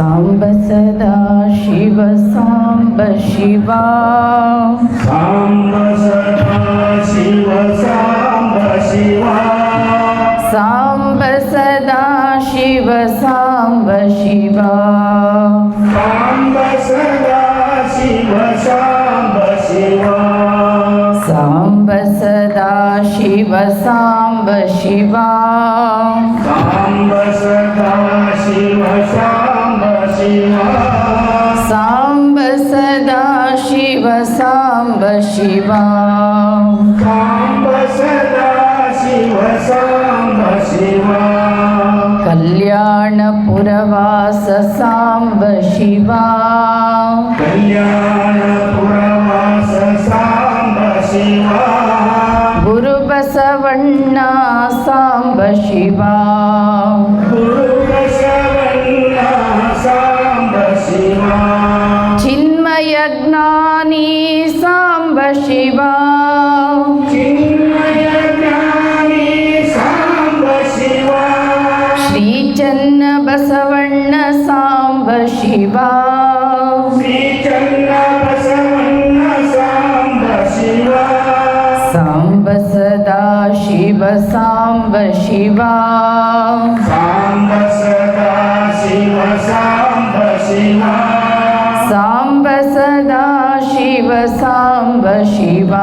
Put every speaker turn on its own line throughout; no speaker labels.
ಸಾಂಬ ಸದಾ ಶಿವ ಸಾಂಬ ಶಿವ
ಸಾಂಬ ಸದಾ ಶಿವ ಸಾಂಬ ಶಿವ
ಸಾಂಬ ಸದಾ ಶಿವ ಸಾಂಬ ಶಿವ
ಸಾಂಬ ಸದಾ ಶಿವ ಸಾಂಬ ಶಿವ
ಸಾಂಬ ಸದಾ ಶಿವ ಸಾಂಬ ಶಿವ
ಸಾಂಬ ಸದಾ ಶಿವ ಸಾಂಬ ಶಿವ
ಸಾಂಬ ಸದಾ ಶಿವ ಸಾಂಬ ಶಿವ
ಸಾಂಬ ಸದಾ ಶಿವ ಸಾಂಬ ಶಿವ
ಕಲ್ಯಾಣಪುರವಾಸ ಸಾಂಬ ಶಿವ
ಕಲ್ಯಾಣಪುರವಾಸ ಸಾಂಬ ಶಿವ
ಗುರು ಬಸವಣ್ಣ ಸಾಂಬ ಶಿವ
ಗುರು ಬಸವಣ್ಣ ಸಾಂಬ ಶಿವ
ಚಿನ್ಮಯ ಜ್ಞಾನಿ ಸಾಂಬ ಶಿವ
ಚಿನ್ಮಯ ಜ್ಞಾನಿ ಸಾಂಬ ಶಿವ
ಶ್ರೀ ಚನ್ನ ಬಸವಣ್ಣ ಸಾಂಬ ಶಿವ
ಶ್ರೀ ಚನ್ನ ಬಸವಣ್ಣ ಸಾಂಬ ಶಿವ
ಸಾಂಬ ಸದಾ ಶಿವ ಸಾಂಬ ಶಿವ
ಸಾಂಬ ಸದಾ ಶಿವ ಸಾಂಬ ಶಿವ
ಸಾಂಬ ಸದಾ ಶಿವ ಸಾಂಬ ಶಿವ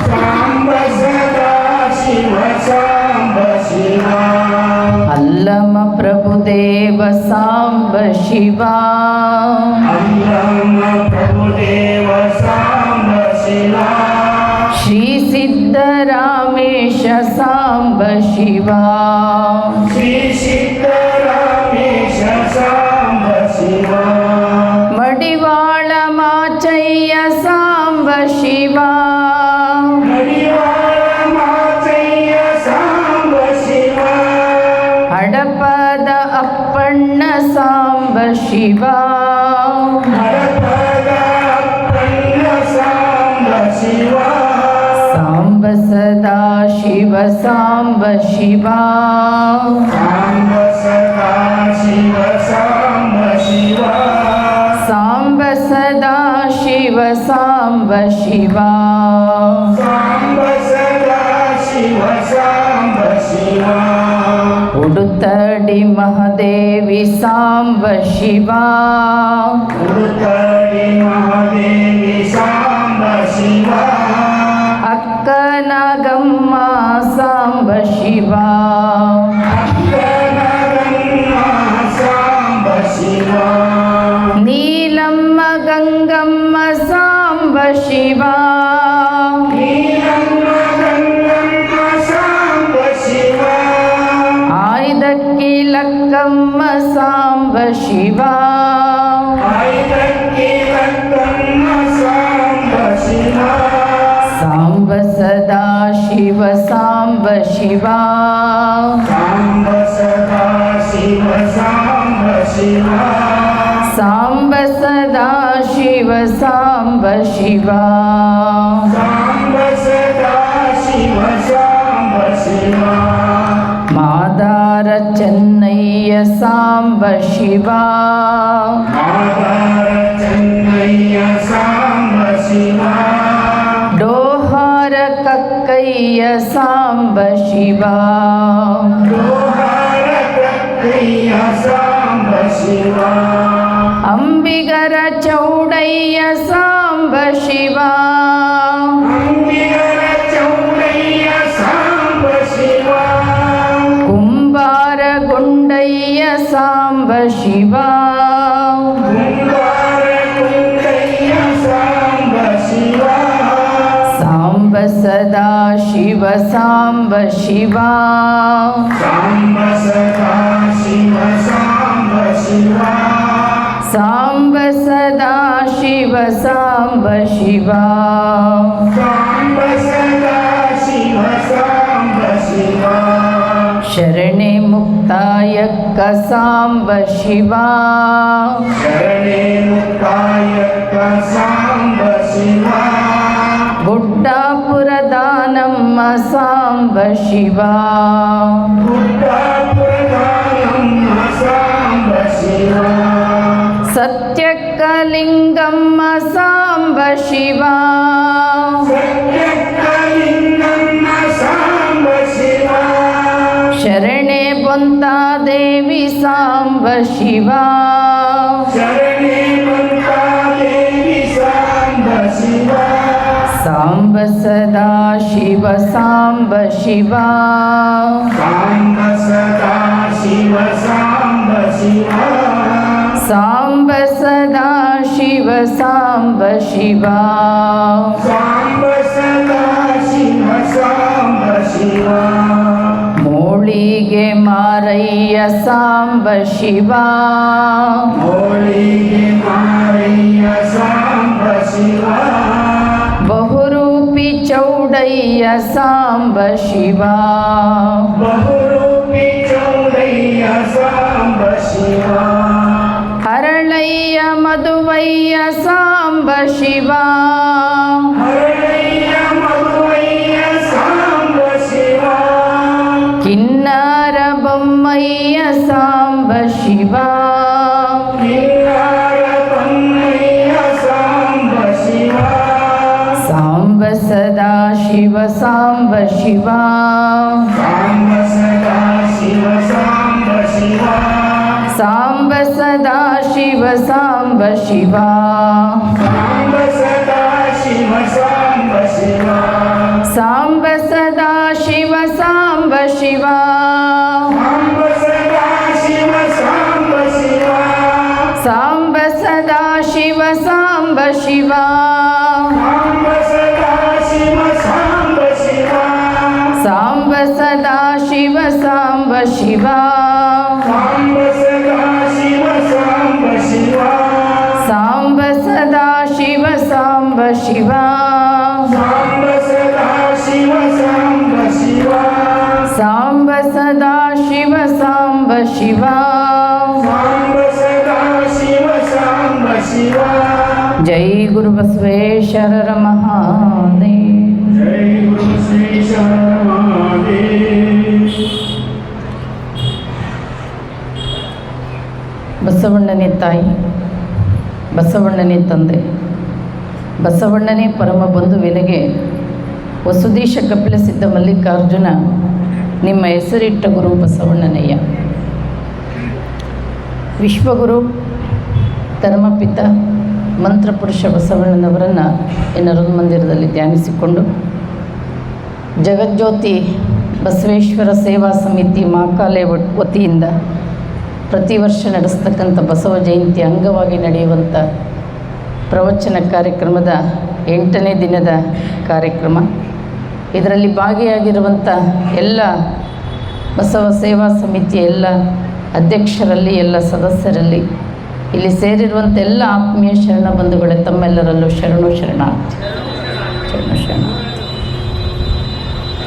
ಸಾಂಬ ಸದಾ ಶಿವ ಸಾಂಬ ಶಿವ
ಅಲ್ಲಮ ಪ್ರಭುದೇವ ಸಾಂಬ ಶಿವ
ಅಲ್ಲಮ ಪ್ರಭುದೇವ ಸಾಂಬ ಶಿವ
ಶ್ರೀ ಸಿದ್ದರಾಮೇಶ ಸಾಂಬ ಶಿವ
ಶ್ರೀ ಸಿದ್ದರಾಮೇಶ ಸಾಂಬ ಶಿವ
ಮಡಿವಾಳ ಮಾಚಯ್ಯ ಸಾಂಬ ಶಿವ
ಮಡಿವಾಳ ಮಾಚಯ್ಯ ಸಾಂಬ ಶಿವ
ಹಡಪದ ಅಪ್ಪಣ್ಣ ಸಾಂಬ ಶಿವ
ಹರಪದ ಅಪ್ಪಣ್ಣ ಸಾಂಬ ಶಿವ
ಸಾಂಬ ಸದಾ ಶಿವ ಸಾಂಬ ಶಿವ
ಸಾಂಬ ಸದಾ ಶಿವ ಸಾಂಬ ಶಿವ
ಸಾಂಬ ಸದಾ ಶಿವ ಸಾಂಬ ಶಿವ
ಸಾಂಬ ಸದಾ ಶಿವ ಸಾಂಬ ಶಿವ
ಉಡುತಡಿ ಮಹಾದೇವಿ ಸಾಂಬ ಶಿವ
ಉಡುತಡಿ ಮಹಾದೇವಿ ಸಾಂಬ ಶಿವ
ಅಕ್ಕನಗಮ್ಮ ಸಾಂಬ ಶಿವ
ಅಕ್ಕನಗಮ್ಮ ಸಾಂಬ ಶಿವ
ನೀಲಮ್ಮ ಗಂಗಮ್ಮ ಸಾಂಬ ಶಿವ
ನೀಲಮ್ಮ ಗಂಗಮ್ಮ ಸಾಂಬ ಶಿವ
ಆಯ್ದಕ್ಕಿ ಲಕ್ಕಮ್ಮ ಸಾಂಬ ಶಿವ
ಐದಕ್ಕಿ ಲಕ್ಕಮ್ಮ ಸಾಂಬ ಶಿವ
ಸಾಂಬ ಸದಾ ಶಿವ ಸಾಂಬ ಶಿವ
ಸಾಂಬ ಸದಾ ಶಿವ ಸಾಂಬ ಶಿವ
ಸಾಂಬ ಸದಾ ಶಿವ ಸಾಂಬ ಶಿವ
ಸಾಂಬ ಸದಾ ಶಿವ ಸಾಂಬ ಶಿವ
ಮಾದಾರ ಚೆನ್ನಯ್ಯ ಸಾಂಬ ಶಿವ
ಆಧಾರ ಚೆನ್ನಯ್ಯ ಸಾಂಬ ಶಿವ
ಡೋಹಾರ ಕಕ್ಕಯ್ಯ ಸಾಂಬ ಶಿವ
ಲೋಹಾರ ಕಕ್ಕಯ್ಯ ಸಾಂಬ ಶಿವ
ಅಂಬಿಗರ ಚೌಡಯ್ಯ ಸಾಂಬ ಶಿವ
ಅಂಬಿಗರ ಚೌಡಯ್ಯ ಸಾಂಬ ಶಿವ
ಕುಂಬಾರ ಗುಂಡಯ್ಯ ಸಾಂಬ ಶಿವ
ಕುಂಬಾರ ಕುಂಡಯ್ಯ ಸಾಂಬ ಶಿವ
ಸಾಂಬ ಸದಾ ಶಿವ ಸಾಂಬ ಶಿವ
ಸಾಂಬ ಸದಾ ಶಿವ ಸಾಂಬ ಶಿವ
ಸಾಂಬ ಸದಾ ಶಿವ ಸಾಂಬ ಶಿವ
ಸಾಂಬ ಸದಾ ಶಿವ ಸಾಂಬ ಶಿವ
ಶರಣೆ ಮುಕ್ತಾಯಕ್ಕ ಸಾಂಬ ಶಿವ
ಶರಣೆ ಮುಕ್ತಾಯಕ್ಕ ಸಾಂಬ ಶಿವ
ಗುಡ್ಡಾಪುರದ ನಮ್ಮ ಸಾಂಬ ಶಿವ
ಗುಡ್ಡಾಪುರದ ನಮ್ಮ ಸಾಂಬ ಶಿವ
ಸತ್ಯಕ್ಕಲಿಂಗಮ್ಮ ಸಾಂಬ ಶಿವ
ಸತ್ಯಕ್ಕಲಿಂಗಮ್ಮ ಸಾಂಬ ಶಿವ
ಶರಣೆ ಬೊಂತಾದೇವಿ ಸಾಂಬ ಶಿವ
ಶರಣೆ ಬಂತಾದೇವಿ ಸಾಂಬ ಶಿವ
ಸಾಂಬ ಸದಾ ಶಿವ ಸಾಂಬ ಶಿವ
ಸಾಂಬ ಸದಾ ಶಿವ ಸಾಂಬ ಶಿವ
ಸಾಂಬ ಸದಾ ಶಿವ ಸಾಂಬ ಶಿವ
ಸಾಂಬ ಸದಾ ಶಿವ ಸಾಂಬ ಶಿವ
ಮೋಳಿಗೆ ಮಾರಯ್ಯ ಸಾಂಬ ಶಿವ
ಹೋಳಿಗೆ ಮಾರಯ್ಯ ಸಾಂಬ ಶಿವ
ಬಹುರೂಪಿ ಚೌಡಯ್ಯ ಸಾಂಬ ಶಿವ
ಬಹುರೂಪಿ ಚೌಡಯ್ಯ ಸಾಂಬ ಶಿವ
ಹರಳಯ್ಯ ಮಧುವಯ್ಯ ಸಾಂಬ ಶಿವ
ಹರಳಯ್ಯ ಮಧುವಯ್ಯ ಸಾಂಬ ಶಿವ
ಕಿನ್ನಾರ ಬೊಮ್ಮಯ್ಯ ಸಾಂಬ ಶಿವ
ಕಿನ್ನಾರ ಬೊಮ್ಮಯ್ಯ ಸಾಂಬ ಶಿವ
ಸಾಂಬ ಸದಾ ಶಿವ ಸಾಂಬ ಶಿವ
ಸಾಂಬ ಸದಾ ಶಿವ ಸಾಂಬ ಶಿವ
ಸಾಂಬ ಸದಾ ಶಿವ ಸಾಂಬ ಶಿವ
ಸಾಂಬ ಸದಾ ಶಿವ ಸಾಂಬ ಶಿವ
ಸಾಂಬ ಸದಾ ಶಿವ ಸಾಂಬ ಶಿವ
ಸಾಂಬ ಸದಾ ಶಿವ ಸಾಂಬ ಶಿವ
ಸಾಂಬ ಸದಾ ಶಿವ ಸಾಂಬ ಶಿವ
ಸಾಂಬ ಸದಾ ಶಿವ ಸಾಂಬ ಶಿವ
ಸಾಂಬ ಸದಾ ಶಿವ ಸಾಂಬ ಶಿವ
ಸಾಂಬ ಸದಾ ಶಿವ ಸಾಂಬ ಶಿವ
ಸಾಂಬ ಸದಾ ಶಿವ ಸಾಂಬ ಶಿವ
ಸಾಂಬ ಸದಾ ಶಿವ ಸಾಂಬ ಶಿವ
ಸಾಂಬ ಸದಾ ಶಿವ ಸಾಂಬ ಶಿವ
ಸಾಂಬ ಸದಾ ಶಿವ ಸಾಂಬ ಶಿವ
ಜೈ ಗುರು ಬಸವೇಶ್ವರರ ಮಹಾದೇವ್.
ಜೈ ಗುರು ಶ್ರೀ ಶರಣಮಹಾದೇವ್.
ಬಸವಣ್ಣನೇ ತಾಯಿ, ಬಸವಣ್ಣನೇ ತಂದೆ, ಬಸವಣ್ಣನೇ ಪರಮ ಬಂಧುವಿನಗೆ ವಸುದೀಶ ಕಪಿಲ ಸಿದ್ಧ ಮಲ್ಲಿಕಾರ್ಜುನ ನಿಮ್ಮ ಹೆಸರಿಟ್ಟ ಗುರು ಬಸವಣ್ಣನಯ್ಯ. ವಿಶ್ವಗುರು ಧರ್ಮಪಿತ ಮಂತ್ರಪುರುಷ ಬಸವಣ್ಣನವರನ್ನು ಎನ್ನರೊಂದು ಮಂದಿರದಲ್ಲಿ ಧ್ಯಾನಿಸಿಕೊಂಡು ಜಗಜ್ಯೋತಿ ಬಸವೇಶ್ವರ ಸೇವಾ ಸಮಿತಿ ಮಾಕಾಲೆ ವತಿಯಿಂದ ಪ್ರತಿ ವರ್ಷ ನಡೆಸ್ತಕ್ಕಂಥ ಬಸವ ಜಯಂತಿ ಅಂಗವಾಗಿ ನಡೆಯುವಂಥ ಪ್ರವಚನ ಕಾರ್ಯಕ್ರಮದ 8ನೇ ದಿನದ ಕಾರ್ಯಕ್ರಮ. ಇದರಲ್ಲಿ ಭಾಗಿಯಾಗಿರುವಂಥ ಎಲ್ಲ ಬಸವ ಸೇವಾ ಸಮಿತಿಯ ಎಲ್ಲ ಅಧ್ಯಕ್ಷರಲ್ಲಿ, ಎಲ್ಲ ಸದಸ್ಯರಲ್ಲಿ, ಇಲ್ಲಿ ಸೇರಿರುವಂಥ ಎಲ್ಲ ಆತ್ಮೀಯ ಶರಣ ಬಂಧುಗಳೇ, ತಮ್ಮೆಲ್ಲರಲ್ಲೂ ಶರಣು ಶರಣಾರ್ಥಿ. ಶರಣು ಶರಣಾರ್ಥಿ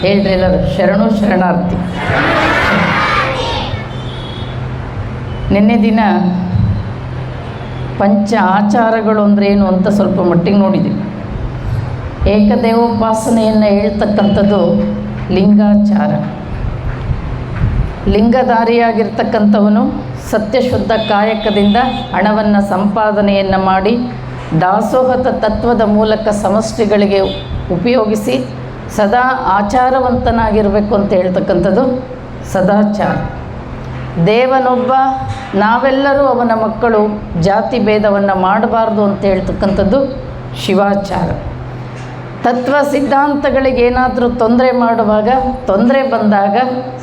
ಹೇಳ್ರಿ ಎಲ್ಲರೂ, ಶರಣು ಶರಣಾರ್ಥಿ. ನಿನ್ನೆ ದಿನ ಪಂಚ ಆಚಾರಗಳು ಅಂದರೆ ಏನು ಅಂತ ಸ್ವಲ್ಪ ಮಟ್ಟಿಗೆ ನೋಡಿದ್ವಿ. ಏಕದೇವೋಪಾಸನೆಯನ್ನು ಹೇಳ್ತಕ್ಕಂಥದ್ದು ಲಿಂಗಾಚಾರ. ಲಿಂಗಧಾರಿಯಾಗಿರ್ತಕ್ಕಂಥವನು ಸತ್ಯಶುದ್ಧ ಕಾಯಕದಿಂದ ಹಣವನ್ನು ಸಂಪಾದನೆಯನ್ನು ಮಾಡಿ ದಾಸೋಹದ ತತ್ವದ ಮೂಲಕ ಸಮಷ್ಟಿಗಳಿಗೆ ಉಪಯೋಗಿಸಿ ಸದಾ ಆಚಾರವಂತನಾಗಿರಬೇಕು ಅಂತ ಹೇಳ್ತಕ್ಕಂಥದ್ದು ಸದಾಚಾರ. ದೇವನೊಬ್ಬ, ನಾವೆಲ್ಲರೂ ಅವನ ಮಕ್ಕಳು, ಜಾತಿ ಭೇದವನ್ನು ಮಾಡಬಾರ್ದು ಅಂತ ಹೇಳ್ತಕ್ಕಂಥದ್ದು ಶಿವಾಚಾರ. ತತ್ವ ಸಿದ್ಧಾಂತಗಳಿಗೇನಾದರೂ ತೊಂದರೆ ಮಾಡುವಾಗ, ತೊಂದರೆ ಬಂದಾಗ,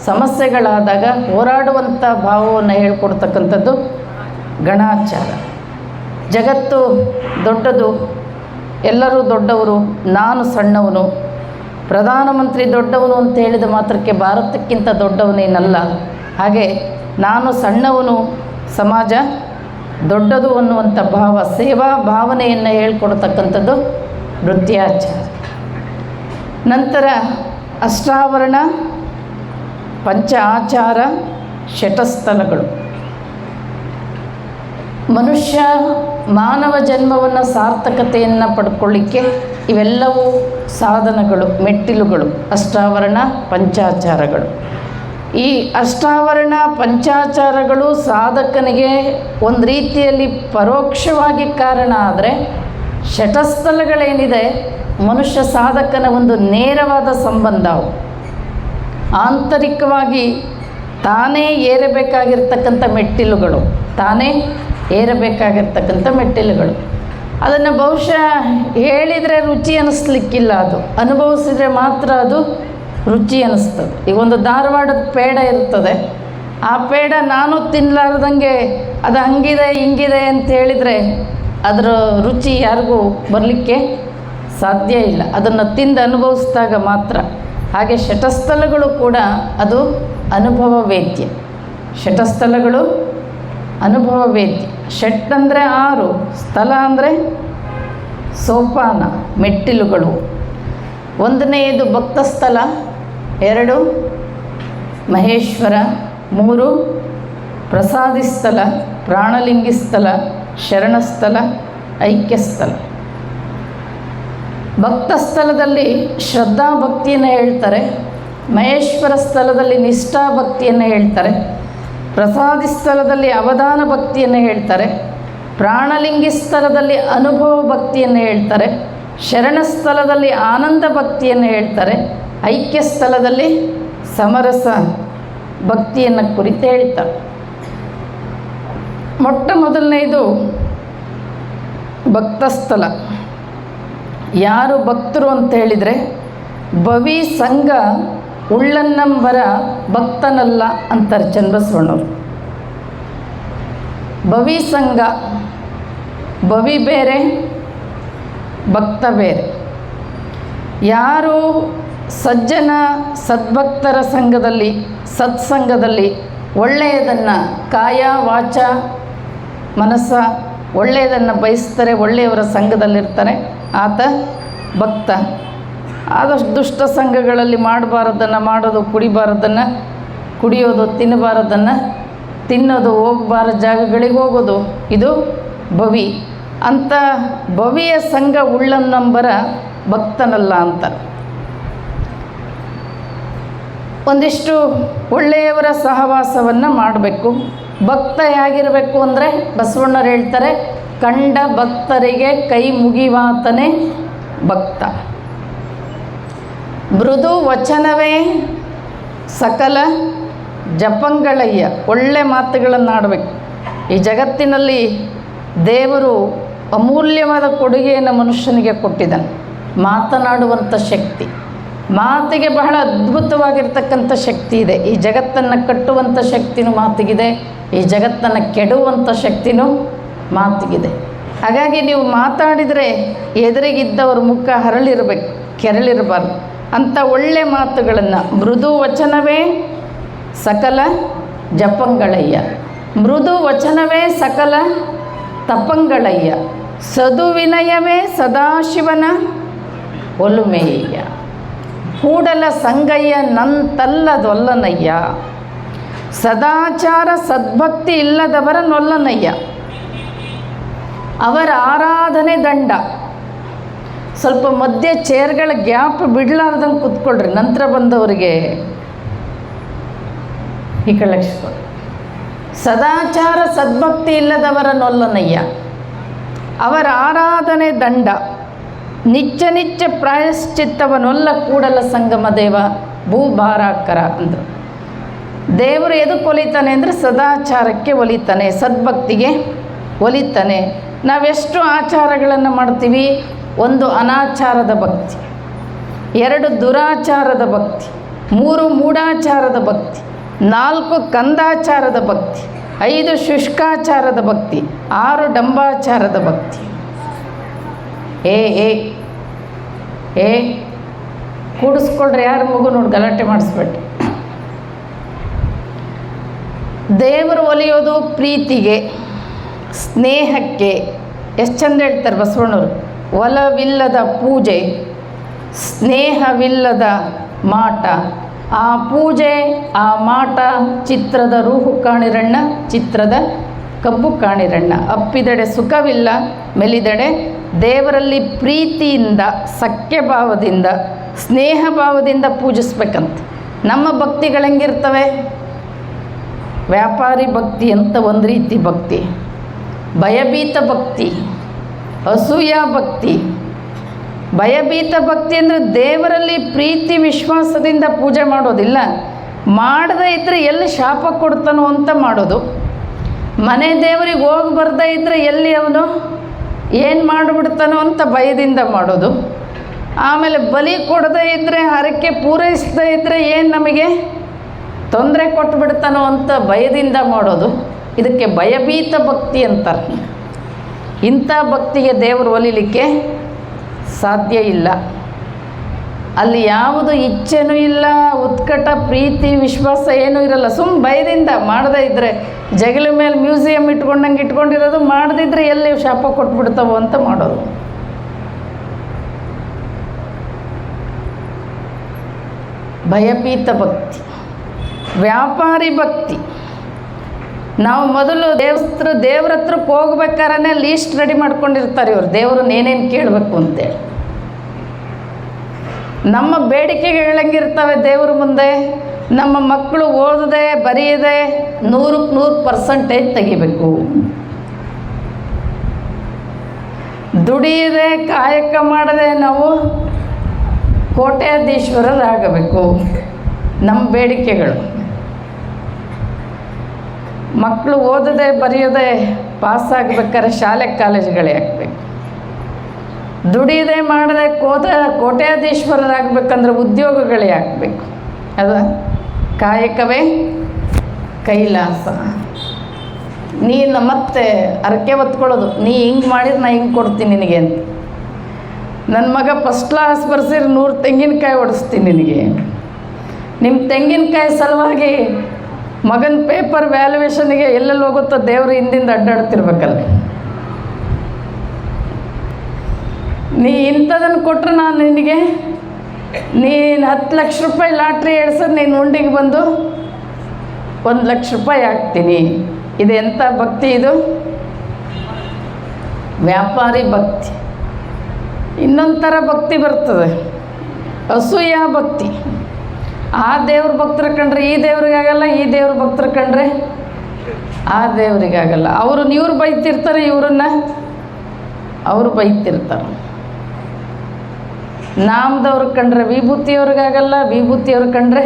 ಸಮಸ್ಯೆಗಳಾದಾಗ ಹೋರಾಡುವಂಥ ಭಾವವನ್ನು ಹೇಳ್ಕೊಡ್ತಕ್ಕಂಥದ್ದು ಗಣಾಚಾರ. ಜಗತ್ತು ದೊಡ್ಡದು, ಎಲ್ಲರೂ ದೊಡ್ಡವರು, ನಾನು ಸಣ್ಣವನು, ಪ್ರಧಾನಮಂತ್ರಿ ದೊಡ್ಡವನು ಅಂತ ಹೇಳಿದ ಮಾತ್ರಕ್ಕೆ ಭಾರತಕ್ಕಿಂತ ದೊಡ್ಡವನೇನಲ್ಲ. ಹಾಗೆ ನಾನು ಸಣ್ಣವನು, ಸಮಾಜ ದೊಡ್ಡದು ಅನ್ನುವಂಥ ಭಾವ, ಸೇವಾ ಭಾವನೆಯನ್ನು ಹೇಳ್ಕೊಡ್ತಕ್ಕಂಥದ್ದು ನೃತ್ಯಾಚಾರ. ನಂತರ ಅಷ್ಟಾವರಣ, ಪಂಚ ಆಚಾರ, ಶಟಸ್ಥಲಗಳು. ಮನುಷ್ಯ ಮಾನವ ಜನ್ಮವನ್ನು ಸಾರ್ಥಕತೆಯನ್ನು ಪಡ್ಕೊಳ್ಳಿಕ್ಕೆ ಇವೆಲ್ಲವೂ ಸಾಧನಗಳು, ಮೆಟ್ಟಿಲುಗಳು. ಅಷ್ಟಾವರಣ, ಪಂಚಾಚಾರಗಳು. ಈ ಅಷ್ಟಾವರಣ ಪಂಚಾಚಾರಗಳು ಸಾಧಕನಿಗೆ ಒಂದು ರೀತಿಯಲ್ಲಿ ಪರೋಕ್ಷವಾಗಿ ಕಾರಣ ಆದರೆ, ಶಟಸ್ಥಲಗಳೇನಿದೆ ಮನುಷ್ಯ ಸಾಧಕನ ಒಂದು ನೇರವಾದ ಸಂಬಂಧ. ಅವು ಆಂತರಿಕವಾಗಿ ತಾನೇ ಏರಬೇಕಾಗಿರ್ತಕ್ಕಂಥ ಮೆಟ್ಟಿಲುಗಳು, ಅದನ್ನು ಬಹುಶಃ ಹೇಳಿದರೆ ರುಚಿ ಅನ್ನಿಸ್ಲಿಕ್ಕಿಲ್ಲ, ಅದು ಅನುಭವಿಸಿದರೆ ಮಾತ್ರ ಅದು ರುಚಿ ಅನ್ನಿಸ್ತದೆ. ಈಗ ಒಂದು ಧಾರವಾಡದ ಪೇಡ ಇರ್ತದೆ, ಆ ಪೇಡ ನಾನು ತಿನ್ನಲಾರ್ದಂಗೆ ಅದು ಹಂಗಿದೆ ಹಿಂಗಿದೆ ಅಂತ ಹೇಳಿದರೆ ಅದರ ರುಚಿ ಯಾರಿಗೂ ಬರಲಿಕ್ಕೆ ಸಾಧ್ಯ ಇಲ್ಲ, ಅದನ್ನು ತಿಂದು ಅನುಭವಿಸಿದಾಗ ಮಾತ್ರ. ಹಾಗೆ ಶಟಸ್ಥಲಗಳು ಕೂಡ ಅದು ಅನುಭವ ವೇದ್ಯ. ಶಟಸ್ಥಲಗಳು ಅನುಭವ ವೇದ್ಯ. ಷಟ್ ಅಂದರೆ 6, ಸ್ಥಳ ಅಂದರೆ ಸೋಪಾನ, ಮೆಟ್ಟಿಲುಗಳು. 1ನೇದು ಭಕ್ತಸ್ಥಲ, 2 ಮಹೇಶ್ವರ, 3 ಪ್ರಸಾದಿಸ್ಥಳ, ಪ್ರಾಣಲಿಂಗಿಸ್ಥಳ, ಶರಣಸ್ಥಳ, ಐಕ್ಯಸ್ಥಳ. ಭಕ್ತಸ್ಥಳದಲ್ಲಿ ಶ್ರದ್ಧಾ ಭಕ್ತಿಯನ್ನು ಹೇಳ್ತಾರೆ, ಮಹೇಶ್ವರ ಸ್ಥಳದಲ್ಲಿ ನಿಷ್ಠಾ ಭಕ್ತಿಯನ್ನು ಹೇಳ್ತಾರೆ, ಪ್ರಸಾದಿ ಸ್ಥಳದಲ್ಲಿ ಅವಧಾನ ಭಕ್ತಿಯನ್ನು ಹೇಳ್ತಾರೆ, ಪ್ರಾಣಲಿಂಗಿ ಸ್ಥಳದಲ್ಲಿ ಅನುಭವ ಭಕ್ತಿಯನ್ನು ಹೇಳ್ತಾರೆ, ಶರಣ ಸ್ಥಳದಲ್ಲಿ ಆನಂದ ಭಕ್ತಿಯನ್ನು ಹೇಳ್ತಾರೆ, ಐಕ್ಯ ಸ್ಥಳದಲ್ಲಿ ಸಮರಸ ಭಕ್ತಿಯನ್ನು ಕುರಿತು ಹೇಳ್ತಾರೆ. ಮೊಟ್ಟ ಮೊದಲನೇದು ಭಕ್ತಸ್ಥಳ. ಯಾರು ಭಕ್ತರು ಅಂತ ಹೇಳಿದರೆ, ಭವಿ ಸಂಘ ಉಳ್ಳನ್ನಂಬರ ಭಕ್ತನಲ್ಲ ಅಂತಾರೆ ಚನ್ನಬಸವಣ್ಣವರು. ಭವಿ ಸಂಘ, ಭವಿ ಬೇರೆ, ಭಕ್ತ ಬೇರೆ. ಯಾರು ಸಜ್ಜನ ಸದ್ಭಕ್ತರ ಸಂಘದಲ್ಲಿ, ಸತ್ಸಂಗದಲ್ಲಿ ಒಳ್ಳೆಯದನ್ನು ಕಾಯ ವಾಚ ಮನಸ್ಸ ಒಳ್ಳೆಯದನ್ನು ಬಯಸ್ತಾರೆ, ಒಳ್ಳೆಯವರ ಸಂಘದಲ್ಲಿರ್ತಾರೆ, ಆತ ಭಕ್ತ. ಆದಷ್ಟು ದುಷ್ಟ ಸಂಘಗಳಲ್ಲಿ ಮಾಡಬಾರದನ್ನು ಮಾಡೋದು, ಕುಡಿಬಾರದನ್ನು ಕುಡಿಯೋದು, ತಿನ್ನಬಾರದನ್ನು ತಿನ್ನೋದು, ಹೋಗಬಾರದ ಜಾಗಗಳಿಗೆ ಹೋಗೋದು, ಇದು ಭವಿ. ಅಂಥ ಭವಿಯ ಸಂಘ ಉಳ್ಳನ್ನಂಬರ ಭಕ್ತನಲ್ಲ ಅಂತ. ಒಂದಿಷ್ಟು ಒಳ್ಳೆಯವರ ಸಹವಾಸವನ್ನು ಮಾಡಬೇಕು. ಭಕ್ತ ಹೇಗಿರಬೇಕು ಅಂದರೆ ಬಸವಣ್ಣರು ಹೇಳ್ತಾರೆ, ಕಂಡ ಭಕ್ತರಿಗೆ ಕೈ ಮುಗಿವಾತನೇ ಭಕ್ತ. ಮೃದು ವಚನವೇ ಸಕಲ ಜಪಂಗಳಯ್ಯ. ಒಳ್ಳೆ ಮಾತುಗಳನ್ನು ಆಡಬೇಕು. ಈ ಜಗತ್ತಿನಲ್ಲಿ ದೇವರು ಅಮೂಲ್ಯವಾದ ಕೊಡುಗೆಯನ್ನು ಮನುಷ್ಯನಿಗೆ ಕೊಟ್ಟಿದ್ದಾನೆ, ಮಾತನಾಡುವಂಥ ಶಕ್ತಿ. ಮಾತಿಗೆ ಬಹಳ ಅದ್ಭುತವಾಗಿರ್ತಕ್ಕಂಥ ಶಕ್ತಿ ಇದೆ. ಈ ಜಗತ್ತನ್ನು ಕಟ್ಟುವಂಥ ಶಕ್ತಿನೂ ಮಾತಿಗಿದೆ, ಈ ಜಗತ್ತನ್ನು ಕೆಡುವಂಥ ಶಕ್ತಿನೂ ಮಾತಿಗಿದೆ. ಹಾಗಾಗಿ ನೀವು ಮಾತಾಡಿದರೆ ಎದುರಿಗಿದ್ದವ್ರ ಮುಖ ಹರಳಿರಬೇಕು, ಕೆರಳಿರಬಾರ್ದು. ಅಂಥ ಒಳ್ಳೆ ಮಾತುಗಳನ್ನು, ಮೃದು ವಚನವೇ ಸಕಲ ಜಪಂಗಳಯ್ಯ, ಮೃದು ವಚನವೇ ಸಕಲ ತಪಂಗಳಯ್ಯ, ಸದುವಿನಯವೇ ಸದಾಶಿವನ ಒಲುಮೆಯ್ಯ, ಕೂಡಲ ಸಂಗಯ್ಯ ನಂತಲ್ಲದೊಲ್ಲನಯ್ಯ, ಸದಾಚಾರ ಸದ್ಭಕ್ತಿ ಇಲ್ಲದವರ ನೊಲ್ಲನಯ್ಯ, ಅವರ ಆರಾಧನೆ ದಂಡ. ಸ್ವಲ್ಪ ಮಧ್ಯೆ ಚೇರ್ಗಳ ಗ್ಯಾಪ್ ಬಿಡಲಾರ್ದಂಗೆ ಕೂತ್ಕೊಳ್ರಿ, ನಂತರ ಬಂದವರಿಗೆ ಈ ಕಳಿಸ್ಕೊಡಿ. ಸದಾಚಾರ ಸದ್ಭಕ್ತಿ ಇಲ್ಲದವರ ನೊಲ್ಲನಯ್ಯ, ಅವರ ಆರಾಧನೆ ದಂಡ, ನಿತ್ಯ ನಿತ್ಯ ಪ್ರಾಯಶ್ಚಿತ್ತವನೊಲ್ಲ ಕೂಡಲ ಸಂಗಮ ದೇವ ಭೂಭಾರಾಕರ ಅಂದರು. ದೇವರು ಎದಕ್ಕೆ ಒಲಿತಾನೆ ಅಂದರೆ ಸದಾಚಾರಕ್ಕೆ ಒಲಿತಾನೆ, ಸದ್ಭಕ್ತಿಗೆ ಒಲಿತಾನೆ. ನಾವೆಷ್ಟು ಆಚಾರಗಳನ್ನು ಮಾಡ್ತೀವಿ? 1 ಅನಾಚಾರದ ಭಕ್ತಿ, 2 ದುರಾಚಾರದ ಭಕ್ತಿ, 3 ಮೂಢಾಚಾರದ ಭಕ್ತಿ, 4 ಕಂದಾಚಾರದ ಭಕ್ತಿ, 5 ಶುಷ್ಕಾಚಾರದ ಭಕ್ತಿ, 6 ಡಂಬಾಚಾರದ ಭಕ್ತಿ. ಏ ಕೂಡಿಸ್ಕೊಳ್ರಿ, ಯಾರು ಮಗು ನೋಡಿ ಗಲಾಟೆ ಮಾಡಿಸ್ಬೇಡಿ. ದೇವರು ಒಲಿಯೋದು ಪ್ರೀತಿಗೆ, ಸ್ನೇಹಕ್ಕೆ. ಎಷ್ಟು ಚಂದ ಹೇಳ್ತಾರೆ ಬಸವಣ್ಣವರು, ಒಲವಿಲ್ಲದ ಪೂಜೆ, ಸ್ನೇಹವಿಲ್ಲದ ಮಾಟ. ಆ ಪೂಜೆ ಆ ಮಾಟ ಚಿತ್ರದ ರೂಹು ಕಾಣಿರಣ್ಣ, ಚಿತ್ರದ ಕಬ್ಬು ಕಾಣಿರಣ್ಣ. ಅಪ್ಪಿದೆಡೆ ಸುಖವಿಲ್ಲ, ಮೆಲಿದೆಡೆ ದೇವರಲ್ಲಿ ಪ್ರೀತಿಯಿಂದ, ಸಖ್ಯ ಭಾವದಿಂದ, ಸ್ನೇಹ ಭಾವದಿಂದ ಪೂಜಿಸ್ಬೇಕಂತ. ನಮ್ಮ ಭಕ್ತಿಗಳು ಹೆಂಗಿರ್ತವೆ? ವ್ಯಾಪಾರಿ ಭಕ್ತಿ ಅಂತ ಒಂದು ರೀತಿ ಭಕ್ತಿ, ಭಯಭೀತ ಭಕ್ತಿ, ಅಸೂಯ ಭಕ್ತಿ. ಭಯಭೀತ ಭಕ್ತಿ ಅಂದರೆ ದೇವರಲ್ಲಿ ಪ್ರೀತಿ ವಿಶ್ವಾಸದಿಂದ ಪೂಜೆ ಮಾಡೋದಿಲ್ಲ, ಮಾಡದೇ ಇದ್ದರೆ ಎಲ್ಲಿ ಶಾಪ ಕೊಡ್ತಾನೋ ಅಂತ ಮಾಡೋದು. ಮನೆ ದೇವರಿಗೆ ಹೋಗಿ ಬರ್ದೇ ಇದ್ದರೆ ಎಲ್ಲಿ ಅವನು ಏನು ಮಾಡಿಬಿಡ್ತಾನೋ ಅಂತ ಭಯದಿಂದ ಮಾಡೋದು. ಆಮೇಲೆ ಬಲಿ ಕೊಡದೇ ಇದ್ದರೆ, ಹರಕೆ ಪೂರೈಸದೇ ಇದ್ದರೆ ಏನು ನಮಗೆ ತೊಂದರೆ ಕೊಟ್ಟುಬಿಡ್ತಾನೋ ಅಂತ ಭಯದಿಂದ ಮಾಡೋದು. ಇದಕ್ಕೆ ಭಯಭೀತ ಭಕ್ತಿ ಅಂತಾರೆ. ಇಂಥ ಭಕ್ತಿಗೆ ದೇವರು ಒಲಿಲಿಕ್ಕೆ ಸಾಧ್ಯ ಇಲ್ಲ. ಅಲ್ಲಿ ಯಾವುದು ಇಚ್ಛೆನೂ ಇಲ್ಲ, ಉತ್ಕಟ ಪ್ರೀತಿ ವಿಶ್ವಾಸ ಏನೂ ಇರಲ್ಲ. ಭಯದಿಂದ ಮಾಡದೇ ಇದ್ದರೆ, ಜಗಲ ಮೇಲೆ ಮ್ಯೂಸಿಯಂ ಇಟ್ಕೊಂಡಂಗೆ ಇಟ್ಕೊಂಡಿರೋದು, ಮಾಡದಿದ್ದರೆ ಎಲ್ಲಿ ಶಾಪ ಕೊಟ್ಬಿಡ್ತಾವೋ ಅಂತ ಮಾಡೋದು. ಭಯಭೀತ ಭಕ್ತಿ. ವ್ಯಾಪಾರಿ ಭಕ್ತಿ, ನಾವು ಮೊದಲು ದೇವ್ರ ಹತ್ರಕ್ಕೆ ಹೋಗ್ಬೇಕಾದ್ರೆ ಲೀಸ್ಟ್ ರೆಡಿ ಮಾಡ್ಕೊಂಡಿರ್ತಾರೆ ಇವರು, ದೇವ್ರನ್ನ ಏನೇನು ಕೇಳಬೇಕು ಅಂತೇಳಿ. ನಮ್ಮ ಬೇಡಿಕೆಗಳಂಗಿರ್ತವೆ ದೇವ್ರ ಮುಂದೆ. ನಮ್ಮ ಮಕ್ಕಳು ಓದದೆ ಬರೆಯದೆ 100% ತೆಗಿಬೇಕು, ದುಡಿಯದೆ ಕಾಯಕ ಮಾಡದೆ ನಾವು ಕೋಟ್ಯಾಧೀಶ್ವರರಾಗಬೇಕು. ನಮ್ಮ ಬೇಡಿಕೆಗಳು. ಮಕ್ಕಳು ಓದದೆ ಬರೆಯದೆ ಪಾಸಾಗಬೇಕಾದ್ರೆ ಶಾಲೆ ಕಾಲೇಜುಗಳೇ ಹಾಕಬೇಕು. ದುಡಿಯದೆ ಮಾಡದೆ ಕೋಟ್ಯಾಧೀಶ್ವರರಾಗಬೇಕಂದ್ರೆ ಉದ್ಯೋಗಗಳೇ ಹಾಕಬೇಕು. ಅದ ಕಾಯಕವೇ ಕೈಲಾಸ. ನೀನು ಮತ್ತೆ ಹರಕೆ ಹೊತ್ಕೊಳ್ಳೋದು, ನೀ ಹಿಂಗೆ ಮಾಡಿದ್ರೆ ನಾ ಹಿಂಗೆ ಕೊಡ್ತೀನಿ ನಿನಗೆ ಅಂತ. ನನ್ನ ಮಗ ಫಸ್ಟ್ ಕ್ಲಾಸ್ ಬರ್ಸಿದ್ರೆ 100 ತೆಂಗಿನಕಾಯಿ ಹೊಡಿಸ್ತೀನಿ ನಿನಗೆ. ನಿಮ್ಮ ತೆಂಗಿನಕಾಯಿ ಸಲುವಾಗಿ ಮಗನ ಪೇಪರ್ ವ್ಯಾಲ್ಯೂಯೇಷನ್ಗೆ ಎಲ್ಲೆಲ್ಲಿ ಹೋಗುತ್ತೋ ದೇವರು ಹಿಂದಿಂದ ಅಡ್ಡಾಡ್ತಿರ್ಬೇಕಲ್ಲ. ನೀ ಇಂಥದನ್ನು ಕೊಟ್ಟರೆ ನಾನು ನಿನಗೆ, ನೀನು 10 ಲಕ್ಷ ರೂಪಾಯಿ ಲಾಟ್ರಿ ಹೇಳ್ಸೋದು ನೀನು ಉಂಡಿಗೆ ಬಂದು 1 ಲಕ್ಷ ರೂಪಾಯಿ ಹಾಕ್ತೀನಿ. ಇದು ಎಂಥ ಭಕ್ತಿ? ಇದು ವ್ಯಾಪಾರಿ ಭಕ್ತಿ. ಇನ್ನೊಂದು ಥರ ಭಕ್ತಿ ಬರ್ತದೆ, ಅಸೂಯ ಭಕ್ತಿ. ಆ ದೇವ್ರ ಭಕ್ತರ ಕಂಡ್ರೆ ಈ ದೇವ್ರಿಗಾಗಲ್ಲ, ಈ ದೇವ್ರ ಭಕ್ತರ ಕಂಡ್ರೆ ಆ ದೇವರಿಗಾಗಲ್ಲ. ಇವ್ರು ಬೈತಿರ್ತಾರೆ, ಇವ್ರನ್ನ ಅವರು ಬೈತಿರ್ತಾರೆ. ನಾಮದವ್ರು ಕಂಡ್ರೆ ವಿಭೂತಿಯವ್ರಿಗಾಗಲ್ಲ, ವಿಭೂತಿಯವ್ರು ಕಂಡ್ರೆ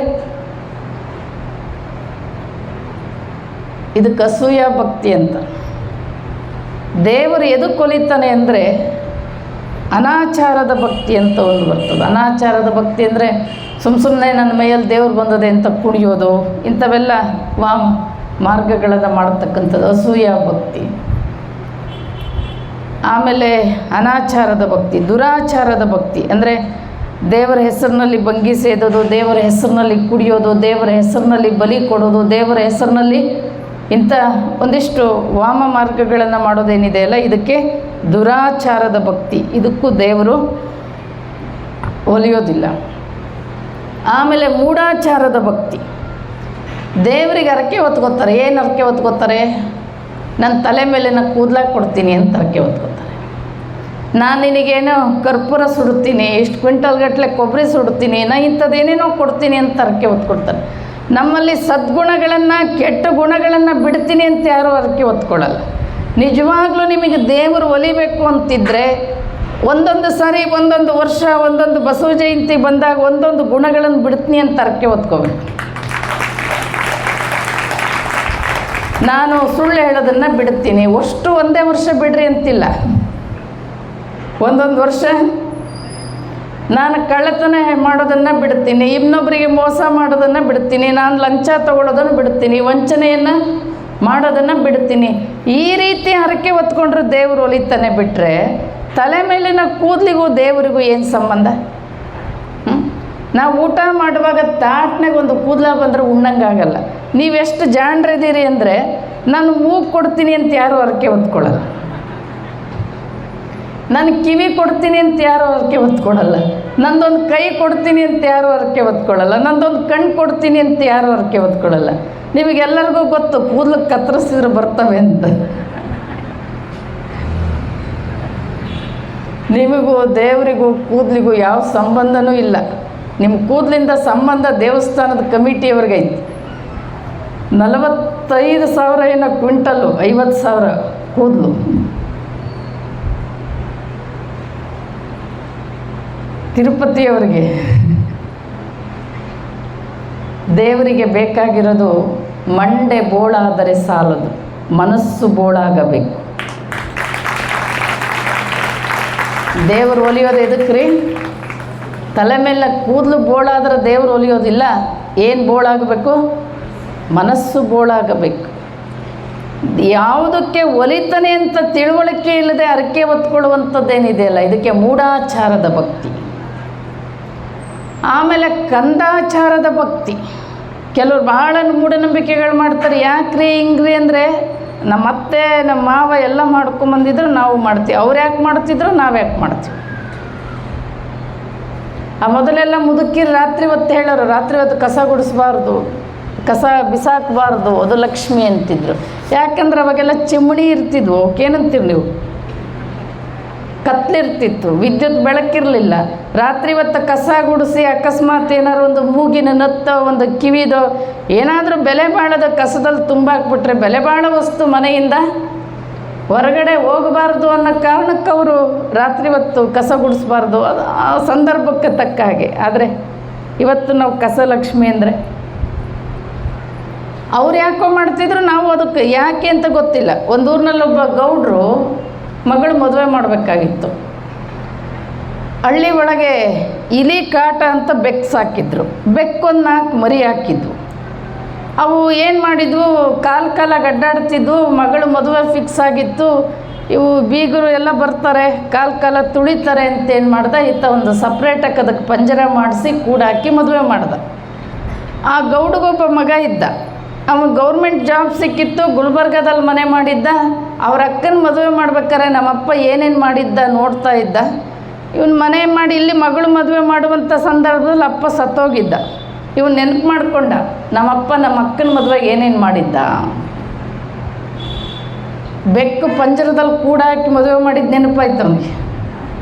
ಇದಕ್ಕೆ ಅಸೂಯ ಭಕ್ತಿ ಅಂತ. ದೇವರು ಎದಕ್ಕೆ ಕೊಲಿತಾನೆ ಅಂದರೆ ಅನಾಚಾರದ ಭಕ್ತಿ ಅಂತ ಒಂದು ಬರ್ತದೆ. ಅನಾಚಾರದ ಭಕ್ತಿ ಅಂದರೆ ಸುಮ್ಮನೆ ನನ್ನ ಮೈಯಲ್ಲಿ ದೇವ್ರು ಬಂದದೆ ಅಂತ ಕುಣಿಯೋದು, ಇಂಥವೆಲ್ಲ ಮಾರ್ಗಗಳನ್ನು ಮಾಡತಕ್ಕಂಥದ್ದು ಅಸೂಯ ಭಕ್ತಿ. ಆಮೇಲೆ ಅನಾಚಾರದ ಭಕ್ತಿ, ದುರಾಚಾರದ ಭಕ್ತಿ ಅಂದರೆ ದೇವರ ಹೆಸರಿನಲ್ಲಿ ಭಂಗಿ ಸೇದೋದು, ದೇವರ ಹೆಸರಿನಲ್ಲಿ ಕುಡಿಯೋದು, ದೇವರ ಹೆಸರಿನಲ್ಲಿ ಬಲಿ ಕೊಡೋದು, ದೇವರ ಹೆಸರಿನಲ್ಲಿ ಇಂಥ ಒಂದಿಷ್ಟು ವಾಮ ಮಾರ್ಗಗಳನ್ನು ಮಾಡೋದೇನಿದೆ ಅಲ್ಲ, ಇದಕ್ಕೆ ದುರಾಚಾರದ ಭಕ್ತಿ. ಇದಕ್ಕೂ ದೇವರು ಒಲಿಯೋದಿಲ್ಲ. ಆಮೇಲೆ ಮೂಢಾಚಾರದ ಭಕ್ತಿ. ದೇವರಿಗೆ ಹರಕೆ ಹೊತ್ಕೋತಾರೆ. ಏನು ಹರಕೆ ಹೊತ್ಕೋತಾರೆ? ನನ್ನ ತಲೆ ಮೇಲೆ ನಾನು ಕೂದಲಾಗಿ ಕೊಡ್ತೀನಿ ಅಂತ ಹರಕೆ ಹೊತ್ಕೋತಾರೆ. ನಾನು ನಿನಗೇನೋ ಕರ್ಪೂರ ಸುಡುತ್ತೀನಿ, ಇಷ್ಟು ಕ್ವಿಂಟಲ್ ಗಟ್ಟಲೆ ಕೊಬ್ಬರಿ ಸುಡುತ್ತೀನಿ, ನಾ ಇಂಥದ್ದೇನೇನೋ ಕೊಡ್ತೀನಿ ಅಂತ ಹರಕೆ ಹೊತ್ಕೊಡ್ತಾರೆ. ನಮ್ಮಲ್ಲಿ ಸದ್ಗುಣಗಳನ್ನು ಕೆಟ್ಟ ಗುಣಗಳನ್ನು ಬಿಡ್ತೀನಿ ಅಂತ ಯಾರೂ ಹರಕೆ ಹೊತ್ಕೊಳ್ಳಲ್ಲ. ನಿಜವಾಗ್ಲೂ ನಿಮಗೆ ದೇವರು ಒಲಿಬೇಕು ಅಂತಿದ್ದರೆ ಒಂದೊಂದು ಸಾರಿ, ಒಂದೊಂದು ವರ್ಷ, ಒಂದೊಂದು ಬಸವ ಜಯಂತಿ ಬಂದಾಗ ಒಂದೊಂದು ಗುಣಗಳನ್ನು ಬಿಡ್ತೀನಿ ಅಂತ ಹರಕೆ ಹೊತ್ಕೋಬೇಕು. ನಾನು ಸುಳ್ಳು ಹೇಳೋದನ್ನು ಬಿಡ್ತೀನಿ, ಅಷ್ಟು ಒಂದೇ ವರ್ಷ ಬಿಡ್ರಿ ಅಂತಿಲ್ಲ. ಒಂದೊಂದು ವರ್ಷ ನಾನು ಕಳ್ಳತನ ಮಾಡೋದನ್ನು ಬಿಡ್ತೀನಿ, ಇನ್ನೊಬ್ಬರಿಗೆ ಮೋಸ ಮಾಡೋದನ್ನು ಬಿಡ್ತೀನಿ, ನಾನು ಲಂಚ ತಗೊಳ್ಳೋದನ್ನು ಬಿಡ್ತೀನಿ, ವಂಚನೆಯನ್ನು ಮಾಡೋದನ್ನು ಬಿಡ್ತೀನಿ. ಈ ರೀತಿ ಹರಕೆ ಹೊತ್ಕೊಂಡ್ರೆ ದೇವರು ಒಲಿತಾನೆ. ಬಿಟ್ಟರೆ ತಲೆ ಮೇಲಿನ ಕೂದಲಿಗೂ ದೇವರಿಗೂ ಏನು ಸಂಬಂಧ? ನಾವು ಊಟ ಮಾಡುವಾಗ ತಾಟ್ನಾಗ ಒಂದು ಕೂದಲ ಬಂದರೆ ಉಣ್ಣಂಗಾಗಲ್ಲ. ನೀವೆಷ್ಟು ಜಾಣ್ರಿದ್ದೀರಿ ಅಂದರೆ ನಾನು ಮೂಗು ಕೊಡ್ತೀನಿ ಅಂತ ಯಾರೂ ಹರಕೆ ಹೊತ್ಕೊಳ್ಳಲ್ಲ, ನಾನು ಕಿವಿ ಕೊಡ್ತೀನಿ ಅಂತ ಯಾರೂ ಹರಕೆ ಹೊತ್ಕೊಳ್ಳಲ್ಲ, ನಂದೊಂದು ಕೈ ಕೊಡ್ತೀನಿ ಅಂತ ಯಾರೂ ಹರಕೆ ಹೊತ್ಕೊಳ್ಳಲ್ಲ, ನಂದೊಂದು ಕಣ್ಣು ಕೊಡ್ತೀನಿ ಅಂತ ಯಾರೂ ಹರಕೆ ಹೊತ್ಕೊಳ್ಳಲ್ಲ. ನಿಮಗೆಲ್ಲರಿಗೂ ಗೊತ್ತು ಕೂದಲು ಕತ್ತರಿಸಿದ್ರೆ ಬರ್ತವೆ ಅಂತ. ನಿಮಗೂ ದೇವರಿಗೂ ಕೂದಲಿಗೂ ಯಾವ ಸಂಬಂಧನೂ ಇಲ್ಲ. ನಿಮ್ಮ ಕೂದಲಿಂದ ಸಂಬಂಧ ದೇವಸ್ಥಾನದ ಕಮಿಟಿಯವ್ರಿಗೈತಿ. 45,000 ಏನೋ ಕ್ವಿಂಟಲ್ಲು, 50,000 ಕೂದಲು. ತಿರುಪತಿಯವರಿಗೆ ದೇವರಿಗೆ ಬೇಕಾಗಿರೋದು ಮಂಡೆ ಬೋಳಾದರೆ ಸಾಲದು, ಮನಸ್ಸು ಬೋಳಾಗಬೇಕು. ದೇವರು ಒಲಿಯೋದು ಎದಕ್ಕೆ ರೀ? ತಲೆ ಮೇಲೆ ಕೂದಲು ಬೋಳಾದ್ರೆ ದೇವರು ಒಲಿಯೋದಿಲ್ಲ. ಏನು ಬೋಳಾಗಬೇಕು? ಮನಸ್ಸು ಬೋಳಾಗಬೇಕು. ಯಾವುದಕ್ಕೆ ಒಲಿತಾನೆ ಅಂತ ತಿಳುವಳಿಕೆ ಇಲ್ಲದೆ ಅರಕೆ ಹೊತ್ಕೊಳ್ಳುವಂಥದ್ದೇನಿದೆಯಲ್ಲ, ಇದಕ್ಕೆ ಮೂಢಾಚಾರದ ಭಕ್ತಿ. ಆಮೇಲೆ ಕಂದಾಚಾರದ ಭಕ್ತಿ. ಕೆಲವ್ರು ಭಾಳ ಮೂಢನಂಬಿಕೆಗಳು ಮಾಡ್ತಾರೆ. ಯಾಕ್ರಿ ಹಿಂಗ್ರಿ ಅಂದರೆ, ನಮ್ಮ ಅತ್ತೆ ನಮ್ಮ ಮಾವ ಎಲ್ಲ ಮಾಡ್ಕೊಂಬಂದಿದ್ರು ನಾವು ಮಾಡ್ತೀವಿ, ಅವ್ರು ಯಾಕೆ ಮಾಡ್ತಿದ್ರು ನಾವು ಯಾಕೆ ಮಾಡ್ತೀವಿ. ಆ ಮೊದಲೆಲ್ಲ ಮುದುಕಿರು ರಾತ್ರಿ ಹೊತ್ತು ಹೇಳೋರು, ರಾತ್ರಿ ಹೊತ್ತು ಕಸ ಗುಡಿಸ್ಬಾರ್ದು, ಕಸ ಬಿಸಾಕಬಾರ್ದು, ಅದು ಲಕ್ಷ್ಮಿ ಅಂತಿದ್ರು. ಯಾಕಂದ್ರೆ ಅವಾಗೆಲ್ಲ ಚಿಮಣಿ ಇರ್ತಿದ್ವು, ಅವಕ್ಕೇನಂತೀರಿ ನೀವು, ಕತ್ಲಿರ್ತಿತ್ತು, ವಿದ್ಯುತ್ ಬೆಳಕಿರಲಿಲ್ಲ. ರಾತ್ರಿ ಹೊತ್ತು ಕಸ ಗುಡಿಸಿ ಅಕಸ್ಮಾತ್ ಏನಾದ್ರು ಒಂದು ಮೂಗಿನ ನತ್ತ, ಒಂದು ಕಿವಿದೋ ಏನಾದರೂ ಬೆಲೆ ಬಾಳದ ಕಸದಲ್ಲಿ ತುಂಬಾಕ್ಬಿಟ್ರೆ ಬೆಲೆ ಬಾಳ ವಸ್ತು ಮನೆಯಿಂದ ಹೊರಗಡೆ ಹೋಗಬಾರ್ದು ಅನ್ನೋ ಕಾರಣಕ್ಕೆ ಅವರು ರಾತ್ರಿ ಹೊತ್ತು ಕಸ ಗುಡಿಸ್ಬಾರ್ದು, ಅದು ಆ ಸಂದರ್ಭಕ್ಕೆ ತಕ್ಕ ಹಾಗೆ. ಆದರೆ ಇವತ್ತು ನಾವು ಕಸ ಲಕ್ಷ್ಮಿ ಅಂದರೆ ಅವ್ರು ಯಾಕೋ ಮಾಡ್ತಿದ್ರು, ನಾವು ಅದಕ್ಕೆ ಯಾಕೆ ಅಂತ ಗೊತ್ತಿಲ್ಲ. ಒಂದು ಊರಿನಲ್ಲೊಬ್ಬ ಗೌಡ್ರು ಮಗಳು ಮದುವೆ ಮಾಡಬೇಕಾಗಿತ್ತು. ಹಳ್ಳಿ ಒಳಗೆ ಇಲಿ ಕಾಟ ಅಂತ ಬೆಕ್ಕು ಸಾಕಿದ್ರು. ಬೆಕ್ಕೊಂದು 4 ಮರಿ ಹಾಕಿದ್ವು. ಅವು ಏನು ಮಾಡಿದ್ವು, ಕಾಲಾಗಿ ಅಡ್ಡಾಡ್ತಿದ್ವು. ಮಗಳು ಮದುವೆ ಫಿಕ್ಸ್ ಆಗಿತ್ತು. ಇವು ಬೀಗರು ಎಲ್ಲ ಬರ್ತಾರೆ, ಕಾಲ ತುಳಿತಾರೆ ಅಂತ ಏನು ಮಾಡ್ದೆ, ಈತ ಒಂದು ಸಪ್ರೇಟಾಗಿ ಅದಕ್ಕೆ ಪಂಜರ ಮಾಡಿಸಿ ಕೂಡಾಕಿ ಮದುವೆ ಮಾಡ್ದೆ. ಆ ಗೌಡಿಗೊಬ್ಬ ಮಗ ಇದ್ದ. ಅವನು ಗೌರ್ಮೆಂಟ್ ಜಾಬ್ ಸಿಕ್ಕಿತ್ತು, ಗುಲ್ಬರ್ಗದಲ್ಲಿ ಮನೆ ಮಾಡಿದ್ದ. ಅವ್ರ ಅಕ್ಕನ ಮದುವೆ ಮಾಡ್ಬೇಕಾರೆ ನಮ್ಮಪ್ಪ ಏನೇನು ಮಾಡಿದ್ದ ನೋಡ್ತಾ ಇದ್ದ. ಇವನು ಮನೆ ಮಾಡಿ ಇಲ್ಲಿ ಮಗಳು ಮದುವೆ ಮಾಡುವಂಥ ಸಂದರ್ಭದಲ್ಲಿ ಅಪ್ಪ ಸತ್ತೋಗಿದ್ದ. ಇವನು ನೆನಪು ಮಾಡಿಕೊಂಡ, ನಮ್ಮಪ್ಪ ನಮ್ಮ ಅಕ್ಕನ ಮದುವೆಗೆ ಏನೇನು ಮಾಡಿದ್ದ. ಬೆಕ್ಕು ಪಂಜರದಲ್ಲಿ ಕೂಡಾಕಿ ಮದುವೆ ಮಾಡಿದ್ದು ನೆನಪಾಯ್ತು ಅವನಿಗೆ.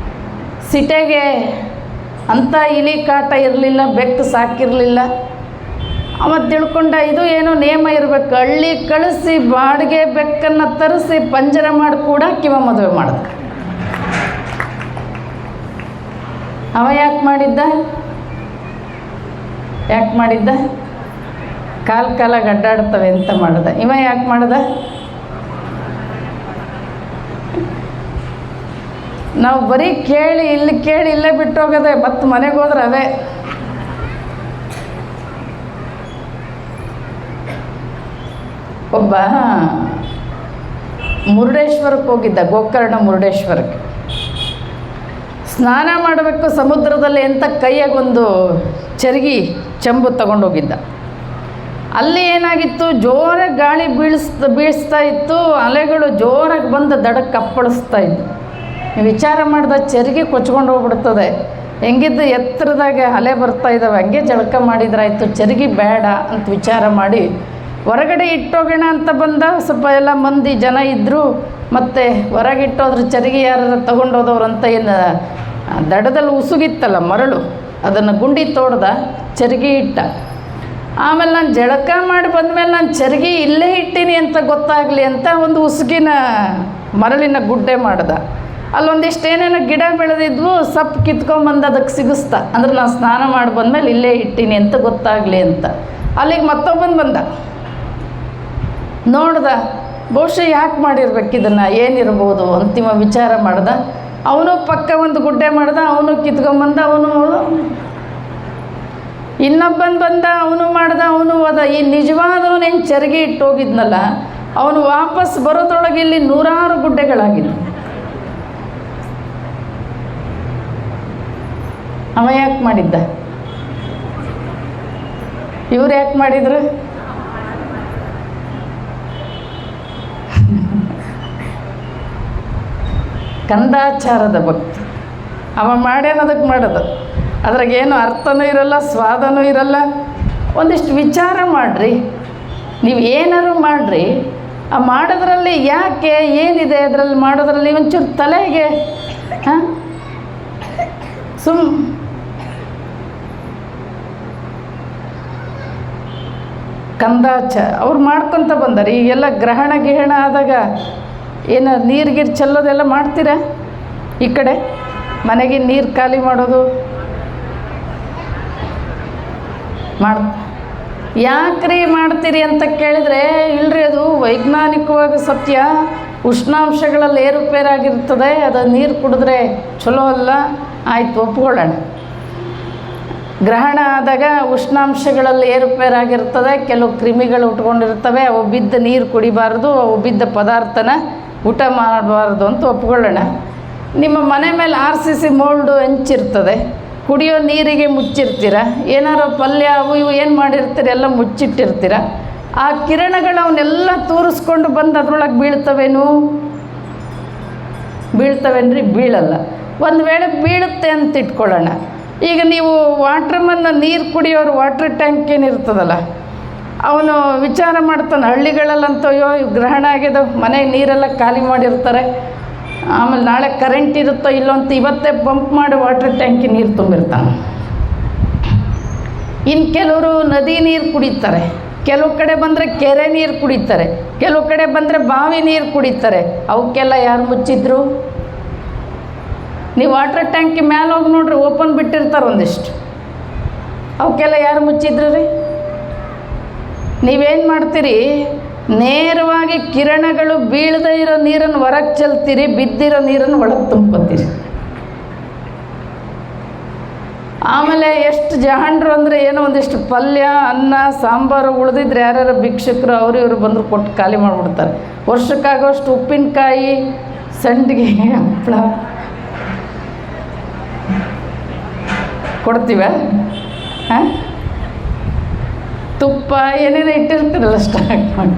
ಸಿಟೆಗೆ ಅಂಥ ಇಲಿ ಕಾಟ ಇರಲಿಲ್ಲ, ಬೆಕ್ಕು ಸಾಕಿರಲಿಲ್ಲ. ಅವತ್ತು ತಿಳ್ಕೊಂಡ, ಇದು ಏನೋ ನೇಮ ಇರಬೇಕು, ಹಳ್ಳಿ ಕಳಿಸಿ ಬಾಡಿಗೆ ಬೆಕ್ಕನ್ನು ತರಿಸಿ ಪಂಜರ ಮಾಡಿ ಕೂಡ ಕಿವ ಮದುವೆ ಮಾಡ್ದ. ಅವ ಯಾಕೆ ಮಾಡಿದ್ದ? ಕಾಲಾಗಿ ಅಡ್ಡಾಡ್ತವೆ ಅಂತ ಮಾಡ್ದ. ಇವ ಯಾಕೆ ಮಾಡ್ದ? ನಾವು ಬರೀ ಕೇಳಿ ಇಲ್ಲೇ ಬಿಟ್ಟು ಹೋಗೋದೆ, ಮತ್ತು ಮನೆಗೆ ಹೋದ್ರೆ ಅವೇ. ಒಬ್ಬ ಮುರುಡೇಶ್ವರಕ್ಕೆ ಹೋಗಿದ್ದ, ಗೋಕರ್ಣ ಮುರುಡೇಶ್ವರಕ್ಕೆ ಸ್ನಾನ ಮಾಡಬೇಕು ಸಮುದ್ರದಲ್ಲಿ ಅಂತ ಕೈಯಾಗೊಂದು ಚರಗಿ ಚೆಂಬು ತಗೊಂಡೋಗಿದ್ದ. ಅಲ್ಲಿ ಏನಾಗಿತ್ತು, ಜೋರಾಗಿ ಗಾಳಿ ಬೀಳಿಸ್ತಾ ಇತ್ತು. ಅಲೆಗಳು ಜೋರಾಗಿ ಬಂದು ದಡಕ್ಕೆ ಅಪ್ಪಳಿಸ್ತಾ ಇತ್ತು. ವಿಚಾರ ಮಾಡಿದ, ಚರಗಿ ಕೊಚ್ಕೊಂಡು ಹೋಗ್ಬಿಡ್ತದೆ, ಹೆಂಗಿದ್ದು ಎತ್ತರದಾಗ ಅಲೆ ಬರ್ತಾ ಇದ್ದಾವೆ, ಹಂಗೆ ಜಳಕ ಮಾಡಿದ್ರಾಯ್ತು, ಚರಗಿ ಬೇಡ ಅಂತ ವಿಚಾರ ಮಾಡಿ ಹೊರಗಡೆ ಇಟ್ಟೋಗೋಣ ಅಂತ ಬಂದ. ಸ್ವಲ್ಪ ಎಲ್ಲ ಮಂದಿ ಜನ ಇದ್ದರು. ಮತ್ತು ಹೊರಗೆ ಇಟ್ಟೋದ್ರ ಚರಗಿ ಯಾರು ತೊಗೊಂಡೋದವ್ರು ಅಂತ ಏನು ದಡದಲ್ಲಿ ಉಸುಗಿತ್ತಲ್ಲ ಮರಳು, ಅದನ್ನು ಗುಂಡಿ ತೋಡ್ದ, ಚರಗಿ ಇಟ್ಟ. ಆಮೇಲೆ ನಾನು ಜಳಕ ಮಾಡಿ ಬಂದಮೇಲೆ ನಾನು ಚರಗಿ ಇಲ್ಲೇ ಇಟ್ಟೀನಿ ಅಂತ ಗೊತ್ತಾಗಲಿ ಅಂತ ಒಂದು ಉಸುಗಿನ ಮರಳಿನ ಗುಡ್ಡೆ ಮಾಡ್ದ. ಅಲ್ಲೊಂದಿಷ್ಟು ಏನೇನೋ ಗಿಡ ಬೆಳೆದಿದ್ವು, ಸಪ್ಪು ಕಿತ್ಕೊಂಬಂದು ಅದಕ್ಕೆ ಸಿಗಿಸ್ತಾ, ಅಂದ್ರೆ ನಾನು ಸ್ನಾನ ಮಾಡಿ ಬಂದಮೇಲೆ ಇಲ್ಲೇ ಇಟ್ಟೀನಿ ಅಂತ ಗೊತ್ತಾಗಲಿ ಅಂತ. ಅಲ್ಲಿಗೆ ಮತ್ತೊಬ್ಬನು ಬಂದ, ನೋಡ್ದ, ಬಹುಶಃ ಯಾಕೆ ಮಾಡಿರ್ಬೇಕು ಇದನ್ನು, ಏನಿರ್ಬೋದು ಅಂತಿಮ ವಿಚಾರ ಮಾಡ್ದ. ಅವನು ಪಕ್ಕ ಒಂದು ಗುಡ್ಡೆ ಮಾಡ್ದ, ಅವನು ಕಿತ್ಕೊಂಬಂದ, ಅವನು ಇನ್ನೊಬ್ಬನು ಬಂದ, ಅವನು ಮಾಡ್ದ, ಅವನು ಹೋದ. ಈ ನಿಜವಾದವನೇನು ಚರಗಿ ಇಟ್ಟು ಹೋಗಿದ್ನಲ್ಲ, ಅವನು ವಾಪಸ್ ಬರೋದ್ರೊಳಗೆ ಇಲ್ಲಿ 100 ಗುಡ್ಡೆಗಳಾಗಿದ್ವು. ಅವ ಯಾಕೆ ಮಾಡಿದ್ದ? ಇವ್ರು ಯಾಕೆ ಮಾಡಿದ್ರು? ಕಂದಾಚಾರದ ಭಕ್ತಿ. ಅವ ಮಾಡ್ಯಾನದಕ್ಕೆ ಮಾಡೋದು, ಅದ್ರಾಗೇನು ಅರ್ಥನೂ ಇರಲ್ಲ, ಸ್ವಾದನೂ ಇರಲ್ಲ. ಒಂದಿಷ್ಟು ವಿಚಾರ ಮಾಡಿರಿ, ನೀವು ಏನಾರು ಮಾಡಿರಿ, ಆ ಮಾಡೋದ್ರಲ್ಲಿ ಯಾಕೆ ಏನಿದೆ ಅದರಲ್ಲಿ ಮಾಡೋದ್ರಲ್ಲಿ ಒಂಚೂರು ತಲೆಗೆ ಕಂದಾಚ ಅವ್ರು ಮಾಡ್ಕೊತ ಬಂದಾರೆ. ಈಗೆಲ್ಲ ಗ್ರಹಣ ಗಿಹಣ ಆದಾಗ ಏನು ನೀರು ಚೆಲ್ಲೋದೆಲ್ಲ ಮಾಡ್ತೀರಾ? ಈ ಕಡೆ ಮನೆಗೆ ನೀರು ಖಾಲಿ ಮಾಡೋದು ಯಾಕ್ರಿ ಮಾಡ್ತೀರಿ ಅಂತ ಕೇಳಿದರೆ, ಇಲ್ಲರಿ ಅದು ವೈಜ್ಞಾನಿಕವಾಗಿ ಸತ್ಯ. ಉಷ್ಣಾಂಶಗಳಲ್ಲಿ ಏರುಪೇರಾಗಿರ್ತದೆ, ಅದು ನೀರು ಕುಡಿದ್ರೆ ಚಲೋ ಅಲ್ಲ. ಆಯ್ತು, ಒಪ್ಕೊಳ್ಳೋಣ. ಗ್ರಹಣ ಆದಾಗ ಉಷ್ಣಾಂಶಗಳಲ್ಲಿ ಏರುಪೇರಾಗಿರ್ತದೆ, ಕೆಲವು ಕ್ರಿಮಿಗಳು ಉಟ್ಕೊಂಡಿರ್ತವೆ, ಅವು ಬಿದ್ದ ನೀರು ಕುಡಿಬಾರ್ದು, ಅವು ಬಿದ್ದ ಪದಾರ್ಥನ ಊಟ ಮಾಡಬಾರ್ದು ಅಂತ ಒಪ್ಕೊಳ್ಳೋಣ. ನಿಮ್ಮ ಮನೆ ಮೇಲೆ RCC ಮೋಲ್ಡು ಹೆಂಚಿರ್ತದೆ, ಕುಡಿಯೋ ನೀರಿಗೆ ಮುಚ್ಚಿರ್ತೀರ, ಏನಾರು ಪಲ್ಯ ಅವು ಇವು ಏನು ಮಾಡಿರ್ತೀರ ಎಲ್ಲ ಮುಚ್ಚಿಟ್ಟಿರ್ತೀರ. ಆ ಕಿರಣಗಳು ಅವನ್ನೆಲ್ಲ ತೂರಿಸ್ಕೊಂಡು ಬಂದು ಅದರೊಳಗೆ ಬೀಳ್ತವೇನ್ರಿ? ಬೀಳಲ್ಲ. ಒಂದು ವೇಳೆ ಬೀಳುತ್ತೆ ಅಂತ ಇಟ್ಕೊಳ್ಳೋಣ. ಈಗ ನೀವು ವಾಟ್ರಮನ್ನ ನೀರು ಕುಡಿಯೋರು ವಾಟ್ರ್ ಟ್ಯಾಂಕ್ ಏನಿರ್ತದಲ್ಲ, ಅವನು ವಿಚಾರ ಮಾಡ್ತಾನೆ, ಹಳ್ಳಿಗಳಲ್ಲಂತೂ ಅಯ್ಯೋ ಗ್ರಹಣ ಆಗ್ಯದ, ಮನೆಗೆ ನೀರೆಲ್ಲ ಖಾಲಿ ಮಾಡಿರ್ತಾರೆ, ಆಮೇಲೆ ನಾಳೆ ಕರೆಂಟ್ ಇರುತ್ತೋ ಇಲ್ಲೋ ಅಂತ ಇವತ್ತೇ ಪಂಪ್ ಮಾಡಿ ವಾಟ್ರ್ ಟ್ಯಾಂಕಿ ನೀರು ತುಂಬಿರ್ತಾನೆ. ಇನ್ನು ಕೆಲವರು ನದಿ ನೀರು ಕುಡಿತಾರೆ, ಕೆಲವು ಕಡೆ ಬಂದರೆ ಕೆರೆ ನೀರು ಕುಡಿತಾರೆ, ಕೆಲವು ಕಡೆ ಬಂದರೆ ಬಾವಿ ನೀರು ಕುಡಿತಾರೆ. ಅವಕ್ಕೆಲ್ಲ ಯಾರು ಮುಚ್ಚಿದ್ರು? ನೀವು ವಾಟ್ರ್ ಟ್ಯಾಂಕಿ ಮ್ಯಾಲೆ ಹೋಗಿ ನೋಡ್ರಿ, ಓಪನ್ ಬಿಟ್ಟಿರ್ತಾರೆ ಒಂದಿಷ್ಟು. ಅವಕ್ಕೆಲ್ಲ ಯಾರು ಮುಚ್ಚಿದ್ರು ರೀ? ನೀವೇನು ಮಾಡ್ತೀರಿ? ನೇರವಾಗಿ ಕಿರಣಗಳು ಬೀಳದೇ ಇರೋ ನೀರನ್ನು ಹೊರಗೆ ಚೆಲ್ತೀರಿ, ಬಿದ್ದಿರೋ ನೀರನ್ನು ಒಳಗೆ ತುಂಬ್ಕೊತೀರಿ. ಆಮೇಲೆ ಎಷ್ಟು ಜಹಾಂಡ್ರು ಅಂದರೆ ಏನೋ ಒಂದಿಷ್ಟು ಪಲ್ಯ ಅನ್ನ ಸಾಂಬಾರು ಉಳಿದಿದ್ರೆ ಯಾರ್ಯಾರು ಭಿಕ್ಷುಕರು ಅವರು ಇವರು ಬಂದರು ಕೊಟ್ಟು ಖಾಲಿ ಮಾಡಿಬಿಡ್ತಾರೆ. ವರ್ಷಕ್ಕಾಗೋಷ್ಟು ಉಪ್ಪಿನಕಾಯಿ, ಸಂಡಿಗೆ, ಹಪ್ಪಳ ಕೊಡ್ತೀವ? ಹಾಂ, ತುಪ್ಪ ಏನೇನೋ ಇಟ್ಟಿರ್ತೀರಲ್ಲ ಸ್ಟಾಕ್ ಮಾಡಿ.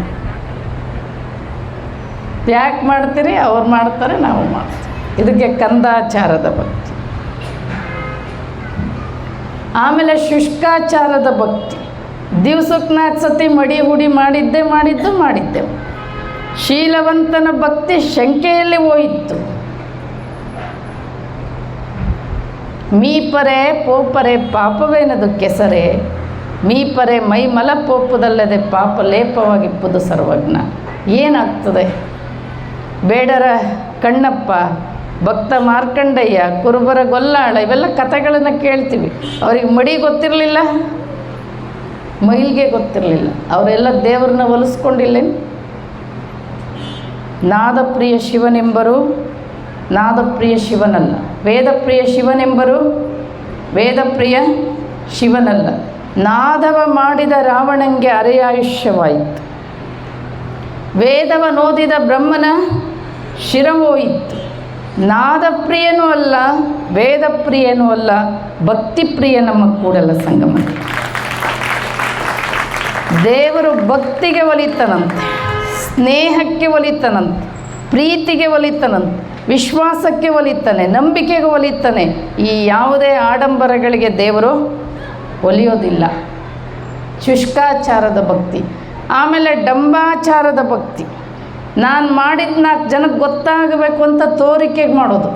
ಯಾಕೆ ಮಾಡ್ತೀರಿ? ಅವ್ರು ಮಾಡ್ತಾರೆ, ನಾವು ಮಾಡ್ತೀವಿ. ಇದಕ್ಕೆ ಕಂದಾಚಾರದ ಭಕ್ತಿ. ಆಮೇಲೆ ಶುಷ್ಕಾಚಾರದ ಭಕ್ತಿ. ದಿವ್ಸಕ್ಕೆ 4 ಸತಿ ಮಡಿ ಹುಡಿ ಮಾಡಿದ್ದೆವು. ಶೀಲವಂತನ ಭಕ್ತಿ ಶಂಕೆಯಲ್ಲಿ ಹೋಯಿತು. ಮೀಪರೆ ಪೋಪರೆ ಪಾಪವೇನದು ಕೆಸರೆ, ಮೀಪರೆ ಮೈಮಲ ಪೋಪದಲ್ಲದೆ ಪಾಪ ಲೇಪವಾಗಿಪ್ಪುದು ಸರ್ವಜ್ಞ. ಏನಾಗ್ತದೆ? ಬೇಡರ ಕಣ್ಣಪ್ಪ, ಭಕ್ತ ಮಾರ್ಕಂಡಯ್ಯ, ಕುರುಬರ ಗೊಲ್ಲಾಳ, ಇವೆಲ್ಲ ಕಥೆಗಳನ್ನು ಕೇಳ್ತೀವಿ. ಅವ್ರಿಗೆ ಮಡಿ ಗೊತ್ತಿರಲಿಲ್ಲ, ಮೈಲ್ಗೆ ಗೊತ್ತಿರಲಿಲ್ಲ, ಅವರೆಲ್ಲ ದೇವ್ರನ್ನ ಒಲಿಸ್ಕೊಂಡಿಲ್ಲೇನು? ನಾದಪ್ರಿಯ ಶಿವನೆಂಬರು ನಾದಪ್ರಿಯ ಶಿವನಲ್ಲ, ವೇದಪ್ರಿಯ ಶಿವನೆಂಬರು ವೇದಪ್ರಿಯ ಶಿವನಲ್ಲ. ನಾದವ ಮಾಡಿದ ರಾವಣಂಗೆ ಅರೆಯಾಯುಷ್ಯವಾಯಿತು, ವೇದವನೋದಿದ ಬ್ರಹ್ಮನ ಶಿರವೋಯಿತು. ನಾದಪ್ರಿಯನೂ ಅಲ್ಲ, ವೇದಪ್ರಿಯನೂ ಅಲ್ಲ, ಭಕ್ತಿಪ್ರಿಯ ನಮ್ಮ ಕೂಡಲ ಸಂಗಮ. ದೇವರು ಭಕ್ತಿಗೆ ಒಲಿತನಂತೆ, ಸ್ನೇಹಕ್ಕೆ ಒಲಿತನಂತೆ, ಪ್ರೀತಿಗೆ ಒಲಿತನಂತೆ, ವಿಶ್ವಾಸಕ್ಕೆ ಒಲಿತಾನೆ, ನಂಬಿಕೆಗೆ ಒಲಿತಾನೆ. ಈ ಯಾವುದೇ ಆಡಂಬರಗಳಿಗೆ ದೇವರು ಒಲಿಯೋದಿಲ್ಲ. ಶುಷ್ಕಾಚಾರದ ಭಕ್ತಿ. ಆಮೇಲೆ ಡಂಬಾಚಾರದ ಭಕ್ತಿ. ನಾನು ಮಾಡಿದ 4 ಜನಕ್ಕೆ ಗೊತ್ತಾಗಬೇಕು ಅಂತ ತೋರಿಕೆಗೆ ಮಾಡೋದು.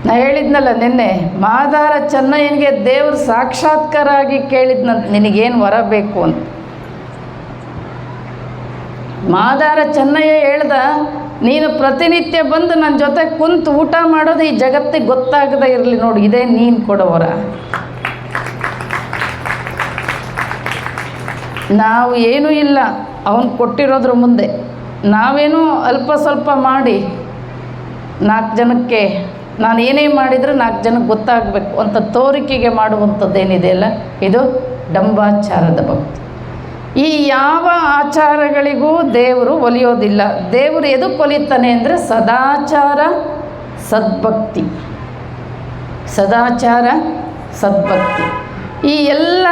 ನಾ ಹೇಳಿದ್ನಲ್ಲ ನಿನ್ನೆ, ಮಾದಾರ ಚೆನ್ನಯ್ಯನಿಗೆ ದೇವರು ಸಾಕ್ಷಾತ್ಕಾರ ಆಗಿ ಕೇಳಿದ್ನಂತ, ನಿನಗೇನು ವರ ಬೇಕು ಅಂತ. ಮಾದಾರ ಚೆನ್ನಯ್ಯ ಹೇಳ್ದ, ನೀನು ಪ್ರತಿನಿತ್ಯ ಬಂದು ನನ್ನ ಜೊತೆ ಕುಂತು ಊಟ ಮಾಡೋದು ಈ ಜಗತ್ತಿಗೆ ಗೊತ್ತಾಗದೇ ಇರಲಿ ನೋಡಿ, ಇದೇ ನೀನು ಕೊಡೋ ವರ. ನಾವು ಏನೂ ಇಲ್ಲ ಅವನು ಕೊಟ್ಟಿರೋದ್ರ ಮುಂದೆ. ನಾವೇನೋ ಅಲ್ಪ ಸ್ವಲ್ಪ ಮಾಡಿ 4 ಜನಕ್ಕೆ ನಾನು ಏನೇ ಮಾಡಿದರೂ 4 ಜನಕ್ಕೆ ಗೊತ್ತಾಗಬೇಕು ಅಂತ ತೋರಿಕೆಗೆ ಮಾಡುವಂಥದ್ದೇನಿದೆಯಲ್ಲ, ಇದು ಡಂಬಾಚಾರದ ಭಕ್ತಿ. ಈ ಯಾವ ಆಚಾರಗಳಿಗೂ ದೇವರು ಒಲಿಯೋದಿಲ್ಲ. ದೇವರು ಎದಕ್ಕೆ ಒಲಿತಾನೆ ಅಂದರೆ ಸದಾಚಾರ ಸದ್ಭಕ್ತಿ. ಸದಾಚಾರ ಸದ್ಭಕ್ತಿ ಈ ಎಲ್ಲ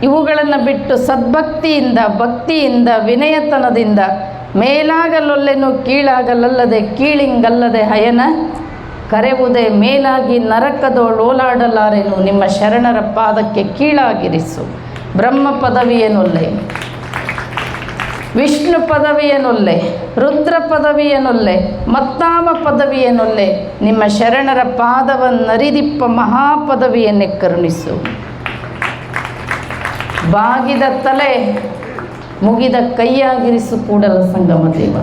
ಇವುಗಳನ್ನು ಬಿಟ್ಟು ಸದ್ಭಕ್ತಿಯಿಂದ, ಭಕ್ತಿಯಿಂದ, ವಿನಯತನದಿಂದ ಮೇಲಾಗಲೊಲ್ಲೆನು ಕೀಳಾಗಲಲ್ಲದೆ, ಕೀಳಿಂಗಲ್ಲದೆ ಹಯನ ಕರೆವುದೇ ಮೇಲಾಗಿ ನರಕದೋಳೋಲಾಡಲಾರೆನು, ನಿಮ್ಮ ಶರಣರ ಪಾದಕ್ಕೆ ಕೀಳಾಗಿರಿಸು. ಬ್ರಹ್ಮ ಪದವಿಯನೊಲ್ಲೆ, ವಿಷ್ಣು ಪದವಿಯನೊಲ್ಲೆ, ರುದ್ರ ಪದವಿಯನೊಲ್ಲೆ, ಮತ್ತಾಮ ಪದವಿಯನೊಲ್ಲೆ, ನಿಮ್ಮ ಶರಣರ ಪಾದವನ್ನರಿದಿಪ್ಪ ಮಹಾಪದವಿಯನ್ನೇ ಕರುಣಿಸು. ಬಾಗಿದ ತಲೆ ಮುಗಿದ ಕೈಯಾಗಿರಿಸು ಕೂಡಲ ಸಂಗಮ ದೇವ.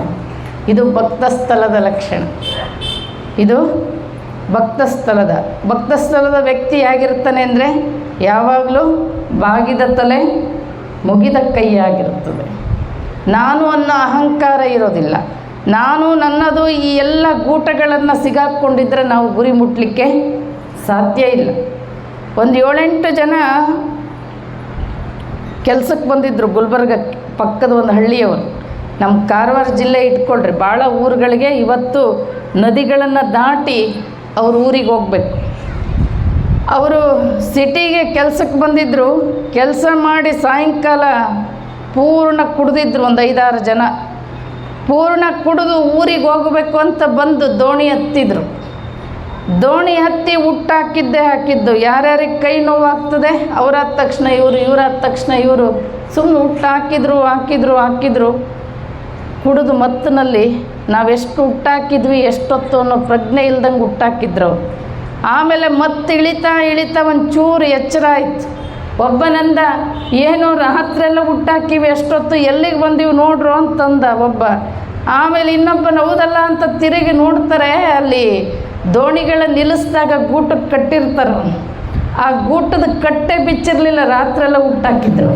ಇದು ಭಕ್ತಸ್ಥಳದ ಲಕ್ಷಣ. ಇದು ಭಕ್ತಸ್ಥಳದ ವ್ಯಕ್ತಿ ಹೇಗಿರ್ತಾನೆ ಅಂದರೆ ಯಾವಾಗಲೂ ಬಾಗಿದ ತಲೆ ಮುಗಿದ ಕೈಯಾಗಿರುತ್ತದೆ. ನಾನು ಅನ್ನೋ ಅಹಂಕಾರ ಇರೋದಿಲ್ಲ. ನಾನು ನನ್ನದು ಈ ಎಲ್ಲ ಗೂಟಗಳನ್ನು ಸಿಗಾಕ್ಕೊಂಡಿದ್ದರೆ ನಾವು ಗುರಿ ಮುಟ್ಟಲಿಕ್ಕೆ ಸಾಧ್ಯ ಇಲ್ಲ. ಒಂದು 7-8 ಜನ ಕೆಲಸಕ್ಕೆ ಬಂದಿದ್ದರು ಗುಲ್ಬರ್ಗ ಪಕ್ಕದ ಒಂದು ಹಳ್ಳಿಯವರು. ನಮ್ಮ ಕಾರವಾರ ಜಿಲ್ಲೆ ಇಟ್ಕೊಳ್ರಿ, ಭಾಳ ಊರುಗಳಿಗೆ ಇವತ್ತು ನದಿಗಳನ್ನು ದಾಟಿ ಅವ್ರ ಊರಿಗೆ ಹೋಗಬೇಕು. ಅವರು ಸಿಟಿಗೆ ಕೆಲಸಕ್ಕೆ ಬಂದಿದ್ದರು. ಕೆಲಸ ಮಾಡಿ ಸಾಯಂಕಾಲ ಪೂರ್ಣ ಕುಡಿದಿದ್ರು. ಒಂದು 5-6 ಜನ ಪೂರ್ಣ ಕುಡಿದು ಊರಿಗೆ ಹೋಗಬೇಕು ಅಂತ ಬಂದು ದೋಣಿ ಹತ್ತಿದ್ರು. ದೋಣಿ ಹತ್ತಿ ಹಾಕಿದ್ದು ಯಾರ್ಯಾರಿಗೆ ಕೈ ನೋವಾಗ್ತದೆ ಅವರಾದ ತಕ್ಷಣ ಇವರು, ಇವರಾದ ತಕ್ಷಣ ಇವರು, ಸುಮ್ಮನೆ ಹಾಕಿದ್ರು. ಕುಡಿದು ಮತ್ತಿನಲ್ಲಿ ನಾವೆಷ್ಟು ಹಾಕಿದ್ವಿ ಎಷ್ಟೊತ್ತು ಅನ್ನೋ ಪ್ರಜ್ಞೆ ಇಲ್ದಂಗೆ ಹಾಕಿದ್ರು ಅವರು. ಆಮೇಲೆ ಮತ್ತೆ ಇಳಿತಾ ಒಂಚೂರು ಎಚ್ಚರ ಆಯಿತು. ಒಬ್ಬನಂದ, ಏನೋ ರಾತ್ರೆಲ್ಲ ಹಾಕಿವಿ ಎಷ್ಟೊತ್ತು, ಎಲ್ಲಿಗೆ ಬಂದೀವಿ ನೋಡ್ರು ಅಂತಂದ ಒಬ್ಬ. ಆಮೇಲೆ ಇನ್ನೊಬ್ಬನ ಹೌದಲ್ಲ ಅಂತ ತಿರುಗಿ ನೋಡ್ತಾರೆ, ಅಲ್ಲಿ ದೋಣಿಗಳ ನಿಲ್ಲಿಸಿದಾಗ ಗೂಟಕ್ಕೆ ಕಟ್ಟಿರ್ತಾರೆ. ಆ ಗೂಟದ ಕಟ್ಟೆ ಬಿಚ್ಚಿರಲಿಲ್ಲ, ರಾತ್ರೆಲ್ಲ ಹಾಕಿದ್ರು.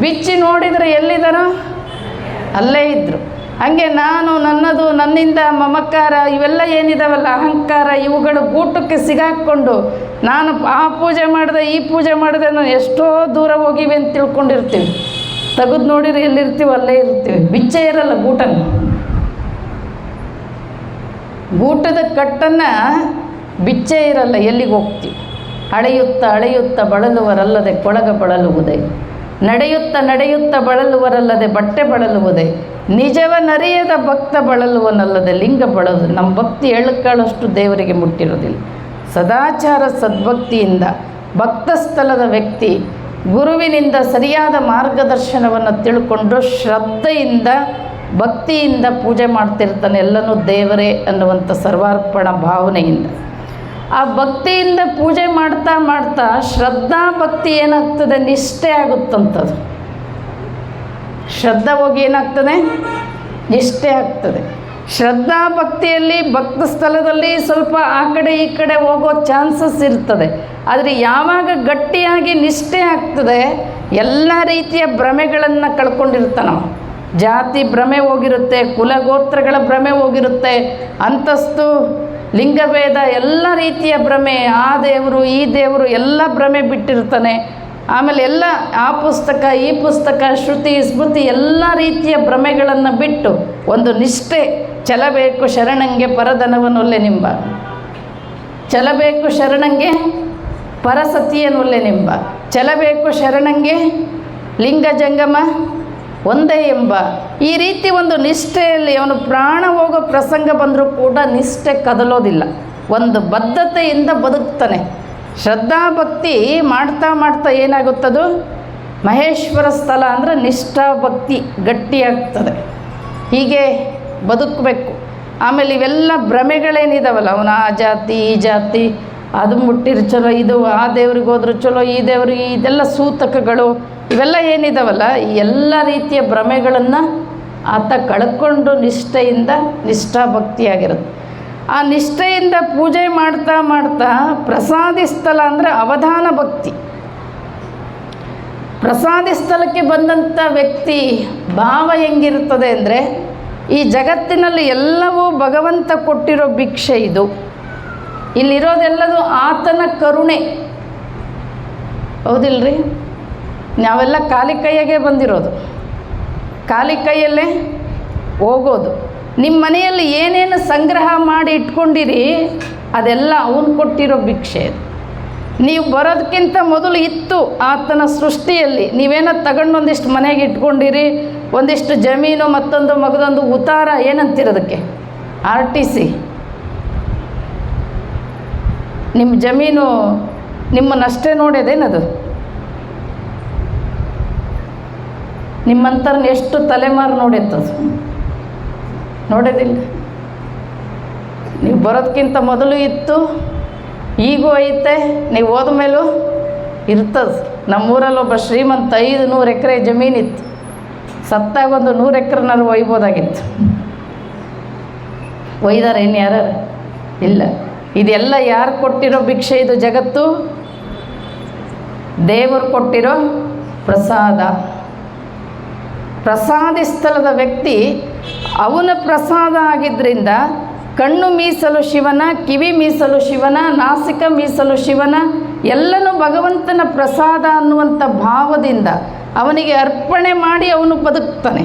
ಬಿಚ್ಚಿ ನೋಡಿದರೆ ಎಲ್ಲಿದ್ದಾರೋ ಅಲ್ಲೇ ಇದ್ದರು. ಹಾಗೆ ನಾನು ನನ್ನದು, ನನ್ನಿಂದ ಮಮಕಾರ ಇವೆಲ್ಲ ಏನಿದಾವಲ್ಲ ಅಹಂಕಾರ, ಇವುಗಳು ಗೂಟಕ್ಕೆ ಸಿಗಾಕ್ಕೊಂಡು ನಾನು ಆ ಪೂಜೆ ಮಾಡಿದೆ ಈ ಪೂಜೆ ಮಾಡಿದೆ ನಾನು ಎಷ್ಟೋ ದೂರ ಹೋಗಿವೆ ಅಂತ ತಿಳ್ಕೊಂಡಿರ್ತೀವಿ. ತೆಗೆದು ನೋಡಿದ್ರೆ ಎಲ್ಲಿರ್ತೀವಿ ಅಲ್ಲೇ ಇರ್ತೀವಿ. ಬಿಚ್ಚೇ ಇರಲ್ಲ ಗೂಟದ ಕಟ್ಟನ್ನು ಬಿಚ್ಚೇ ಇರಲ್ಲ, ಎಲ್ಲಿಗೆ ಹೋಗ್ತೀವಿ. ಅಳೆಯುತ್ತಾ ಬಳಲುವರಲ್ಲದೆ ಕೊಳಗ ಬಳಲುವುದೇ, ನಡೆಯುತ್ತಾ ಬಳಲುವರಲ್ಲದೆ ಬಟ್ಟೆ ಬಳಲುವುದೇ, ನಿಜವನರಿಯದ ಭಕ್ತ ಬಳಲುವನಲ್ಲದೆ ಲಿಂಗ ಬಳಲು. ನಮ್ಮ ಭಕ್ತಿ ಎಳ್ಕಾಳಷ್ಟು ದೇವರಿಗೆ ಮುಟ್ಟಿರೋದಿಲ್ಲ. ಸದಾಚಾರ ಸದ್ಭಕ್ತಿಯಿಂದ ಭಕ್ತಸ್ಥಳದ ವ್ಯಕ್ತಿ ಗುರುವಿನಿಂದ ಸರಿಯಾದ ಮಾರ್ಗದರ್ಶನವನ್ನು ತಿಳ್ಕೊಂಡು ಶ್ರದ್ಧೆಯಿಂದ ಭಕ್ತಿಯಿಂದ ಪೂಜೆ ಮಾಡ್ತಿರ್ತಾನೆ. ಎಲ್ಲನೂ ದೇವರೇ ಅನ್ನುವಂಥ ಸರ್ವಾರ್ಪಣ ಭಾವನೆಯಿಂದ ಆ ಭಕ್ತಿಯಿಂದ ಪೂಜೆ ಮಾಡ್ತಾ ಶ್ರದ್ಧಾ ಭಕ್ತಿ ಏನಾಗ್ತದೆ, ನಿಷ್ಠೆ ಆಗುತ್ತಂಥದ್ದು. ಶ್ರದ್ಧಾ ಹೋಗಿ ಏನಾಗ್ತದೆ, ನಿಷ್ಠೆ ಆಗ್ತದೆ. ಶ್ರದ್ಧಾ ಭಕ್ತಿಯಲ್ಲಿ ಭಕ್ತ ಸ್ಥಳದಲ್ಲಿ ಸ್ವಲ್ಪ ಆ ಕಡೆ ಈ ಕಡೆ ಹೋಗೋ ಚಾನ್ಸಸ್ ಇರ್ತದೆ. ಆದರೆ ಯಾವಾಗ ಗಟ್ಟಿಯಾಗಿ ನಿಷ್ಠೆ ಆಗ್ತದೆ, ಎಲ್ಲ ರೀತಿಯ ಭ್ರಮೆಗಳನ್ನು ಕಳ್ಕೊಂಡಿರ್ತಾನೆ. ಜಾತಿ ಭ್ರಮೆ ಹೋಗಿರುತ್ತೆ, ಕುಲಗೋತ್ರಗಳ ಭ್ರಮೆ ಹೋಗಿರುತ್ತೆ, ಅಂತಸ್ತು ಲಿಂಗಭೇದ ಎಲ್ಲ ರೀತಿಯ ಭ್ರಮೆ, ಆ ದೇವರು ಈ ದೇವರು ಎಲ್ಲ ಭ್ರಮೆ ಬಿಟ್ಟಿರ್ತಾನೆ. ಆಮೇಲೆ ಎಲ್ಲ ಆ ಪುಸ್ತಕ ಈ ಪುಸ್ತಕ ಶ್ರುತಿ ಸ್ಮೃತಿ ಎಲ್ಲ ರೀತಿಯ ಭ್ರಮೆಗಳನ್ನು ಬಿಟ್ಟು ಒಂದು ನಿಷ್ಠೆ, ಚಲಬೇಕು ಶರಣಂಗೆ ಪರಧನವನೊಲ್ಲೆ ನಿಂಬ, ಚಲಬೇಕು ಶರಣಂಗೆ ಪರಸತಿಯನೊಲ್ಲೆ ನಿಂಬ, ಚಲಬೇಕು ಶರಣಂಗೆ ಲಿಂಗ ಜಂಗಮ ಒಂದೇ ಎಂಬ ಈ ರೀತಿ ಒಂದು ನಿಷ್ಠೆಯಲ್ಲಿ ಅವನು ಪ್ರಾಣ ಹೋಗೋ ಪ್ರಸಂಗ ಬಂದರೂ ಕೂಡ ನಿಷ್ಠೆ ಕದಲೋದಿಲ್ಲ. ಒಂದು ಬದ್ಧತೆಯಿಂದ ಬದುಕ್ತಾನೆ. ಶ್ರದ್ಧಾಭಕ್ತಿ ಮಾಡ್ತಾ ಏನಾಗುತ್ತದು, ಮಹೇಶ್ವರ ಸ್ಥಳ ಅಂದರೆ ನಿಷ್ಠಾಭಕ್ತಿ ಗಟ್ಟಿಯಾಗ್ತದೆ. ಹೀಗೆ ಬದುಕಬೇಕು. ಆಮೇಲೆ ಇವೆಲ್ಲ ಭ್ರಮೆಗಳೇನಿದಾವಲ್ಲ, ಅವನು ಆ ಜಾತಿ ಈ ಜಾತಿ ಅದು ಮುಟ್ಟಿರು ಚಲೋ, ಇದು ಆ ದೇವ್ರಿಗೆ ಹೋದ್ರು ಚಲೋ, ಈ ದೇವ್ರಿಗೆ, ಇದೆಲ್ಲ ಸೂತಕಗಳು ಇವೆಲ್ಲ ಏನಿದಾವಲ್ಲ ಈ ಎಲ್ಲ ರೀತಿಯ ಭ್ರಮೆಗಳನ್ನು ಆತ ಕಳ್ಕೊಂಡು ನಿಷ್ಠೆಯಿಂದ ನಿಷ್ಠಾಭಕ್ತಿಯಾಗಿರುತ್ತೆ. ಆ ನಿಷ್ಠೆಯಿಂದ ಪೂಜೆ ಮಾಡ್ತಾ ಪ್ರಸಾದಿ ಸ್ಥಳ ಅಂದರೆ ಅವಧಾನ ಭಕ್ತಿ. ಪ್ರಸಾದಿ ಸ್ಥಳಕ್ಕೆ ಬಂದಂಥ ವ್ಯಕ್ತಿ ಭಾವ ಹೆಂಗಿರ್ತದೆ ಅಂದರೆ, ಈ ಜಗತ್ತಿನಲ್ಲಿ ಎಲ್ಲವೂ ಭಗವಂತ ಕೊಟ್ಟಿರೋ ಭಿಕ್ಷೆ ಇದು, ಇಲ್ಲಿರೋದೆಲ್ಲದು ಆತನ ಕರುಣೆ. ಹೌದಿಲ್ರಿ? ನಾವೆಲ್ಲ ಖಾಲಿ ಕೈಯಾಗೆ ಬಂದಿರೋದು, ಖಾಲಿ ಕೈಯಲ್ಲೇ ಹೋಗೋದು. ನಿಮ್ಮ ಮನೆಯಲ್ಲಿ ಏನೇನು ಸಂಗ್ರಹ ಮಾಡಿ ಇಟ್ಕೊಂಡಿರಿ ಅದೆಲ್ಲ ಅವನು ಕೊಟ್ಟಿರೋ ಭಿಕ್ಷೆ. ನೀವು ಬರೋದಕ್ಕಿಂತ ಮೊದಲು ಇತ್ತು ಆತನ ಸೃಷ್ಟಿಯಲ್ಲಿ. ನೀವೇನೋ ತಗೊಂಡು ಒಂದಿಷ್ಟು ಮನೆಗೆ ಇಟ್ಕೊಂಡಿರಿ, ಒಂದಿಷ್ಟು ಜಮೀನು ಮತ್ತೊಂದು ಮಗದೊಂದು ಉತ್ತಾರ ಏನಂತಿರೋದಕ್ಕೆ RTC. ನಿಮ್ಮ ಜಮೀನು ನಿಮ್ಮನ್ನಷ್ಟೇ ನೋಡೋದೇನದು, ನಿಮ್ಮಂಥವ್ರನ್ನ ಎಷ್ಟು ತಲೆಮಾರು ನೋಡೈತದು ನೋಡೋದಿಲ್ಲ. ನೀವು ಬರೋದಕ್ಕಿಂತ ಮೊದಲು ಇತ್ತು, ಈಗೂ ಐತೆ, ನೀವು ಹೋದ ಮೇಲೂ ಇರ್ತದೆ. ನಮ್ಮೂರಲ್ಲಿ ಒಬ್ಬ ಶ್ರೀಮಂತ 500 ಎಕರೆ ಜಮೀನಿತ್ತು. ಸತ್ತಾಗ ಒಂದು 100 ಎಕರೆನಾರು ಒಯ್ಬೋದಾಗಿತ್ತು. ಒಯ್ದಾರ ಏನು ಯಾರು ಇಲ್ಲ. ಇದೆಲ್ಲ ಯಾರು ಕೊಟ್ಟಿರೋ ಭಿಕ್ಷೆ? ಇದು ಜಗತ್ತು ದೇವರು ಕೊಟ್ಟಿರೋ ಪ್ರಸಾದ. ಪ್ರಸಾದಿಸ್ಥಳದ ವ್ಯಕ್ತಿ ಅವನ ಪ್ರಸಾದ ಆಗಿದ್ದರಿಂದ ಕಣ್ಣು ಮೀಸಲು ಶಿವನ, ಕಿವಿ ಮೀಸಲು ಶಿವನ, ನಾಸಿಕ ಮೀಸಲು ಶಿವನ, ಎಲ್ಲನೂ ಭಗವಂತನ ಪ್ರಸಾದ ಅನ್ನುವಂಥ ಭಾವದಿಂದ ಅವನಿಗೆ ಅರ್ಪಣೆ ಮಾಡಿ ಅವನು ಬದುಕ್ತಾನೆ.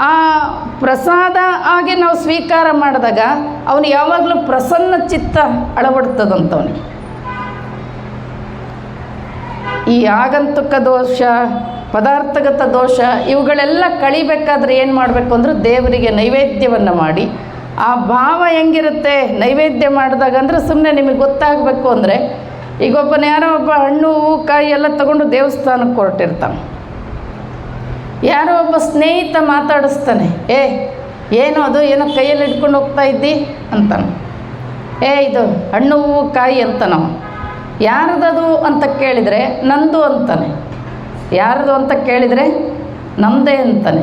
ಆ ಪ್ರಸಾದ ಆಗಿ ನಾವು ಸ್ವೀಕಾರ ಮಾಡಿದಾಗ ಅವನು ಯಾವಾಗಲೂ ಪ್ರಸನ್ನ ಚಿತ್ತ ಅಳವಡ್ತದಂಥವನಿಗೆ. ಈ ಆಗಂತುಕ ದೋಷ, ಪದಾರ್ಥಗತ ದೋಷ ಇವುಗಳೆಲ್ಲ ಕಳಿಬೇಕಾದ್ರೆ ಏನು ಮಾಡಬೇಕು ಅಂದರೆ ದೇವರಿಗೆ ನೈವೇದ್ಯವನ್ನು ಮಾಡಿ, ಆ ಭಾವ ಹೆಂಗಿರುತ್ತೆ ನೈವೇದ್ಯ ಮಾಡಿದಾಗ ಅಂದರೆ, ಸುಮ್ಮನೆ ನಿಮಗೆ ಗೊತ್ತಾಗಬೇಕು ಅಂದರೆ, ಈಗ ಯಾರೋ ಒಬ್ಬ ಹಣ್ಣು ಹೂವು ಕಾಯಿ ಎಲ್ಲ ತಗೊಂಡು ದೇವಸ್ಥಾನಕ್ಕೆ ಹೊರಟಿರ್ತಾನೆ. ಯಾರೋ ಒಬ್ಬ ಸ್ನೇಹಿತ ಮಾತಾಡಿಸ್ತಾನೆ, ಏನೋ ಅದು ಏನೋ ಕೈಯಲ್ಲಿ ಇಟ್ಕೊಂಡು ಹೋಗ್ತಾ ಇದ್ದಿ ಅಂತಾನೆ. ಇದು ಹಣ್ಣು ಹೂವು ಕಾಯಿ ಅಂತ ನಾವು. ಯಾರದದು ಅಂತ ಕೇಳಿದರೆ ನಂದು ಅಂತಾನೆ. ಯಾರದು ಅಂತ ಕೇಳಿದರೆ ನಮ್ಮದೇ ಅಂತಾನೆ.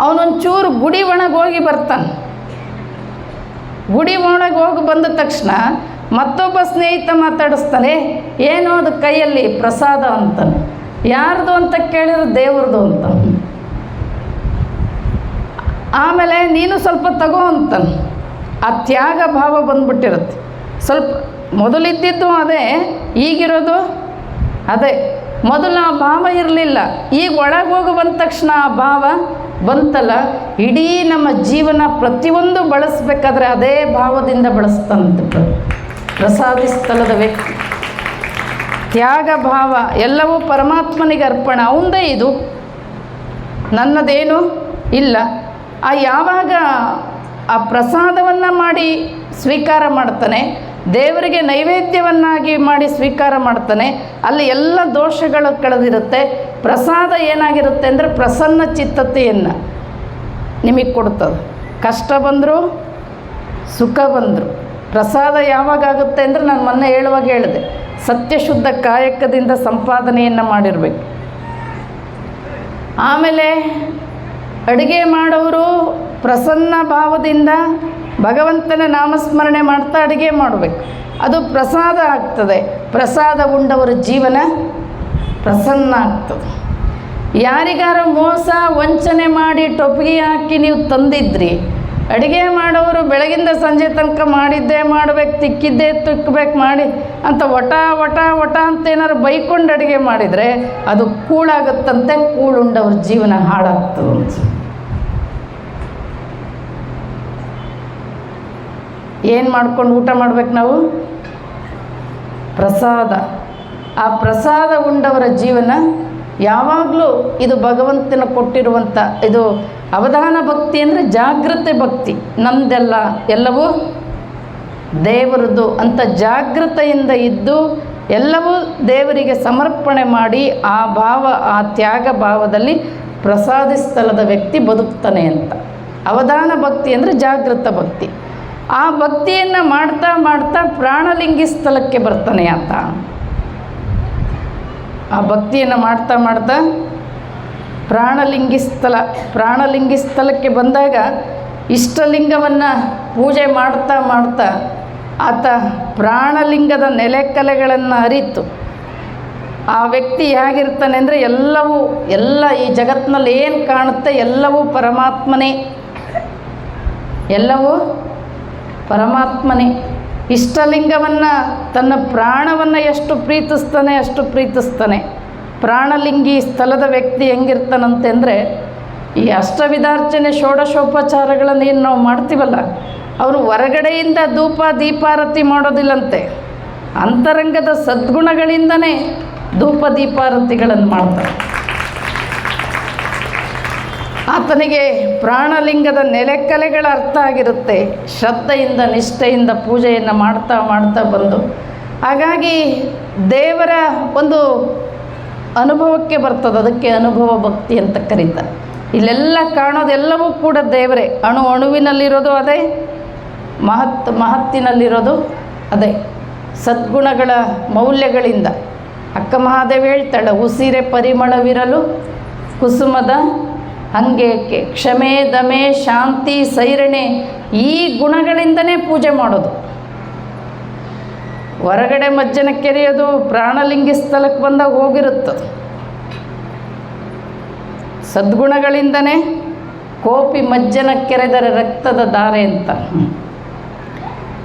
ಅವನೊಂಚೂರು ಗುಡಿ ಒಳಗೆ ಹೋಗಿ ಬರ್ತಾನೆ. ಗುಡಿ ಒಳಗೆ ಹೋಗಿ ಬಂದ ತಕ್ಷಣ ಮತ್ತೊಬ್ಬ ಸ್ನೇಹಿತ ಮಾತಾಡಿಸ್ತಾನೆ, ಏನೋ ಅದು ಕೈಯಲ್ಲಿ ಪ್ರಸಾದ ಅಂತಾನೆ. ಯಾರ್ದು ಅಂತ ಕೇಳಿದ್ರೆ ದೇವ್ರದು ಅಂತ. ಆಮೇಲೆ ನೀನು ಸ್ವಲ್ಪ ತಗೋ ಅಂತಾನೆ. ಆ ತ್ಯಾಗ ಭಾವ ಬಂದ್ಬಿಟ್ಟಿರುತ್ತೆ. ಸ್ವಲ್ಪ ಮೊದಲಿದ್ದಿದ್ದು ಅದೇ, ಈಗಿರೋದು ಅದೇ. ಮೊದಲು ಆ ಭಾವ ಇರಲಿಲ್ಲ, ಈಗ ಒಳಗೆ ಹೋಗಿ ಬಂದ ತಕ್ಷಣ ಆ ಭಾವ ಬಂತಲ್ಲ. ಇಡೀ ನಮ್ಮ ಜೀವನ ಪ್ರತಿಯೊಂದು ಬಳಸಬೇಕಾದ್ರೆ ಅದೇ ಭಾವದಿಂದ ಬಳಸ್ತಾನಂತೆ ಪ್ರಸಾದಿಸ್ಥಳದ ವ್ಯಕ್ತಿ. ತ್ಯಾಗ ಭಾವ, ಎಲ್ಲವೂ ಪರಮಾತ್ಮನಿಗೆ ಅರ್ಪಣೆ. ಅವಂದೇ ಇದು, ನನ್ನದೇನು ಇಲ್ಲ. ಯಾವಾಗ ಆ ಪ್ರಸಾದವನ್ನು ಮಾಡಿ ಸ್ವೀಕಾರ ಮಾಡ್ತಾನೆ, ದೇವರಿಗೆ ನೈವೇದ್ಯವನ್ನಾಗಿ ಮಾಡಿ ಸ್ವೀಕಾರ ಮಾಡ್ತಾನೆ, ಅಲ್ಲಿ ಎಲ್ಲ ದೋಷಗಳು ಕಳೆದಿರುತ್ತೆ. ಪ್ರಸಾದ ಏನಾಗಿರುತ್ತೆ ಅಂದರೆ ಪ್ರಸನ್ನ ಚಿತ್ತತೆಯನ್ನು ನಿಮಗೆ ಕೊಡ್ತದೆ. ಕಷ್ಟ ಬಂದರೂ ಸುಖ ಬಂದರು ಪ್ರಸಾದ ಯಾವಾಗುತ್ತೆ ಅಂದರೆ, ನಾನು ಮೊನ್ನೆ ಹೇಳುವಾಗ ಹೇಳಿದೆ, ಸತ್ಯಶುದ್ಧ ಕಾಯಕದಿಂದ ಸಂಪಾದನೆಯನ್ನು ಮಾಡಿರಬೇಕು. ಆಮೇಲೆ ಅಡುಗೆ ಮಾಡೋರು ಪ್ರಸನ್ನ ಭಾವದಿಂದ ಭಗವಂತನ ನಾಮಸ್ಮರಣೆ ಮಾಡ್ತಾ ಅಡುಗೆ ಮಾಡಬೇಕು. ಅದು ಪ್ರಸಾದ ಆಗ್ತದೆ. ಪ್ರಸಾದ ಉಂಡವರ ಜೀವನ ಪ್ರಸನ್ನ ಆಗ್ತದೆ. ಯಾರಿಗಾರ ಮೋಸ ವಂಚನೆ ಮಾಡಿ ಟೊಪ್ಪಿಗೆ ಹಾಕಿ ನೀವು ತಂದಿದ್ರಿ, ಅಡುಗೆ ಮಾಡೋರು ಬೆಳಗಿಂದ ಸಂಜೆ ತನಕ ಮಾಡಿದ್ದೇ ಮಾಡಬೇಕು, ತಿಕ್ಕಿದ್ದೇ ತಿಕ್ಕಬೇಕು ಮಾಡಿ ಅಂತ ಒಟ ಒಟ ಒಟ ಅಂತ ಏನಾದ್ರು ಬೈಕೊಂಡು ಅಡುಗೆ ಮಾಡಿದರೆ ಅದು ಕೂಳಾಗುತ್ತಂತೆ. ಕೂಳುಂಡವ್ರ ಜೀವನ ಹಾಳಾಗ್ತದಂತೆ. ಏನು ಮಾಡ್ಕೊಂಡು ಊಟ ಮಾಡ್ಬೇಕು ನಾವು? ಪ್ರಸಾದ. ಆ ಪ್ರಸಾದ ಉಂಡವರ ಜೀವನ ಯಾವಾಗಲೂ ಇದು ಭಗವಂತನ ಕೊಟ್ಟಿರುವಂಥ ಇದು ಅವಧಾನ ಭಕ್ತಿ ಅಂದರೆ ಜಾಗೃತಿ ಭಕ್ತಿ. ನಮ್ಮದೆಲ್ಲ ಎಲ್ಲವೂ ದೇವರದು ಅಂತ ಜಾಗೃತೆಯಿಂದ ಇದ್ದು ಎಲ್ಲವೂ ದೇವರಿಗೆ ಸಮರ್ಪಣೆ ಮಾಡಿ ಆ ಭಾವ, ಆ ತ್ಯಾಗ ಭಾವದಲ್ಲಿ ಪ್ರಸಾದಿಸ್ಥಳದ ವ್ಯಕ್ತಿ ಬದುಕ್ತಾನೆ ಅಂತ. ಅವಧಾನ ಭಕ್ತಿ ಅಂದರೆ ಜಾಗೃತ ಭಕ್ತಿ. ಆ ಭಕ್ತಿಯನ್ನು ಮಾಡ್ತಾ ಮಾಡ್ತಾ ಪ್ರಾಣಲಿಂಗಿ ಸ್ಥಳಕ್ಕೆ ಬರ್ತಾನೆ ಆತ. ಆ ಭಕ್ತಿಯನ್ನು ಮಾಡ್ತಾ ಮಾಡ್ತಾ ಪ್ರಾಣಲಿಂಗಿ ಸ್ಥಳಕ್ಕೆ ಬಂದಾಗ ಇಷ್ಟಲಿಂಗವನ್ನು ಪೂಜೆ ಮಾಡ್ತಾ ಮಾಡ್ತಾ ಆತ ಪ್ರಾಣಲಿಂಗದ ನೆಲೆಕಲೆಗಳನ್ನು ಅರಿತು ಆ ವ್ಯಕ್ತಿ ಹೇಗಿರ್ತಾನೆ ಅಂದರೆ, ಎಲ್ಲ ಈ ಜಗತ್ತಿನಲ್ಲಿ ಏನು ಕಾಣುತ್ತೆ ಎಲ್ಲವೂ ಪರಮಾತ್ಮನೇ, ಎಲ್ಲವೂ ಪರಮಾತ್ಮನೇ. ಇಷ್ಟಲಿಂಗವನ್ನು, ತನ್ನ ಪ್ರಾಣವನ್ನು ಎಷ್ಟು ಪ್ರೀತಿಸ್ತಾನೆ ಅಷ್ಟು ಪ್ರೀತಿಸ್ತಾನೆ. ಪ್ರಾಣಲಿಂಗಿ ಸ್ಥಳದ ವ್ಯಕ್ತಿ ಹೆಂಗಿರ್ತಾನಂತೆ ಅಂದರೆ, ಈ ಅಷ್ಟವಿಧಾರ್ಚನೆ ಷೋಡಶೋಪಚಾರಗಳನ್ನು ಏನು ನಾವು ಮಾಡ್ತೀವಲ್ಲ, ಅವರು ಹೊರಗಡೆಯಿಂದ ಧೂಪ ದೀಪಾರತಿ ಮಾಡೋದಿಲ್ಲಂತೆ, ಅಂತರಂಗದ ಸದ್ಗುಣಗಳಿಂದನೇ ಧೂಪ ದೀಪಾರತಿಗಳನ್ನು ಮಾಡ್ತಾರೆ. ಆತನಿಗೆ ಪ್ರಾಣಲಿಂಗದ ನೆಲೆಕಲೆಗಳ ಅರ್ಥ ಆಗಿರುತ್ತೆ. ಶ್ರದ್ಧೆಯಿಂದ ನಿಷ್ಠೆಯಿಂದ ಪೂಜೆಯನ್ನು ಮಾಡ್ತಾ ಮಾಡ್ತಾ ಬಂದು, ಹಾಗಾಗಿ ದೇವರ ಒಂದು ಅನುಭವಕ್ಕೆ ಬರ್ತದೆ. ಅದಕ್ಕೆ ಅನುಭವ ಭಕ್ತಿ ಅಂತ ಕರೀತಾರೆ. ಇಲ್ಲೆಲ್ಲ ಕಾಣೋದೆಲ್ಲವೂ ಕೂಡ ದೇವರೇ. ಅಣುವಿನಲ್ಲಿರೋದು ಅದೇ, ಮಹತ್ತಿನಲ್ಲಿರೋದು ಅದೇ. ಸದ್ಗುಣಗಳ ಮೌಲ್ಯಗಳಿಂದ. ಅಕ್ಕ ಮಹಾದೇವಿ ಹೇಳ್ತಾಳೆ, ಉಸಿರೆ ಪರಿಮಳವಿರಲು ಕುಸುಮದ ಹಂಗೇಕೆ, ಕ್ಷಮೆ ದಮೆ ಶಾಂತಿ ಸೈರಣೆ, ಈ ಗುಣಗಳಿಂದನೇ ಪೂಜೆ ಮಾಡೋದು. ಹೊರಗಡೆ ಮಜ್ಜನ ಕೆರೆಯೋದು ಪ್ರಾಣಲಿಂಗಿ ಸ್ಥಳಕ್ಕೆ ಬಂದಾಗ ಹೋಗಿರುತ್ತದೆ. ಸದ್ಗುಣಗಳಿಂದನೇ ಕೋಪಿ ಮಜ್ಜನ ಕೆರೆದರೆ ರಕ್ತದ ಧಾರೆ ಅಂತ.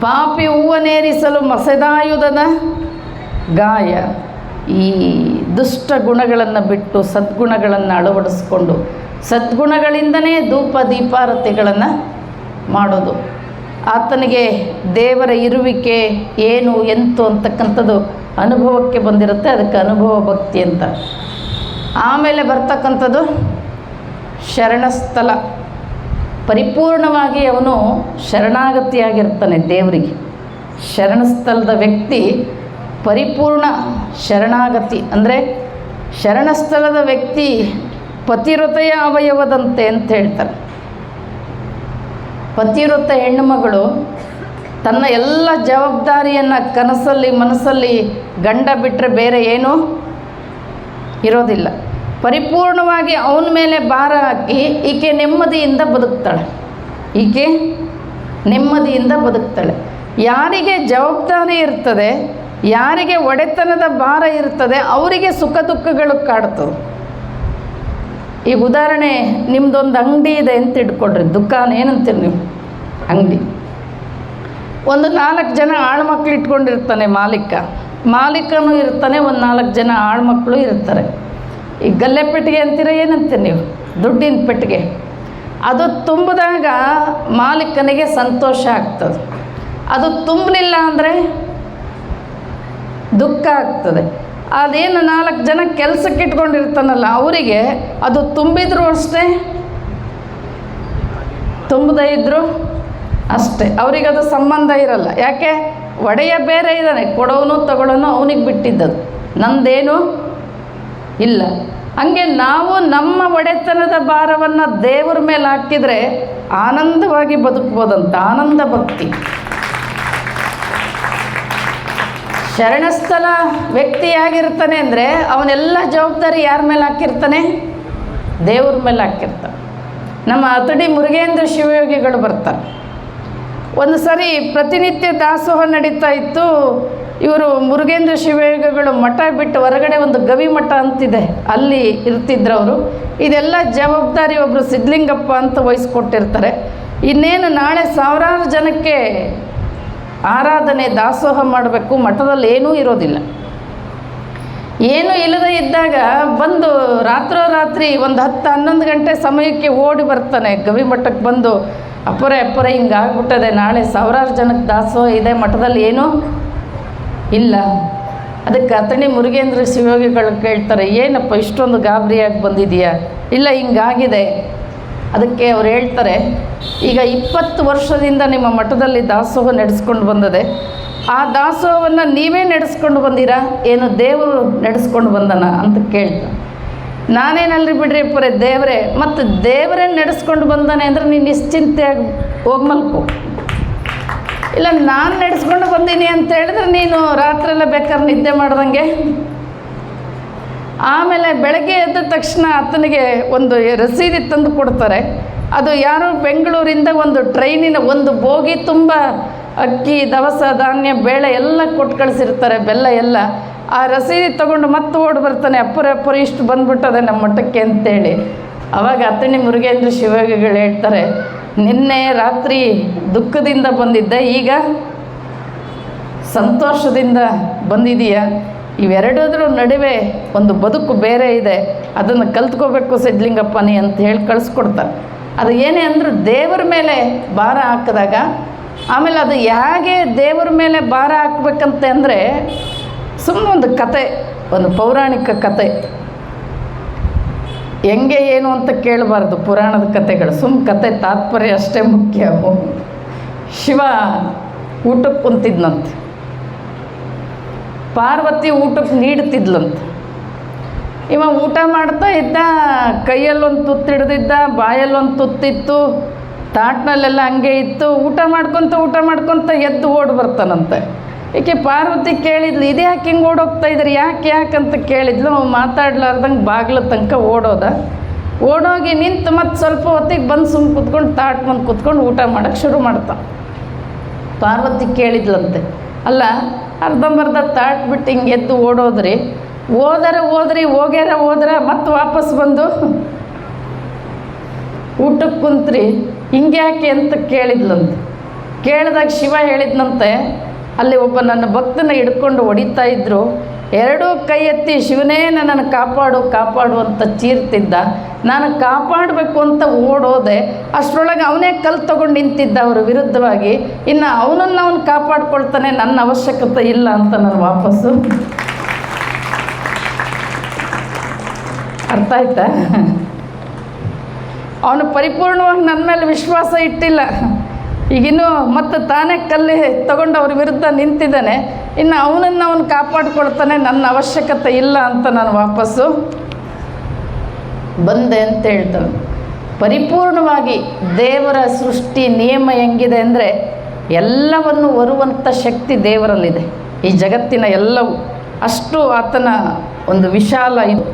ಪಾಪಿ ಹೂವನೇರಿಸಲು ಮಸೆದಾಯುಧದ ಗಾಯ. ಈ ದುಷ್ಟ ಗುಣಗಳನ್ನು ಬಿಟ್ಟು ಸದ್ಗುಣಗಳನ್ನು ಅಳವಡಿಸ್ಕೊಂಡು ಸದ್ಗುಣಗಳಿಂದನೇ ಧೂಪ ದೀಪಾರತಿಗಳನ್ನು ಮಾಡೋದು. ಆತನಿಗೆ ದೇವರ ಇರುವಿಕೆ ಏನು ಎಂತು ಅಂತಕ್ಕಂಥದ್ದು ಅನುಭವಕ್ಕೆ ಬಂದಿರುತ್ತೆ. ಅದಕ್ಕೆ ಅನುಭವ ಭಕ್ತಿ ಅಂತ. ಆಮೇಲೆ ಬರ್ತಕ್ಕಂಥದ್ದು ಶರಣಸ್ಥಳ. ಪರಿಪೂರ್ಣವಾಗಿ ಅವನು ಶರಣಾಗತಿಯಾಗಿರ್ತಾನೆ ದೇವರಿಗೆ. ಶರಣಸ್ಥಳದ ವ್ಯಕ್ತಿ ಪರಿಪೂರ್ಣ ಶರಣಾಗತಿ ಅಂದರೆ ಶರಣಸ್ಥಳದ ವ್ಯಕ್ತಿ ಪತಿವ್ರತೆಯ ಅವಯವದಂತೆ ಅಂತ ಹೇಳ್ತಾರೆ. ಪತಿವ್ರತ ಹೆಣ್ಣುಮಗಳು ತನ್ನ ಎಲ್ಲ ಜವಾಬ್ದಾರಿಯನ್ನು ಕನಸಲ್ಲಿ ಮನಸ್ಸಲ್ಲಿ ಗಂಡ ಬಿಟ್ಟರೆ ಬೇರೆ ಏನೂ ಇರೋದಿಲ್ಲ. ಪರಿಪೂರ್ಣವಾಗಿ ಅವನ ಮೇಲೆ ಭಾರ ಹಾಕಿ ಈಕೆ ನೆಮ್ಮದಿಯಿಂದ ಬದುಕ್ತಾಳೆ. ಈಕೆ ನೆಮ್ಮದಿಯಿಂದ ಬದುಕ್ತಾಳೆ. ಯಾರಿಗೆ ಜವಾಬ್ದಾರಿ ಇರ್ತದೆ, ಯಾರಿಗೆ ಒಡೆತನದ ಭಾರ ಇರ್ತದೆ, ಅವರಿಗೆ ಸುಖ ದುಃಖಗಳು ಕಾಡ್ತವೆ. ಈಗ ಉದಾಹರಣೆ, ನಿಮ್ಮದೊಂದು ಅಂಗಡಿ ಇದೆ ಅಂತ ಇಟ್ಕೊಡ್ರಿ, ದುಕಾನ್ ಏನಂತೀರಿ ನೀವು, ಅಂಗಡಿ. ಒಂದು 4 ಜನ ಆಳ್ಮಕ್ಳು ಇಟ್ಕೊಂಡಿರ್ತಾನೆ ಮಾಲೀಕನೂ ಇರ್ತಾನೆ, ಒಂದು 4 ಜನ ಆಳ್ಮಕ್ಕಳು ಇರ್ತಾರೆ. ಈ ಗಲ್ಲೆ ಪೆಟ್ಟಿಗೆ ಅಂತೀರ, ಏನಂತೀರಿ ನೀವು, ದುಡ್ಡಿನ ಪೆಟ್ಟಿಗೆ. ಅದು ತುಂಬಿದಾಗ ಮಾಲೀಕನಿಗೆ ಸಂತೋಷ ಆಗ್ತದೆ. ಅದು ತುಂಬಲಿಲ್ಲ ಅಂದರೆ ದುಃಖ ಆಗ್ತದೆ. ಅದೇನು 4 ಜನ ಕೆಲಸಕ್ಕೆ ಇಟ್ಕೊಂಡಿರ್ತಾನಲ್ಲ ಅವರಿಗೆ ಅದು ತುಂಬಿದ್ರು ಅಷ್ಟೇ, ತುಂಬದೇ ಇದ್ದರೂ ಅಷ್ಟೇ, ಅವರಿಗದು ಸಂಬಂಧ ಇರಲ್ಲ. ಯಾಕೆ? ಒಡೆಯ ಬೇರೆ ಇದ್ದಾನೆ, ಕೊಡೋನು ತಗೊಳ್ಳೋನು ಅವನಿಗೆ ಬಿಟ್ಟಿದ್ದದು, ನಂದೇನು ಇಲ್ಲ. ಹಂಗೆ ನಾವು ನಮ್ಮ ಒಡೆತನದ ಭಾರವನ್ನು ದೇವರ ಮೇಲೆ ಹಾಕಿದರೆ ಆನಂದವಾಗಿ ಬದುಕ್ಬೋದಂತ. ಆನಂದ ಭಕ್ತಿ. ಶರಣಸ್ಥಳ ವ್ಯಕ್ತಿಯಾಗಿರ್ತಾನೆ ಅಂದರೆ ಅವನೆಲ್ಲ ಜವಾಬ್ದಾರಿ ಯಾರ ಮೇಲೆ ಹಾಕಿರ್ತಾನೆ? ದೇವ್ರ ಮೇಲೆ ಹಾಕಿರ್ತಾನೆ. ನಮ್ಮ ಅತಡಿ ಮುರುಗೇಂದ್ರ ಶಿವಯೋಗಿಗಳು ಬರ್ತಾರೆ. ಒಂದು ಸರಿ ಪ್ರತಿನಿತ್ಯ ದಾಸೋಹ ನಡೀತಾ ಇತ್ತು. ಇವರು ಮುರುಗೇಂದ್ರ ಶಿವಯೋಗಿಗಳು ಮಠ ಬಿಟ್ಟು ಹೊರಗಡೆ ಒಂದು ಗವಿ ಮಠ ಅಂತಿದೆ, ಅಲ್ಲಿ ಇರ್ತಿದ್ರು ಅವರು. ಇದೆಲ್ಲ ಜವಾಬ್ದಾರಿ ಒಬ್ಬರು ಸಿದ್ಧಲಿಂಗಪ್ಪ ಅಂತ ವಹಿಸ್ಕೊಟ್ಟಿರ್ತಾರೆ. ಇನ್ನೇನು ನಾಳೆ ಸಾವಿರಾರು ಜನಕ್ಕೆ ಆರಾಧನೆ ದಾಸೋಹ ಮಾಡಬೇಕು, ಮಠದಲ್ಲಿ ಏನೂ ಇರೋದಿಲ್ಲ. ಏನೂ ಇಲ್ಲದೇ ಇದ್ದಾಗ ಬಂದು ರಾತ್ರೋರಾತ್ರಿ ಒಂದು 10-11 ಗಂಟೆ ಸಮಯಕ್ಕೆ ಓಡಿ ಬರ್ತಾನೆ ಗವಿ ಮಠಕ್ಕೆ ಬಂದು, ಅಪ್ಪರೆ ಹಿಂಗಾಗ್ಬಿಟ್ಟದೆ, ನಾಳೆ ಸಾವಿರಾರು ಜನಕ್ಕೆ ದಾಸೋಹ ಇದೆ, ಮಠದಲ್ಲಿ ಏನೂ ಇಲ್ಲ. ಅದಕ್ಕೆ ಅತಣಿ ಮುರುಗೇಂದ್ರ ಶಿವಯೋಗಿಗಳು ಕೇಳ್ತಾರೆ, ಏನಪ್ಪ ಇಷ್ಟೊಂದು ಗಾಬರಿಯಾಗಿ ಬಂದಿದೆಯಾ? ಇಲ್ಲ, ಹಿಂಗಾಗಿದೆ. ಅದಕ್ಕೆ ಅವ್ರು ಹೇಳ್ತಾರೆ, ಈಗ 20 ವರ್ಷದಿಂದ ನಿಮ್ಮ ಮಠದಲ್ಲಿ ದಾಸೋಹ ನಡೆಸ್ಕೊಂಡು ಬಂದದೆ, ಆ ದಾಸೋಹವನ್ನು ನೀವೇ ನಡೆಸ್ಕೊಂಡು ಬಂದಿರಾ, ಏನು ದೇವರು ನಡೆಸ್ಕೊಂಡು ಬಂದನ ಅಂತ ಕೇಳ್ತಾರೆ. ನಾನೇನಲ್ರಿ ಬಿಡ್ರಿ ಪುರೇ, ದೇವರೇ. ಮತ್ತು ದೇವರೇ ನಡೆಸ್ಕೊಂಡು ಬಂದಾನೆ ಅಂದರೆ ನೀನು ನಿಶ್ಚಿಂತೆಯಾಗಿ ಹೋಗಿ ಮಲ್ಕೋ. ಇಲ್ಲ, ನಾನು ನಡೆಸ್ಕೊಂಡು ಬಂದೀನಿ ಅಂತ ಹೇಳಿದ್ರೆ ನೀನು ರಾತ್ರೆಲ್ಲ ಬೇಕಾದ್ರೆ ನಿದ್ದೆ ಮಾಡ್ದಂಗೆ. ಆಮೇಲೆ ಬೆಳಗ್ಗೆ ಎದ್ದ ತಕ್ಷಣ ಆತನಿಗೆ ಒಂದು ರಸೀದಿ ತಂದು ಕೊಡ್ತಾರೆ. ಅದು ಯಾರೋ ಬೆಂಗಳೂರಿಂದ ಒಂದು ಟ್ರೈನಿನ ಒಂದು ಬೋಗಿ ತುಂಬ ಅಕ್ಕಿ, ದವಸ ಧಾನ್ಯ, ಬೇಳೆ ಎಲ್ಲ ಕೊಟ್ಟು ಕಳಿಸಿರ್ತಾರೆ, ಬೆಲ್ಲ ಎಲ್ಲ. ಆ ರಸೀದಿ ತೊಗೊಂಡು ಮತ್ತೆ ಓಡಿ ಬರ್ತಾನೆ, ಅಪ್ಪರೆ ಇಷ್ಟು ಬಂದ್ಬಿಟ್ಟದೆ ನಮ್ಮ ಮಠಕ್ಕೆ ಅಂತೇಳಿ. ಆವಾಗ ಅತಣಿ ಮುರುಗೇಂದ್ರ ಶಿವಯೋಗಿಗಳು ಹೇಳ್ತಾರೆ, ನಿನ್ನೆ ರಾತ್ರಿ ದುಃಖದಿಂದ ಬಂದಿದ್ದೆ, ಈಗ ಸಂತೋಷದಿಂದ ಬಂದಿದೆಯಾ? ಇವೆರಡರ ನಡುವೆ ಒಂದು ಬದುಕು ಬೇರೆ ಇದೆ, ಅದನ್ನು ಕಲ್ತ್ಕೋಬೇಕು ಸಿದ್ಧಲಿಂಗಪ್ಪನಿ ಅಂತ ಹೇಳಿ ಕಳಿಸ್ಕೊಡ್ತಾರೆ. ಅದು ಏನೇ ಅಂದರೂ ದೇವರ ಮೇಲೆ ಭಾರ ಹಾಕಿದಾಗ, ಆಮೇಲೆ ಅದು ಹೇಗೆ ದೇವರ ಮೇಲೆ ಭಾರ ಹಾಕ್ಬೇಕಂತೆ ಅಂದರೆ, ಸುಮ್ಮನೆ ಒಂದು ಕತೆ, ಒಂದು ಪೌರಾಣಿಕ ಕತೆ. ಹೆಂಗೆ ಏನು ಅಂತ ಕೇಳಬಾರ್ದು ಪುರಾಣದ ಕತೆಗಳು, ಕತೆ ತಾತ್ಪರ್ಯ ಅಷ್ಟೇ ಮುಖ್ಯ. ಶಿವ ಊಟಕ್ಕೆ ಕುಂತಿದ್ನಂತೆ, ಪಾರ್ವತಿ ಊಟಕ್ಕೆ ನೀಡ್ತಿದ್ಲಂತೆ. ಇವ ಊಟ ಮಾಡ್ತಾ ಇದ್ದ, ಕೈಯಲ್ಲೊಂದು ತುತ್ತು ಹಿಡ್ದಿದ್ದ, ಬಾಯಲ್ಲೊಂದು ತುತ್ತಿತ್ತು, ತಾಟ್ನಲ್ಲೆಲ್ಲ ಹಂಗೆ ಇತ್ತು. ಊಟ ಮಾಡ್ಕೊತ ಎದ್ದು ಓಡಿ ಬರ್ತಾನಂತೆ. ಈಕೆ ಪಾರ್ವತಿ ಕೇಳಿದ್ಲು, ಇದು ಯಾಕೆ ಹಿಂಗೆ ಓಡೋಗ್ತಾ ಇದ್ರಿ, ಯಾಕೆ ಅಂತ ಕೇಳಿದ್ಲು. ಅವು ಮಾತಾಡ್ಲಾರ್ದಂಗೆ ಬಾಗಿಲು ತನಕ ಓಡೋಗಿ ನಿಂತು ಮತ್ತು ಸ್ವಲ್ಪ ಹೊತ್ತಿಗೆ ಬಂದು ಸುಮ್ಮನೆ ಕೂತ್ಕೊಂಡು ತಾಟ್ ಬಂದು ಕೂತ್ಕೊಂಡು ಊಟ ಮಾಡೋಕ್ಕೆ ಶುರು ಮಾಡ್ತಾನೆ. ಪಾರ್ವತಿ ಕೇಳಿದ್ಲಂತೆ, ಅಲ್ಲ ಅರ್ಧಂಬರ್ಧ ತಾಟ್ ಬಿಟ್ಟು ಹಿಂಗೆ ಎದ್ದು ಓಡೋದ್ರಿ, ಹೋಗ್ಯಾರ ಮತ್ತು ವಾಪಸ್ ಬಂದು ಊಟಕ್ಕೆ ಕುಂತ್ರಿ, ಹಿಂಗೆ ಯಾಕೆ ಅಂತ ಕೇಳಿದ್ಲಂತೆ. ಕೇಳಿದಾಗ ಶಿವ ಹೇಳಿದ್ನಂತೆ, ಅಲ್ಲಿ ಒಬ್ಬ ನನ್ನ ಭಕ್ತನ ಹಿಡ್ಕೊಂಡು ಹೊಡಿತಾ ಇದ್ರು, ಎರಡೂ ಕೈ ಎತ್ತಿ ಶಿವನೇ ನನ್ನನ್ನು ಕಾಪಾಡು ಅಂತ ಚೀರ್ತಿದ್ದ. ನಾನು ಕಾಪಾಡಬೇಕು ಅಂತ ಓಡೋದೆ, ಅಷ್ಟರೊಳಗೆ ಅವನೇ ಕಲ್ಲು ತಗೊಂಡು ನಿಂತಿದ್ದ ಅವ್ರ ವಿರುದ್ಧವಾಗಿ. ಇನ್ನು ಅವನು ಕಾಪಾಡ್ಕೊಳ್ತಾನೆ, ನನ್ನ ಅವಶ್ಯಕತೆ ಇಲ್ಲ ಅಂತ ನಾನು ವಾಪಸ್ಸು. ಅರ್ಥ ಆಯ್ತಾ? ಅವನು ಪರಿಪೂರ್ಣವಾಗಿ ನನ್ನ ಮೇಲೆ ವಿಶ್ವಾಸ ಇಟ್ಟಿಲ್ಲ. ಈಗಿನ್ನೂ ಮತ್ತು ತಾನೇ ಕಲ್ಲು ತಗೊಂಡು ಅವ್ರ ವಿರುದ್ಧ ನಿಂತಿದ್ದಾನೆ. ಇನ್ನು ಅವನು ಕಾಪಾಡ್ಕೊಳ್ತಾನೆ, ನನ್ನ ಅವಶ್ಯಕತೆ ಇಲ್ಲ ಅಂತ ನಾನು ವಾಪಸ್ಸು ಬಂದೆ ಅಂತ ಹೇಳ್ತಾನೆ. ಪರಿಪೂರ್ಣವಾಗಿ ದೇವರ ಸೃಷ್ಟಿ ನಿಯಮ ಹೆಂಗಿದೆ ಅಂದರೆ, ಎಲ್ಲವನ್ನು ಹೊರುವಂಥ ಶಕ್ತಿ ದೇವರಲ್ಲಿದೆ. ಈ ಜಗತ್ತಿನ ಎಲ್ಲವೂ ಅಷ್ಟು ಆತನ ಒಂದು ವಿಶಾಲ ಇದು.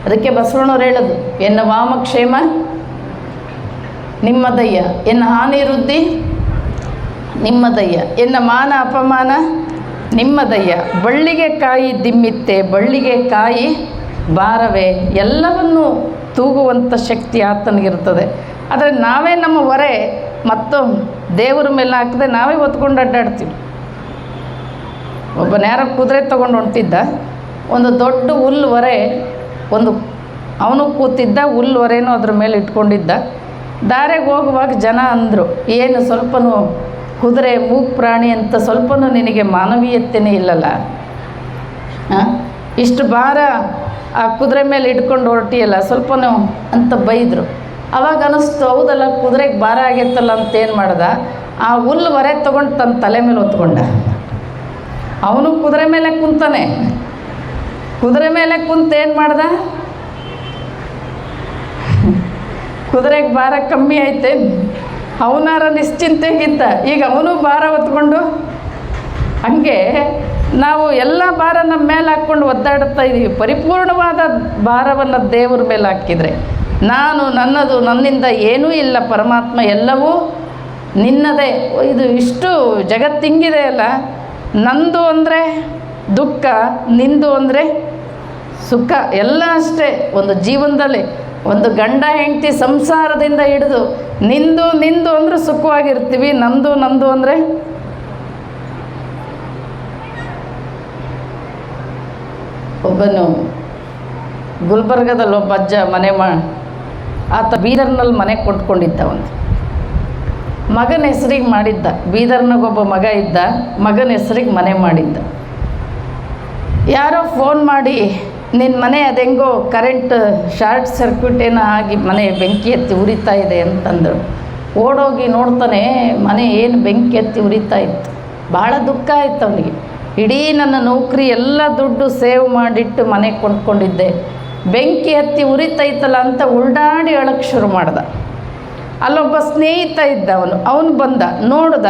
ಅದಕ್ಕೆ ಬಸವಣ್ಣವ್ರು ಹೇಳೋದು, ಎನ್ನ ವಾಮಕ್ಷೇಮ ನಿಮ್ಮದಯ್ಯ, ಎನ್ನ ಹಾನಿ ವೃದ್ಧಿ ನಿಮ್ಮದಯ್ಯ, ಎನ್ನ ಮಾನ ಅಪಮಾನ ನಿಮ್ಮದಯ್ಯ, ಬಳ್ಳಿಗೆ ಕಾಯಿ ದಿಮ್ಮಿತ್ತೆ ಬಳ್ಳಿಗೆ ಕಾಯಿ ಭಾರವೇ, ಎಲ್ಲವನ್ನು ತೂಗುವಂಥ ಶಕ್ತಿ ಆತನಿಗಿರ್ತದೆ. ಆದರೆ ನಾವೇ ನಮ್ಮ ಹೊರೆ ಮತ್ತು ದೇವರ ಮೇಲೆ ಹಾಕದೆ ನಾವೇ ಹೊತ್ಕೊಂಡು ಅಡ್ಡಾಡ್ತೀವಿ. ಒಬ್ಬನ ಯಾರೋ ಕುದುರೆ ತೊಗೊಂಡು ಹೊಂಟಿದ್ದ, ಒಂದು ದೊಡ್ಡ ಹುಲ್ಲು ಹೊರೆ, ಅವನು ಕೂತಿದ್ದ, ಹುಲ್ಲು ಹೊರೆನೂ ಅದ್ರ ಮೇಲೆ ಇಟ್ಕೊಂಡಿದ್ದ. ದಾರಿಗೆ ಹೋಗುವಾಗ ಜನ ಅಂದರು, ಏನು ಸ್ವಲ್ಪನೂ ಕುದುರೆ ಮೂಕ್ ಪ್ರಾಣಿ ಅಂತ ಸ್ವಲ್ಪನೂ ನಿನಗೆ ಮಾನವೀಯತೆಯೇ ಇಲ್ಲಲ್ಲ, ಇಷ್ಟು ಭಾರ ಆ ಕುದುರೆ ಮೇಲೆ ಇಟ್ಕೊಂಡು ಹೊರಟಿಯಲ್ಲ ಸ್ವಲ್ಪನೂ ಅಂತ ಬೈದರು. ಅವಾಗ ಅನ್ನಿಸ್ತು, ಹೌದಲ್ಲ ಕುದುರೆಗೆ ಭಾರ ಆಗೈತಲ್ಲ ಅಂತ ಏನು ಮಾಡ್ದ, ಆ ಹುಲ್ಲು ಹೊರೆ ತೊಗೊಂಡು ತನ್ನ ತಲೆ ಮೇಲೆ ಹೊತ್ಕೊಂಡ. ಅವನು ಕುದುರೆ ಮೇಲೆ ಕುಂತಾನೆ, ಕುದುರೆ ಮೇಲೆ ಕುಂತು ಏನು ಮಾಡ್ದ, ಕುದುರೆಗೆ ಭಾರ ಕಮ್ಮಿ ಐತೆ, ಅವನಾರ ನಿಶ್ಚಿಂತೆಗಿದ್ದ, ಈಗ ಅವನು ಭಾರ ಹೊತ್ಕೊಂಡು. ಹಂಗೆ ನಾವು ಎಲ್ಲ ಭಾರ ನಮ್ಮ ಮೇಲೆ ಹಾಕ್ಕೊಂಡು ಒದ್ದಾಡುತ್ತಾ ಇದ್ದೀವಿ. ಪರಿಪೂರ್ಣವಾದ ಭಾರವನ್ನು ದೇವರ ಮೇಲೆ ಹಾಕಿದರೆ, ನಾನು ನನ್ನದು ನನ್ನಿಂದ ಏನೂ ಇಲ್ಲ ಪರಮಾತ್ಮ, ಎಲ್ಲವೂ ನಿನ್ನದೇ. ಇದು ಇಷ್ಟು ಜಗತ್ತಿಂಗಿದೆ ಅಲ್ಲ, ನಂದು ಅಂದರೆ ದುಃಖ, ನಿಂದು ಅಂದರೆ ಸುಖ, ಎಲ್ಲ ಅಷ್ಟೇ. ಒಂದು ಜೀವನದಲ್ಲಿ ಒಂದು ಗಂಡ ಹೆಂಡತಿ ಸಂಸಾರದಿಂದ ಹಿಡಿದು ನಿಂದು ಅಂದರೆ ಸುಖವಾಗಿರ್ತೀವಿ, ನಂದು ಅಂದರೆ ಒಬ್ಬನು ಗುಲ್ಬರ್ಗದಲ್ಲಿ ಒಬ್ಬ ಅಜ್ಜ ಆತ ಬೀದರ್ನಲ್ಲಿ ಮನೆ ಕೊಟ್ಕೊಂಡಿದ್ದ. ಒಂದು ಮಗನ ಹೆಸರಿಗೆ ಮಾಡಿದ್ದ, ಬೀದರ್ನಾಗೊಬ್ಬ ಮಗ ಇದ್ದ, ಮಗನ ಹೆಸರಿಗೆ ಮನೆ ಮಾಡಿದ್ದ. ಯಾರೋ ಫೋನ್ ಮಾಡಿ, ನಿನ್ನ ಮನೆ ಅದೆಂಗೋ ಕರೆಂಟ್ ಶಾರ್ಟ್ ಸರ್ಕ್ಯೂಟ್ ಏನೋ ಆಗಿ ಮನೆ ಬೆಂಕಿ ಎತ್ತಿ ಉರಿತಾ ಇದೆ ಅಂತಂದರು. ಓಡೋಗಿ ನೋಡ್ತಾನೆ, ಮನೆ ಏನು ಬೆಂಕಿ ಎತ್ತಿ ಉರಿತಾ ಇತ್ತು. ಭಾಳ ದುಃಖ ಆಯ್ತು ಅವನಿಗೆ. ಇಡೀ ನನ್ನ ನೌಕರಿ ಎಲ್ಲ ದುಡ್ಡು ಸೇವ್ ಮಾಡಿಟ್ಟು ಮನೆ ಕೊಂಡ್ಕೊಂಡಿದ್ದೆ, ಬೆಂಕಿ ಹತ್ತಿ ಉರಿತೈತಲ್ಲ ಅಂತ ಉಲ್ಡಾಡಿ ಅಳಕ್ಕೆ ಶುರು ಮಾಡ್ದ. ಅಲ್ಲೊಬ್ಬ ಸ್ನೇಹಿತ ಇದ್ದ, ಅವನು ಬಂದ, ನೋಡ್ದ,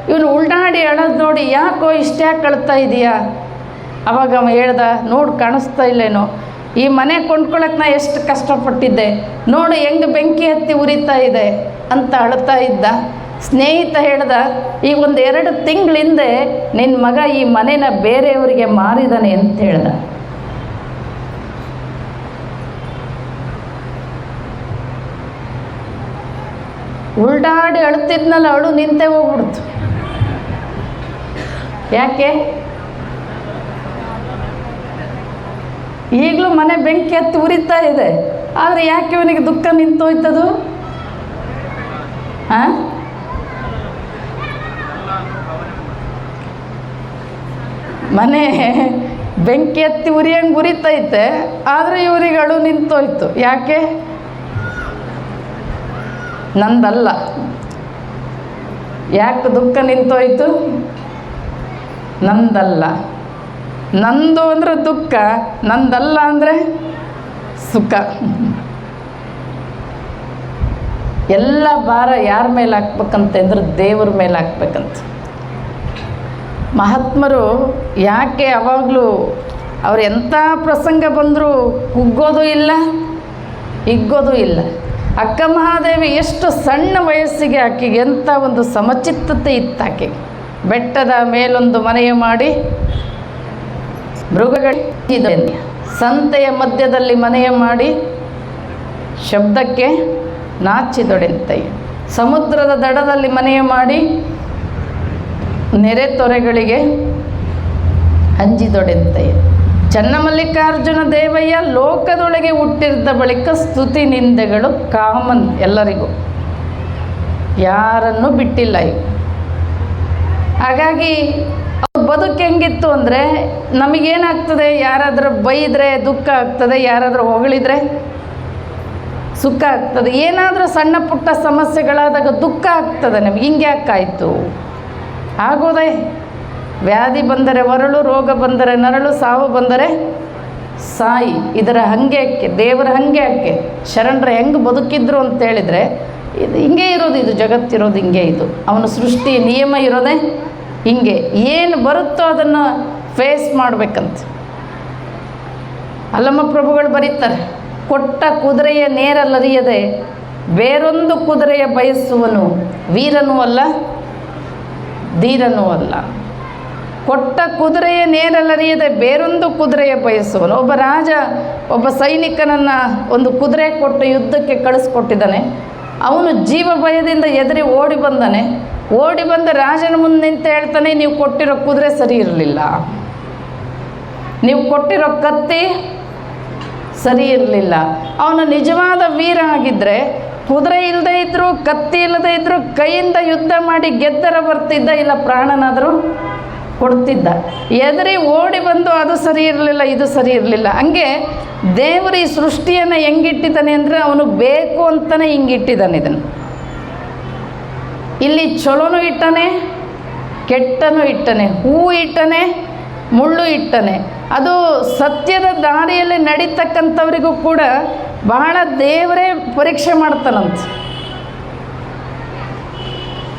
ಇವನು ಉಲ್ಡಾಡಿ ಅಳೋದು ನೋಡಿ, ಯಾಕೋ ಇಷ್ಟ್ಯಾಕೆ ಅಳ್ತಾ ಇದೆಯಾ? ಅವಾಗ ಅವ ಹೇಳ್ದ, ನೋಡು ಕಾಣಿಸ್ತಾ ಇಲ್ಲೇನೋ, ಈ ಮನೆ ಕೊಂಡ್ಕೊಳಕ್ಕೆ ನಾ ಎಷ್ಟು ಕಷ್ಟಪಟ್ಟಿದ್ದೆ, ನೋಡು ಹೆಂಗೆ ಬೆಂಕಿ ಹತ್ತಿ ಉರಿತಾ ಇದೆ ಅಂತ ಅಳ್ತಾ ಇದ್ದ. ಸ್ನೇಹಿತ ಹೇಳ್ದ, ಈಗ 1-2 ತಿಂಗಳ ಹಿಂದೆ ನಿನ್ನ ಮಗ ಈ ಮನೆನ ಬೇರೆಯವರಿಗೆ ಮಾರಿದಾನೆ ಅಂತ ಹೇಳ್ದ. ಉಲ್ಡಾಡಿ ಅಳ್ತಿದ್ನಲ್ಲ, ಅಳು ನಿಂತೇ ಹೋಗ್ಬಿಡ್ತು. ಯಾಕೆ? ಈಗಲೂ ಮನೆ ಬೆಂಕಿ ಹತ್ತಿ ಉರಿತಾ ಇದೆ, ಆದರೆ ಯಾಕೆ ಇವನಿಗೆ ದುಃಖ ನಿಂತೋಯ್ತದು? ಮನೆ ಬೆಂಕಿ ಹತ್ತಿ ಉರಿಯಂಗೆ ಉರಿತೈತೆ, ಆದರೆ ಇವರಿಗೆ ಅಳು ನಿಂತೋಯ್ತು. ಯಾಕೆ? ನಂದಲ್ಲ. ಯಾಕೆ ದುಃಖ ನಿಂತೋಯ್ತು? ನಂದಲ್ಲ. ನಂದು ಅಂದರೆ ದುಃಖ, ನಂದಲ್ಲ ಅಂದರೆ ಸುಖ. ಎಲ್ಲ ಭಾರ ಯಾರ ಮೇಲೆ ಹಾಕ್ಬೇಕಂತ ಅಂದ್ರೆ ದೇವ್ರ ಮೇಲೆ ಹಾಕ್ಬೇಕಂತ. ಮಹಾತ್ಮರು ಯಾಕೆ ಯಾವಾಗಲೂ ಅವ್ರು ಎಂಥ ಪ್ರಸಂಗ ಬಂದರೂ ಕುಗ್ಗೋದು ಇಲ್ಲ, ಹಿಗ್ಗೋದು ಇಲ್ಲ. ಅಕ್ಕ ಮಹಾದೇವಿ ಎಷ್ಟು ಸಣ್ಣ ವಯಸ್ಸಿಗೆ ಆಕೆಗೆ ಎಂಥ ಒಂದು ಸಮಚಿತ್ತತೆ ಇತ್ತು. ಆಕೆಗೆ ಬೆಟ್ಟದ ಮೇಲೊಂದು ಮನೆಯ ಮಾಡಿ ಮೃಗಗಳ ಸಂತೆಯ ಮಧ್ಯದಲ್ಲಿ ಮನೆಯ ಮಾಡಿ ಶಬ್ದಕ್ಕೆ ನಾಚಿದೊಡೆಂತಯ್ಯ. ಸಮುದ್ರದ ದಡದಲ್ಲಿ ಮನೆಯ ಮಾಡಿ ನೆರೆ ತೊರೆಗಳಿಗೆ ಅಂಜಿದೊಡೆಂತಯ್ಯ. ಚನ್ನಮಲ್ಲಿಕಾರ್ಜುನ ದೇವಯ್ಯ ಲೋಕದೊಳಗೆ ಹುಟ್ಟಿದ ಬಳಿಕ ಸ್ತುತಿ ನಿಂದೆಗಳು ಕಾಮನ್ ಎಲ್ಲರಿಗೂ, ಯಾರನ್ನೂ ಬಿಟ್ಟಿಲ್ಲ ಇವು. ಹಾಗಾಗಿ ಬದುಕು ಹೆಂಗಿತ್ತು ಅಂದರೆ ನಮಗೇನಾಗ್ತದೆ, ಯಾರಾದರೂ ಬೈದರೆ ದುಃಖ ಆಗ್ತದೆ, ಯಾರಾದರೂ ಹೊಗಳಿದ್ರೆ ಸುಖ ಆಗ್ತದೆ. ಏನಾದರೂ ಸಣ್ಣ ಪುಟ್ಟ ಸಮಸ್ಯೆಗಳಾದಾಗ ದುಃಖ ಆಗ್ತದೆ ನಮಗೆ. ಹಿಂಗೆ ಯಾಕಾಯಿತು ಆಗೋದೇ. ವ್ಯಾಧಿ ಬಂದರೆ ಹೊರಳು, ರೋಗ ಬಂದರೆ ನರಳು, ಸಾವು ಬಂದರೆ ಸಾಯಿ. ಇದರ ಹಂಗೆ ಯಾಕೆ ದೇವರ ಹಂಗೆ ಯಾಕೆ ಶರಣರ ಹೆಂಗೆ ಬದುಕಿದ್ರು ಅಂತೇಳಿದರೆ ಇದು ಹಿಂಗೆ ಇರೋದು, ಇದು ಜಗತ್ತಿರೋದು ಹಿಂಗೆ. ಇದು ಅವನ ಸೃಷ್ಟಿ ನಿಯಮ ಇರೋದೇ ಹಿಂಗೆ. ಏನು ಬರುತ್ತೋ ಅದನ್ನು ಫೇಸ್ ಮಾಡಬೇಕಂತ ಅಲ್ಲಮ್ಮ ಪ್ರಭುಗಳು ಬರೀತಾರೆ. ಕೊಟ್ಟ ಕುದುರೆಯ ನೇರಲರಿಯದೆ ಬೇರೊಂದು ಕುದುರೆಯ ಬಯಸುವನು ವೀರನೂ ಅಲ್ಲ ಧೀರನೂ ಅಲ್ಲ. ಕೊಟ್ಟ ಕುದುರೆಯ ನೇರಲರಿಯದೆ ಬೇರೊಂದು ಕುದುರೆಯ ಬಯಸುವನು. ಒಬ್ಬ ರಾಜ ಒಬ್ಬ ಸೈನಿಕನನ್ನು ಒಂದು ಕುದುರೆ ಕೊಟ್ಟು ಯುದ್ಧಕ್ಕೆ ಕಳಿಸ್ಕೊಟ್ಟಿದ್ದಾನೆ. ಅವನು ಜೀವ ಭಯದಿಂದ ಎದುರಿ ಓಡಿ ಬಂದಾನೆ. ಓಡಿ ಬಂದ ರಾಜನ ಮುಂದೆ ನಿಂತು ಹೇಳ್ತಾನೆ, ನೀವು ಕೊಟ್ಟಿರೋ ಕುದುರೆ ಸರಿ ಇರಲಿಲ್ಲ, ನೀವು ಕೊಟ್ಟಿರೋ ಕತ್ತಿ ಸರಿ ಇರಲಿಲ್ಲ. ಅವನು ನಿಜವಾದ ವೀರ ಆಗಿದ್ದರೆ ಕುದುರೆ ಇಲ್ಲದೆ ಇದ್ದರೂ ಕತ್ತಿ ಇಲ್ಲದೆ ಇದ್ದರೂ ಕೈಯಿಂದ ಯುದ್ಧ ಮಾಡಿ ಗೆದ್ದರ ಬರ್ತಿದ್ದ, ಇಲ್ಲ ಪ್ರಾಣನಾದರೂ ಕೊಡ್ತಿದ್ದ. ಎದುರಿ ಓಡಿ ಬಂದು ಅದು ಸರಿ ಇರಲಿಲ್ಲ, ಇದು ಸರಿ ಇರಲಿಲ್ಲ. ಹಂಗೆ ದೇವರು ಈ ಸೃಷ್ಟಿಯನ್ನು ಹೆಂಗಿಟ್ಟಿದ್ದಾನೆ ಅಂದರೆ ಅವನು ಬೇಕು ಅಂತಲೇ ಹಿಂಗಿಟ್ಟಿದ್ದಾನೆ. ಇದನ್ನು ಇಲ್ಲಿ ಚಲೋನು ಇಟ್ಟನೆ, ಕೆಟ್ಟನೂ ಇಟ್ಟನೆ, ಹೂ ಇಟ್ಟನೆ, ಮುಳ್ಳು ಇಟ್ಟನೆ. ಅದು ಸತ್ಯದ ದಾರಿಯಲ್ಲಿ ನಡೀತಕ್ಕಂಥವರಿಗೂ ಕೂಡ ಬಹಳ ದೇವರೇ ಪರೀಕ್ಷೆ ಮಾಡ್ತಾನಂತ.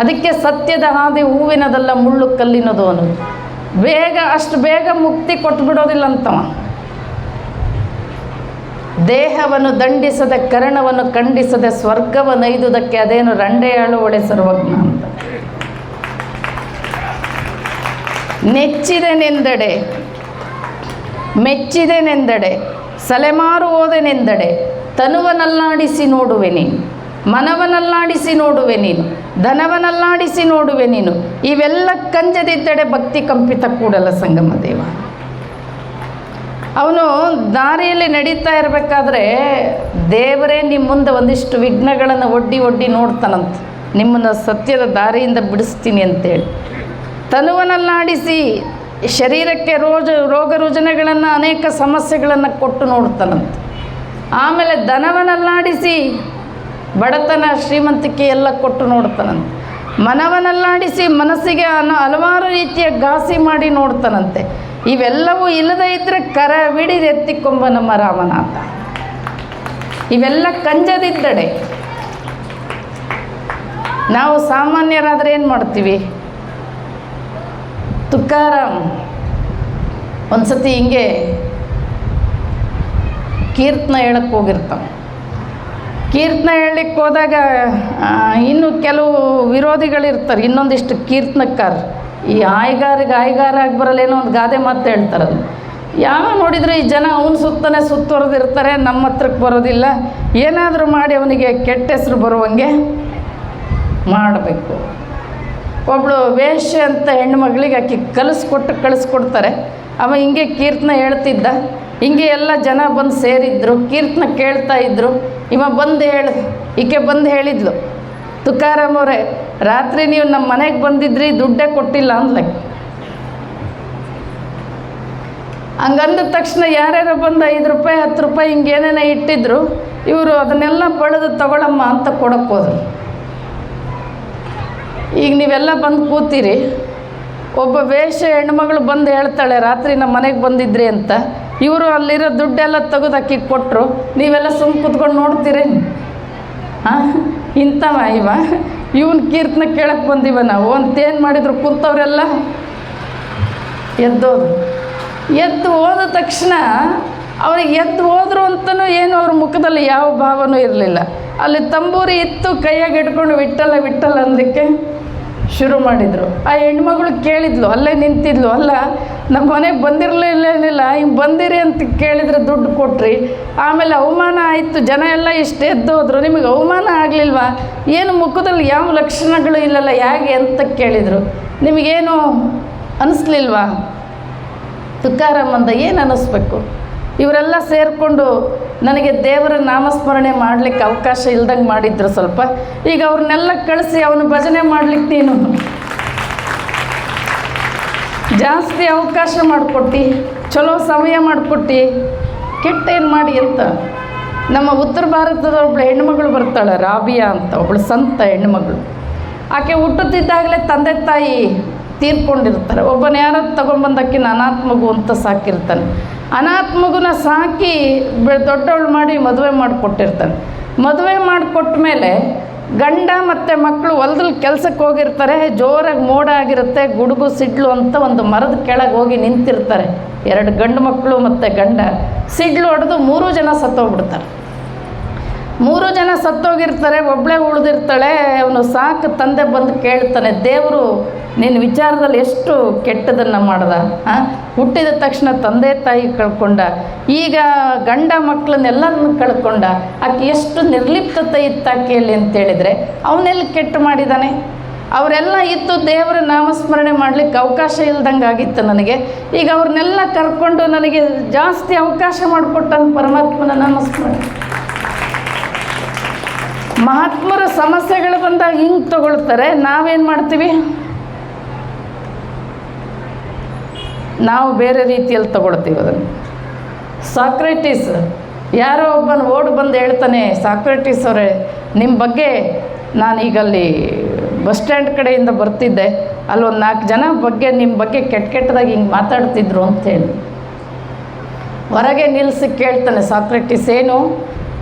ಅದಕ್ಕೆ ಸತ್ಯದ ಹಾದಿ ಹೂವಿನದಲ್ಲ ಮುಳ್ಳು ಕಲ್ಲಿನದು ಅನ್ನೋದು. ಅಷ್ಟು ಬೇಗ ಮುಕ್ತಿ ಕೊಟ್ಬಿಡೋದಿಲ್ಲ ಅಂತವ. ದೇಹವನ್ನು ದಂಡಿಸದೆ ಕರ್ಣವನ್ನು ಖಂಡಿಸದೆ ಸ್ವರ್ಗವನ್ನೈದುದಕ್ಕೆ ಅದೇನು ರಂಡೆಯಾಳು ಒಳೆ ಸರ್ವಜ್ಞ ಅಂತ. ನೆಚ್ಚಿದೆನೆಂದೆಡೆ ಮೆಚ್ಚಿದೆನೆಂದೆಡೆ ಸಲೆಮಾರು ಹೋದೆನೆಂದೆಡೆ ತನುವನಲ್ಲಾಡಿಸಿ ನೋಡುವೆ ನೀನು, ಮನವನಲ್ಲಾಡಿಸಿ ನೋಡುವೆ ನೀನು, ಧನವನಲ್ಲಾಡಿಸಿ ನೋಡುವೆ ನೀನು. ಇವೆಲ್ಲ ಕಂಜದಿದ್ದೆಡೆ ಭಕ್ತಿ ಕಂಪಿತ ಕೂಡಲ ಸಂಗಮ ದೇವ. ಅವನು ದಾರಿಯಲ್ಲಿ ನಡೀತಾ ಇರಬೇಕಾದ್ರೆ ದೇವರೇ ನಿಮ್ಮ ಮುಂದೆ ಒಂದಿಷ್ಟು ವಿಘ್ನಗಳನ್ನು ಒಡ್ಡಿ ನೋಡ್ತಾನಂತ. ನಿಮ್ಮನ್ನು ಸತ್ಯದ ದಾರಿಯಿಂದ ಬಿಡಿಸ್ತೀನಿ ಅಂತೇಳಿ ತನುವನಲ್ಲಾಡಿಸಿ ಶರೀರಕ್ಕೆ ರೋಗ ರುಜಿನಗಳನ್ನು ಅನೇಕ ಸಮಸ್ಯೆಗಳನ್ನು ಕೊಟ್ಟು ನೋಡ್ತಾನಂತ. ಆಮೇಲೆ ಧನವನಲ್ಲಾಡಿಸಿ ಬಡತನ ಶ್ರೀಮಂತಿಕೆ ಎಲ್ಲ ಕೊಟ್ಟು ನೋಡ್ತಾನಂತೆ. ಮನವನಲ್ಲಾಡಿಸಿ ಮನಸ್ಸಿಗೆ ಹಲವಾರು ರೀತಿಯ ಘಾಸಿ ಮಾಡಿ ನೋಡ್ತಾನಂತೆ. ಇವೆಲ್ಲವೂ ಇಲ್ಲದೇ ಇದ್ದರೆ ಕರವಿಡಿದೆತ್ತಿಕೊಂಬ ನಮ್ಮ ರಾಮನಾಥ. ಇವೆಲ್ಲ ಕಂಜದಿದ್ದಡೆ. ನಾವು ಸಾಮಾನ್ಯರಾದರೆ ಏನು ಮಾಡ್ತೀವಿ? ತುಕಾರಾಮ್ ಒಂದು ಸತಿ ಹಿಂಗೆ ಕೀರ್ತನ ಹೇಳಕ್ಕೆ ಹೋಗಿರ್ತಾನೆ. ಕೀರ್ತನ ಹೇಳಲಿಕ್ಕೆ ಹೋದಾಗ ಇನ್ನು ಕೆಲವು ವಿರೋಧಿಗಳಿರ್ತಾರೆ, ಇನ್ನೊಂದಿಷ್ಟು ಕೀರ್ತನಕಾರ. ಈ ಆಯ್ಗಾರಿಗೆ ಆಗಿ ಬರಲ್ಲೇನೋ ಒಂದು ಗಾದೆ ಮಾತು ಹೇಳ್ತಾರದು. ಯಾವ ನೋಡಿದರೆ ಈ ಜನ ಅವನು ಸುತ್ತುವರೆದಿರ್ತಾರೆ, ನಮ್ಮ ಹತ್ರಕ್ಕೆ ಬರೋದಿಲ್ಲ. ಏನಾದರೂ ಮಾಡಿ ಅವನಿಗೆ ಕೆಟ್ಟ ಹೆಸರು ಬರುವಂಗೆ ಮಾಡಬೇಕು. ಒಬ್ಬಳು ವೇಶ್ಯೆ ಅಂತ ಹೆಣ್ಣು ಮಗಳಿಗೆ ಆಕೆ ಕಳಿಸ್ಕೊಡ್ತಾರೆ. ಅವ ಹಿಂಗೆ ಕೀರ್ತನ ಹೇಳ್ತಿದ್ದ. ಹಿಂಗೆ ಎಲ್ಲ ಜನ ಬಂದು ಸೇರಿದ್ರು, ಕೀರ್ತನ ಕೇಳ್ತಾ ಇದ್ರು. ಈಕೆ ಬಂದು ಹೇಳಿದ್ಲು, ತುಕಾರಾಮ್ ಅವರೇ, ರಾತ್ರಿ ನೀವು ನಮ್ಮ ಮನೆಗೆ ಬಂದಿದ್ರಿ, ದುಡ್ಡೇ ಕೊಟ್ಟಿಲ್ಲ ಅಂದ್ಲಕ್ಕೆ. ಹಂಗಂದ ತಕ್ಷಣ ಯಾರ್ಯಾರು ಬಂದು 5 ರೂಪಾಯಿ 10 ರೂಪಾಯಿ ಹಿಂಗೇನೇನೋ ಇಟ್ಟಿದ್ರು. ಇವರು ಅದನ್ನೆಲ್ಲ ಬಳಿದು ತಗೊಳಮ್ಮ ಅಂತ ಕೊಡಕ್ಕೆ ಹೋದ್ರು. ಈಗ ನೀವೆಲ್ಲ ಬಂದು ಕೂತೀರಿ, ಒಬ್ಬ ವೇಶ್ಯ ಹೆಣ್ಮಗಳು ಬಂದು ಹೇಳ್ತಾಳೆ, ರಾತ್ರಿ ನಮ್ಮ ಮನೆಗೆ ಬಂದಿದ್ರಿ ಅಂತ. ಇವರು ಅಲ್ಲಿರೋ ದುಡ್ಡೆಲ್ಲ ತೆಗೆದು ಅಕ್ಕಿಗೆ ಕೊಟ್ಟರು. ನೀವೆಲ್ಲ ಸುಮ್ಮ ಕೂತ್ಕೊಂಡು ನೋಡ್ತೀರಿ. ಇಂಥವ ಇವನು ಕೀರ್ತನ ಕೇಳಕ್ಕೆ ಬಂದಿವ ನಾವು ಅಂತೇನು ಮಾಡಿದ್ರು ಕೂತವ್ರೆಲ್ಲ ಎದ್ದು ಹೋದ ತಕ್ಷಣ ಅವ್ರಿಗೆ ಎದ್ದು ಹೋದ್ರು ಅಂತಲೂ ಏನು ಅವ್ರ ಮುಖದಲ್ಲಿ ಯಾವ ಭಾವನೂ ಇರಲಿಲ್ಲ. ಅಲ್ಲಿ ತಂಬೂರಿ ಇತ್ತು, ಕೈಯಾಗಿ ಇಟ್ಕೊಂಡು ವಿಠ್ಠಲ ವಿಠ್ಠಲ ಅಂದಕ್ಕೆ ಶುರು ಮಾಡಿದರು. ಆ ಹೆಣ್ಮಗಳು ಕೇಳಿದ್ಲು, ಅಲ್ಲೇ ನಿಂತಿದ್ಲು, ಅಲ್ಲ ನಮ್ಮ ಮನೆಗೆ ಬಂದಿರಲಿಲ್ಲ, ಹಿಂಗೆ ಬಂದಿರಿ ಅಂತ ಕೇಳಿದರೆ ದುಡ್ಡು ಕೊಟ್ರಿ, ಆಮೇಲೆ ಅವಮಾನ ಆಯಿತು, ಜನ ಎಲ್ಲ ಇಷ್ಟು ಎದ್ದೋದ್ರು, ನಿಮಗೆ ಅವಮಾನ ಆಗಲಿಲ್ವಾ, ಏನು ಮುಖದಲ್ಲಿ ಯಾವ ಲಕ್ಷಣಗಳು ಇಲ್ಲಲ್ಲ, ಹೇಗೆ ಅಂತ ಕೇಳಿದರು. ನಿಮಗೇನು ಅನ್ನಿಸ್ಲಿಲ್ವಾ? ತುಕಾರಾಮ್ ಅಂದ, ಏನು ಅನ್ನಿಸ್ಬೇಕು? ಇವರೆಲ್ಲ ಸೇರಿಕೊಂಡು ನನಗೆ ದೇವರ ನಾಮಸ್ಮರಣೆ ಮಾಡಲಿಕ್ಕೆ ಅವಕಾಶ ಇಲ್ದಂಗೆ ಮಾಡಿದ್ರು ಸ್ವಲ್ಪ. ಈಗ ಅವ್ರನ್ನೆಲ್ಲ ಕಳಿಸಿ ಅವನು ಭಜನೆ ಮಾಡಲಿಕ್ಕೆ ನೀನು ಜಾಸ್ತಿ ಅವಕಾಶ ಮಾಡಿಕೊಟ್ಟು, ಚಲೋ ಸಮಯ ಮಾಡಿಕೊಟ್ಟು, ಕೆಟ್ಟೇನು ಮಾಡಿ ಅಂತ. ನಮ್ಮ ಉತ್ತರ ಭಾರತದ ಒಬ್ಬಳು ಹೆಣ್ಣುಮಗಳು ಬರ್ತಾಳೆ, ರಾಬಿಯಾ ಅಂತ, ಒಬ್ಬಳು ಸಂತ ಹೆಣ್ಣುಮಗಳು. ಆಕೆ ಹುಟ್ಟುತ್ತಿದ್ದಾಗಲೇ ತಂದೆ ತಾಯಿ ತೀರ್ಕೊಂಡಿರ್ತಾರೆ. ಒಬ್ಬನ ಯಾರೋ ತೊಗೊಂಬಂದಕ್ಕಿನ ಅನಾಥ ಮಗು ಅಂತ ಸಾಕಿರ್ತಾನೆ. ಅನಾಥ ಮಗುನ ಸಾಕಿ ದೊಡ್ಡವಳು ಮಾಡಿ ಮದುವೆ ಮಾಡಿಕೊಟ್ಟಿರ್ತಾನೆ. ಮದುವೆ ಮಾಡಿಕೊಟ್ಟ ಮೇಲೆ ಗಂಡ ಮತ್ತು ಮಕ್ಕಳು ಹೊಲದಲ್ಲಿ ಕೆಲಸಕ್ಕೆ ಹೋಗಿರ್ತಾರೆ. ಜೋರಾಗಿ ಮೋಡ ಆಗಿರುತ್ತೆ, ಗುಡುಗು ಸಿಡ್ಲು ಅಂತ ಒಂದು ಮರದ ಕೆಳಗೆ ಹೋಗಿ ನಿಂತಿರ್ತಾರೆ. 2 ಗಂಡು ಮಕ್ಕಳು ಮತ್ತು ಗಂಡ. ಸಿಡ್ಲು ಹೊಡೆದು 3 ಜನ ಸತ್ತೋಗ್ಬಿಡ್ತಾರೆ. 3 ಜನ ಸತ್ತೋಗಿರ್ತಾರೆ, ಒಬ್ಬಳೇ ಉಳಿದಿರ್ತಾಳೆ. ಅವನು ಸಾಕು ತಂದೆ ಬಂದು ಕೇಳ್ತಾನೆ, ದೇವರು ನಿನ್ನ ವಿಚಾರದಲ್ಲಿ ಎಷ್ಟು ಕೆಟ್ಟದನ್ನು ಮಾಡ್ದ, ಹುಟ್ಟಿದ ತಕ್ಷಣ ತಂದೆ ತಾಯಿ ಕಳ್ಕೊಂಡ, ಈಗ ಗಂಡ ಮಕ್ಕಳನ್ನೆಲ್ಲರನ್ನು ಕಳ್ಕೊಂಡ, ಆಕೆ ಎಷ್ಟು ನಿರ್ಲಿಪ್ತತೆ ಇತ್ತಾಕೆಯಲ್ಲಿ ಅಂತೇಳಿದರೆ ಅವನೆಲ್ಲಿ ಕೆಟ್ಟು ಮಾಡಿದ್ದಾನೆ? ಅವರೆಲ್ಲ ಇತ್ತು, ದೇವರ ನಾಮಸ್ಮರಣೆ ಮಾಡಲಿಕ್ಕೆ ಅವಕಾಶ ಇಲ್ದಂಗೆ ಆಗಿತ್ತು ನನಗೆ. ಈಗ ಅವ್ರನ್ನೆಲ್ಲ ಕರ್ಕೊಂಡು ನನಗೆ ಜಾಸ್ತಿ ಅವಕಾಶ ಮಾಡಿಕೊಟ್ಟನು ಪರಮಾತ್ಮನ ನಾಮಸ್ಮರಣೆ. ಮಹಾತ್ಮರ ಸಮಸ್ಯೆಗಳು ಬಂದಾಗ ಹಿಂಗೆ ತಗೊಳ್ತಾರೆ. ನಾವೇನು ಮಾಡ್ತೀವಿ? ನಾವು ಬೇರೆ ರೀತಿಯಲ್ಲಿ ತಗೊಳ್ತೀವಿ ಅದನ್ನು. ಸಾಕ್ರೆಟಿಸ್ ಯಾರೋ ಒಬ್ಬನು ಓಡಿ ಬಂದು ಹೇಳ್ತಾನೆ, ಸಾಕ್ರೆಟಿಸ್ ಅವರೇ, ನಿಮ್ಮ ಬಗ್ಗೆ ನಾನೀಗಲ್ಲಿ ಬಸ್ ಸ್ಟ್ಯಾಂಡ್ ಕಡೆಯಿಂದ ಬರ್ತಿದ್ದೆ, ಅಲ್ಲೊಂದು 4 ಜನ ಬಗ್ಗೆ ನಿಮ್ಮ ಬಗ್ಗೆ ಕೆಟ್ಟದಾಗಿ ಹಿಂಗೆ ಮಾತಾಡ್ತಿದ್ರು ಅಂತೇಳಿ ಹೊರಗೆ ನಿಲ್ಲಿಸಿ ಕೇಳ್ತಾನೆ ಸಾಕ್ರೆಟಿಸ್, ಏನು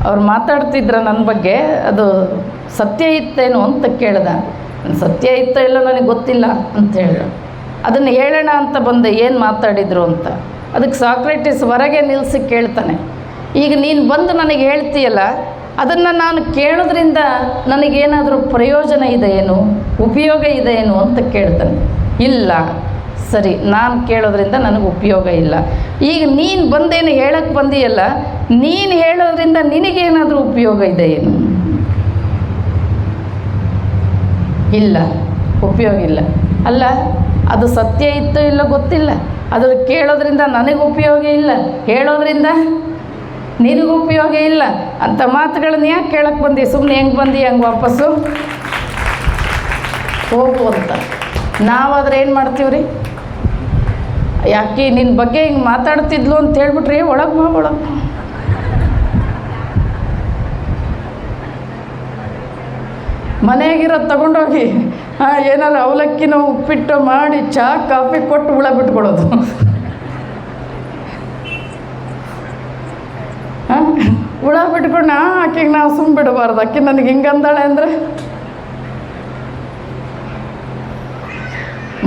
ಅವ್ರು ಮಾತಾಡ್ತಿದ್ರ ನನ್ನ ಬಗ್ಗೆ, ಅದು ಸತ್ಯ ಇತ್ತೇನು ಅಂತ ಕೇಳ್ದ. ಸತ್ಯ ಇತ್ತೋ ಇಲ್ಲ ನನಗೆ ಗೊತ್ತಿಲ್ಲ ಅಂತ ಹೇಳಿದ. ಅದನ್ನು ಹೇಳೋಣ ಅಂತ ಬಂದೆ, ಏನು ಮಾತಾಡಿದರು ಅಂತ. ಅದಕ್ಕೆ ಸಾಕ್ರೆಟಿಸ್ ಹೊರಗೆ ನಿಲ್ಲಿಸಿ ಕೇಳ್ತಾನೆ, ಈಗ ನೀನು ಬಂದು ನನಗೆ ಹೇಳ್ತೀಯಲ್ಲ, ಅದನ್ನು ನಾನು ಕೇಳೋದ್ರಿಂದ ನನಗೇನಾದರೂ ಪ್ರಯೋಜನ ಇದೆ ಏನು, ಉಪಯೋಗ ಇದೆ ಏನು ಅಂತ ಕೇಳ್ತಾನೆ. ಇಲ್ಲ, ಸರಿ, ನಾನು ಕೇಳೋದ್ರಿಂದ ನನಗೆ ಉಪಯೋಗ ಇಲ್ಲ. ಈಗ ನೀನು ಬಂದೇನು ಹೇಳಕ್ಕೆ ಬಂದಿಯಲ್ಲ, ನೀನು ಹೇಳೋದ್ರಿಂದ ನಿನಗೇನಾದರೂ ಉಪಯೋಗ ಇದೆ ಏನು? ಇಲ್ಲ, ಉಪಯೋಗ ಇಲ್ಲ. ಅಲ್ಲ, ಅದು ಸತ್ಯ ಇತ್ತೋ ಇಲ್ಲ ಗೊತ್ತಿಲ್ಲ, ಅದ್ರ ಕೇಳೋದ್ರಿಂದ ನನಗೆ ಉಪಯೋಗ ಇಲ್ಲ, ಹೇಳೋದ್ರಿಂದ ನಿನಗೂ ಉಪಯೋಗ ಇಲ್ಲ ಅಂತ ಮಾತುಗಳನ್ನ ಯಾಕೆ ಕೇಳಕ್ಕೆ ಬಂದಿ? ಸುಮ್ಮನೆ ಹೆಂಗೆ ಬಂದು ಹೆಂಗೆ ವಾಪಸ್ಸು ಹೋಗು ಅಂತ. ನಾವಾದ್ರೆ ಏನು ಮಾಡ್ತೀವಿ ರೀ? ಯಾಕೆ ನಿನ್ನ ಬಗ್ಗೆ ಹಿಂಗೆ ಮಾತಾಡ್ತಿದ್ಲು ಅಂತ ಹೇಳ್ಬಿಟ್ರಿ, ಒಳಗೆ ಬಾ ಒಳಗೆ. ಮನೆಯಾಗಿರೋದು ತಗೊಂಡೋಗಿ ಏನಾದ್ರು ಅವಲಕ್ಕಿನೋ ಉಪ್ಪಿಟ್ಟು ಮಾಡಿ ಚಹಾ ಕಾಫಿ ಕೊಟ್ಟು ಹುಳ ಬಿಟ್ಕೊಳ್ಳೋದು. ಹುಳ ಬಿಟ್ಕೊಂಡು ಆಕೆಗೆ ನಾವು ಸುಮ್ಮ ಬಿಡಬಾರ್ದು, ಆಕೆ ನನಗೆ ಹಿಂಗೆ ಅಂದಾಳೆ ಅಂದರೆ.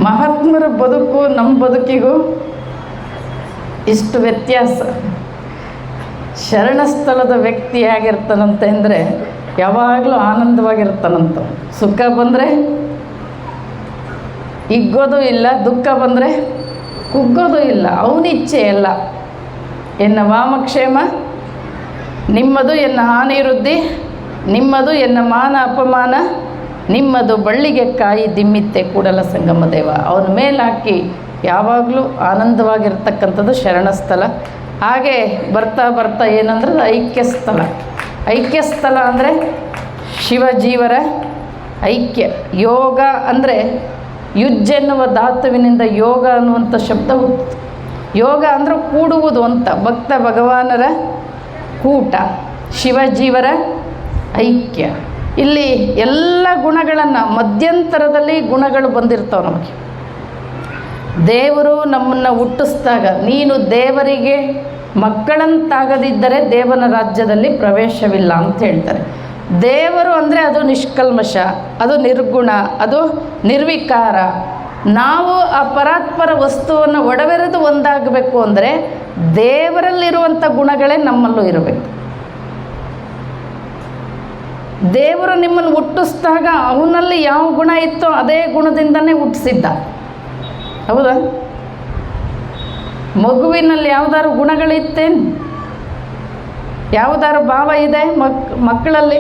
ಮಹಾತ್ಮರ ಬದುಕು ನಮ್ಮ ಬದುಕಿಗೂ ಇಷ್ಟು ವ್ಯತ್ಯಾಸ. ಶರಣಸ್ಥಳದ ವ್ಯಕ್ತಿ ಹೇಗಿರ್ತಾನಂತೆ ಅಂದರೆ ಯಾವಾಗಲೂ ಆನಂದವಾಗಿರ್ತಾನಂತ. ಸುಖ ಬಂದರೆ ಹಿಗ್ಗೋದು ಇಲ್ಲ, ದುಃಖ ಬಂದರೆ ಕುಗ್ಗೋದು ಇಲ್ಲ. ಅವನಿಚ್ಛೆ ಎಲ್ಲ. ಎನ್ನ ವಾಮಕ್ಷೇಮ ನಿಮ್ಮದು, ಎನ್ನ ಹಾನಿ ವೃದ್ಧಿ ನಿಮ್ಮದು, ಎನ್ನ ಮಾನ ಅಪಮಾನ ನಿಮ್ಮದು, ಬಳ್ಳಿಗೆ ಕಾಯಿ ದಿಮ್ಮಿತ್ತೆ ಕೂಡಲ ಸಂಗಮ ದೇವ. ಅವನ ಮೇಲೆ ಹಾಕಿ ಯಾವಾಗಲೂ ಆನಂದವಾಗಿರ್ತಕ್ಕಂಥದ್ದು ಶರಣಸ್ಥಳ. ಹಾಗೆ ಬರ್ತಾ ಬರ್ತಾ ಏನಂದ್ರೆ ಐಕ್ಯಸ್ಥಳ. ಐಕ್ಯಸ್ಥಳ ಅಂದರೆ ಶಿವಜೀವರ ಐಕ್ಯ. ಯೋಗ ಅಂದರೆ ಯುಜ್ ಎನ್ನುವ ಧಾತುವಿನಿಂದ ಯೋಗ ಅನ್ನುವಂಥ ಶಬ್ದ ಹುಟ್ಟಿತು. ಯೋಗ ಅಂದರೆ ಕೂಡುವುದು ಅಂತ. ಭಕ್ತ ಭಗವಾನರ ಕೂಟ, ಶಿವಜೀವರ ಐಕ್ಯ. ಇಲ್ಲಿ ಎಲ್ಲ ಗುಣಗಳನ್ನು, ಮಧ್ಯಂತರದಲ್ಲಿ ಗುಣಗಳು ಬಂದಿರ್ತಾವೆ ನಮಗೆ. ದೇವರು ನಮ್ಮನ್ನು ಹುಟ್ಟಿಸಿದಾಗ ನೀನು ದೇವರಿಗೆ ಮಕ್ಕಳಂತಾಗದಿದ್ದರೆ ದೇವನ ರಾಜ್ಯದಲ್ಲಿ ಪ್ರವೇಶವಿಲ್ಲ ಅಂತ ಹೇಳ್ತಾರೆ. ದೇವರು ಅಂದರೆ ಅದು ನಿಷ್ಕಲ್ಮಶ, ಅದು ನಿರ್ಗುಣ, ಅದು ನಿರ್ವಿಕಾರ, ನಾವು ಆ ಪರಾತ್ಪರ ವಸ್ತುವನ್ನು ಒಡವೆರೆದು ಒಂದಾಗಬೇಕು ಅಂದರೆ ದೇವರಲ್ಲಿರುವಂಥ ಗುಣಗಳೇ ನಮ್ಮಲ್ಲೂ ಇರಬೇಕು. ದೇವರು ನಿಮ್ಮನ್ನು ಹುಟ್ಟಿಸಿದಾಗ ಅವನಲ್ಲಿ ಯಾವ ಗುಣ ಇತ್ತೋ ಅದೇ ಗುಣದಿಂದನೇ ಹುಟ್ಟಿಸಿದ್ದ. ಹೌದಾ? ಮಗುವಿನಲ್ಲಿ ಯಾವುದಾದ್ರು ಗುಣಗಳಿತ್ತೇನು? ಯಾವುದಾದ್ರು ಭಾವ ಇದೆ ಮಕ್ಕಳಲ್ಲಿ?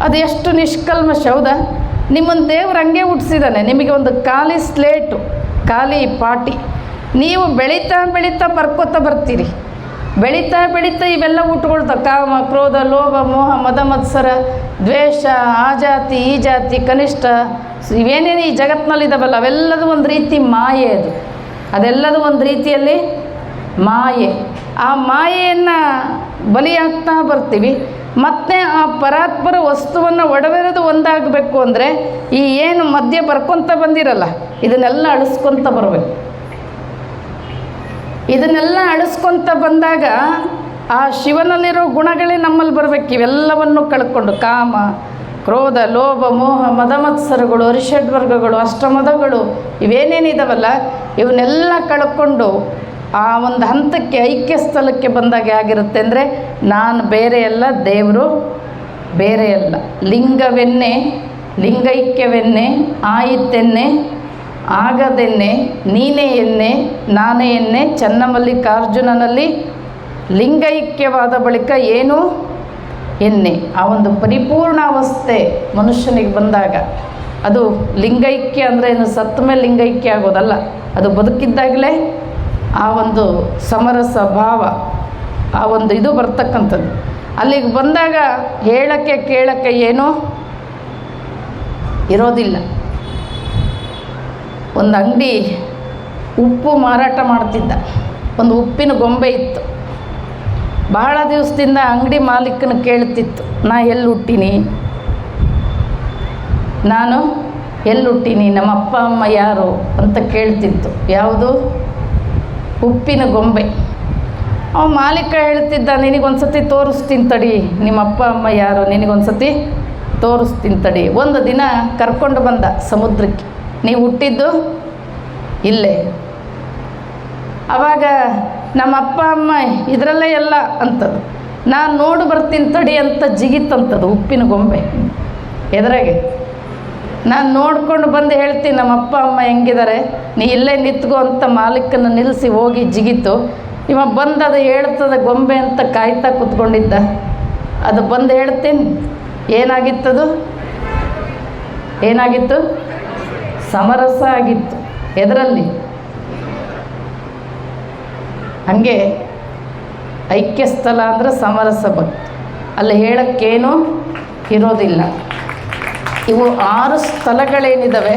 ಅದು ಎಷ್ಟು ನಿಷ್ಕಲ್ಮಶ. ಹೌದಾ? ನಿಮ್ಮನ್ನು ದೇವ್ರು ಹಂಗೆ ಹುಟ್ಟಿಸಿದ್ದಾನೆ. ನಿಮಗೆ ಒಂದು ಖಾಲಿ ಸ್ಲೇಟು, ಖಾಲಿ ಪಾಟಿ. ನೀವು ಬೆಳೀತಾ ಬೆಳೀತಾ ಬರ್ಕೋತಾ ಬರ್ತೀರಿ. ಬೆಳೀತಾ ಬೆಳೀತಾ ಇವೆಲ್ಲ ಹುಟ್ಕೊಳ್ತಾವೆ. ಕಾಮ, ಕ್ರೋಧ, ಲೋಭ, ಮೋಹ, ಮದ, ಮತ್ಸರ, ದ್ವೇಷ, ಆ ಜಾತಿ ಈ ಜಾತಿ, ಕನಿಷ್ಠ, ಇವೇನೇನು ಈ ಜಗತ್ತಿನಲ್ಲಿದ್ದಾವಲ್ಲ ಅವೆಲ್ಲದೂ ಒಂದು ರೀತಿ ಮಾಯೆ. ಅದೆಲ್ಲದೂ ಒಂದು ರೀತಿಯಲ್ಲಿ ಮಾಯೆ. ಆ ಮಾಯೆಯನ್ನು ಬಲಿಯಾಗ್ತಾ ಬರ್ತೀವಿ. ಮತ್ತು ಆ ಪರಾತ್ಪರ ವಸ್ತುವನ್ನು ಒಡವೆರೆದು ಒಂದಾಗಬೇಕು ಅಂದರೆ ಈ ಏನು ಮಧ್ಯೆ ಬರ್ಕೊತ ಬಂದಿರಲ್ಲ ಇದನ್ನೆಲ್ಲ ಅಳಿಸ್ಕೊತ ಬರಬೇಕು. ಇದನ್ನೆಲ್ಲ ಅಳಿಸ್ಕೊತ ಬಂದಾಗ ಆ ಶಿವನಲ್ಲಿರೋ ಗುಣಗಳೇ ನಮ್ಮಲ್ಲಿ ಬರಬೇಕು. ಇವೆಲ್ಲವನ್ನು ಕಳ್ಕೊಂಡು ಕಾಮ, ಕ್ರೋಧ, ಲೋಭ, ಮೋಹ, ಮದ, ಮತ್ಸರಗಳು, ಅರಿಷಡ್ವರ್ಗಗಳು, ಅಷ್ಟಮದಗಳು ಇವೇನೇನಿದಾವಲ್ಲ ಇವನ್ನೆಲ್ಲ ಕಳ್ಕೊಂಡು ಆ ಒಂದು ಹಂತಕ್ಕೆ, ಐಕ್ಯ ಸ್ಥಳಕ್ಕೆ ಬಂದಾಗ ಆಗಿರುತ್ತೆ ಅಂದರೆ ನಾನು ಬೇರೆ ಅಲ್ಲ, ದೇವರು ಬೇರೆ ಅಲ್ಲ. ಲಿಂಗವೆನ್ನೆ, ಲಿಂಗೈಕ್ಯವೆನ್ನೆ, ಆಯಿತೆನ್ನೆ, ಆಗದೆನ್ನೆ, ನೀನೇ ಎನ್ನೆ, ನಾನೇ ಎನ್ನೆ, ಚನ್ನಮಲ್ಲಿಕಾರ್ಜುನನಲ್ಲಿ ಲಿಂಗೈಕ್ಯವಾದ ಬಳಿಕ ಏನು ಎನ್ನೆ. ಆ ಒಂದು ಪರಿಪೂರ್ಣ ಅವಸ್ಥೆ ಮನುಷ್ಯನಿಗೆ ಬಂದಾಗ ಅದು ಲಿಂಗೈಕ್ಯ ಅಂದರೆ ಏನು ಸತ್ತ ಮೇಲೆ ಲಿಂಗೈಕ್ಯ ಆಗೋದಲ್ಲ, ಅದು ಬದುಕಿದ್ದಾಗಲೇ ಆ ಒಂದು ಸಮರಸ ಭಾವ, ಆ ಒಂದು ಇದು ಬರ್ತಕ್ಕಂಥದ್ದು. ಅಲ್ಲಿಗೆ ಬಂದಾಗ ಹೇಳಕ್ಕೆ ಕೇಳಕ್ಕೆ ಏನೂ ಇರೋದಿಲ್ಲ. ಒಂದು ಅಂಗಡಿ ಉಪ್ಪು ಮಾರಾಟ ಮಾಡ್ತಿದ್ದ. ಒಂದು ಉಪ್ಪಿನ ಗೊಂಬೆ ಇತ್ತು. ಬಹಳ ದಿವಸದಿಂದ ಅಂಗಡಿ ಮಾಲೀಕನ ಕೇಳ್ತಿತ್ತು, ನಾನು ಎಲ್ಲಿ ಹುಟ್ಟೀನಿ, ನಮ್ಮ ಅಪ್ಪ ಅಮ್ಮ ಯಾರು ಅಂತ ಕೇಳ್ತಿತ್ತು. ಯಾವುದು? ಉಪ್ಪಿನ ಗೊಂಬೆ. ಮಾಲೀಕ ಹೇಳ್ತಿದ್ದ, ನಿನಗೊಂದು ಸತಿ ತೋರಿಸ್ತೀನಿ ತಡಿ, ನಿಮ್ಮ ಅಪ್ಪ ಅಮ್ಮ ಯಾರು ನಿನಗೊಂದು ಸತಿ ತೋರಿಸ್ತೀನಿ ತಡಿ. ಒಂದು ದಿನ ಕರ್ಕೊಂಡು ಬಂದ ಸಮುದ್ರಕ್ಕೆ. ನೀವು ಹುಟ್ಟಿದ್ದು ಇಲ್ಲೇ. ಆವಾಗ ನಮ್ಮ ಅಪ್ಪ ಅಮ್ಮ ಇದರಲ್ಲೇ ಎಲ್ಲ ಅಂತದ್ದು. ನಾನು ನೋಡಿ ಬರ್ತೀನಿ ತಡಿ ಅಂತ ಜಿಗಿತಂಥದ್ದು ಉಪ್ಪಿನ ಗೊಂಬೆ ಎದುರಾಗೆ. ನಾನು ನೋಡ್ಕೊಂಡು ಬಂದು ಹೇಳ್ತೀನಿ ನಮ್ಮ ಅಪ್ಪ ಅಮ್ಮ ಹೆಂಗಿದ್ದಾರೆ, ನೀ ಇಲ್ಲೇ ನಿಂತ್ಕೋ ಅಂತ ಮಾಲೀಕನ ನಿಲ್ಲಿಸಿ ಹೋಗಿ ಜಿಗಿತು. ಇವ ಬಂದು ಅದು ಹೇಳ್ತದೆ ಗೊಂಬೆ ಅಂತ ಕಾಯ್ತಾ ಕೂತ್ಕೊಂಡಿದ್ದ. ಅದು ಬಂದು ಹೇಳ್ತೀನಿ, ಏನಾಗಿತ್ತದು? ಏನಾಗಿತ್ತು? ಸಮರಸ ಆಗಿತ್ತು. ಎದರಲ್ಲಿ? ಹಾಗೆ ಐಕ್ಯ ಸ್ಥಳ ಅಂದರೆ ಸಮರಸ ಭಕ್ತಿ. ಅಲ್ಲಿ ಹೇಳೋಕ್ಕೇನೂ ಇರೋದಿಲ್ಲ. ಇವು 6 ಸ್ಥಳಗಳೇನಿದ್ದಾವೆ,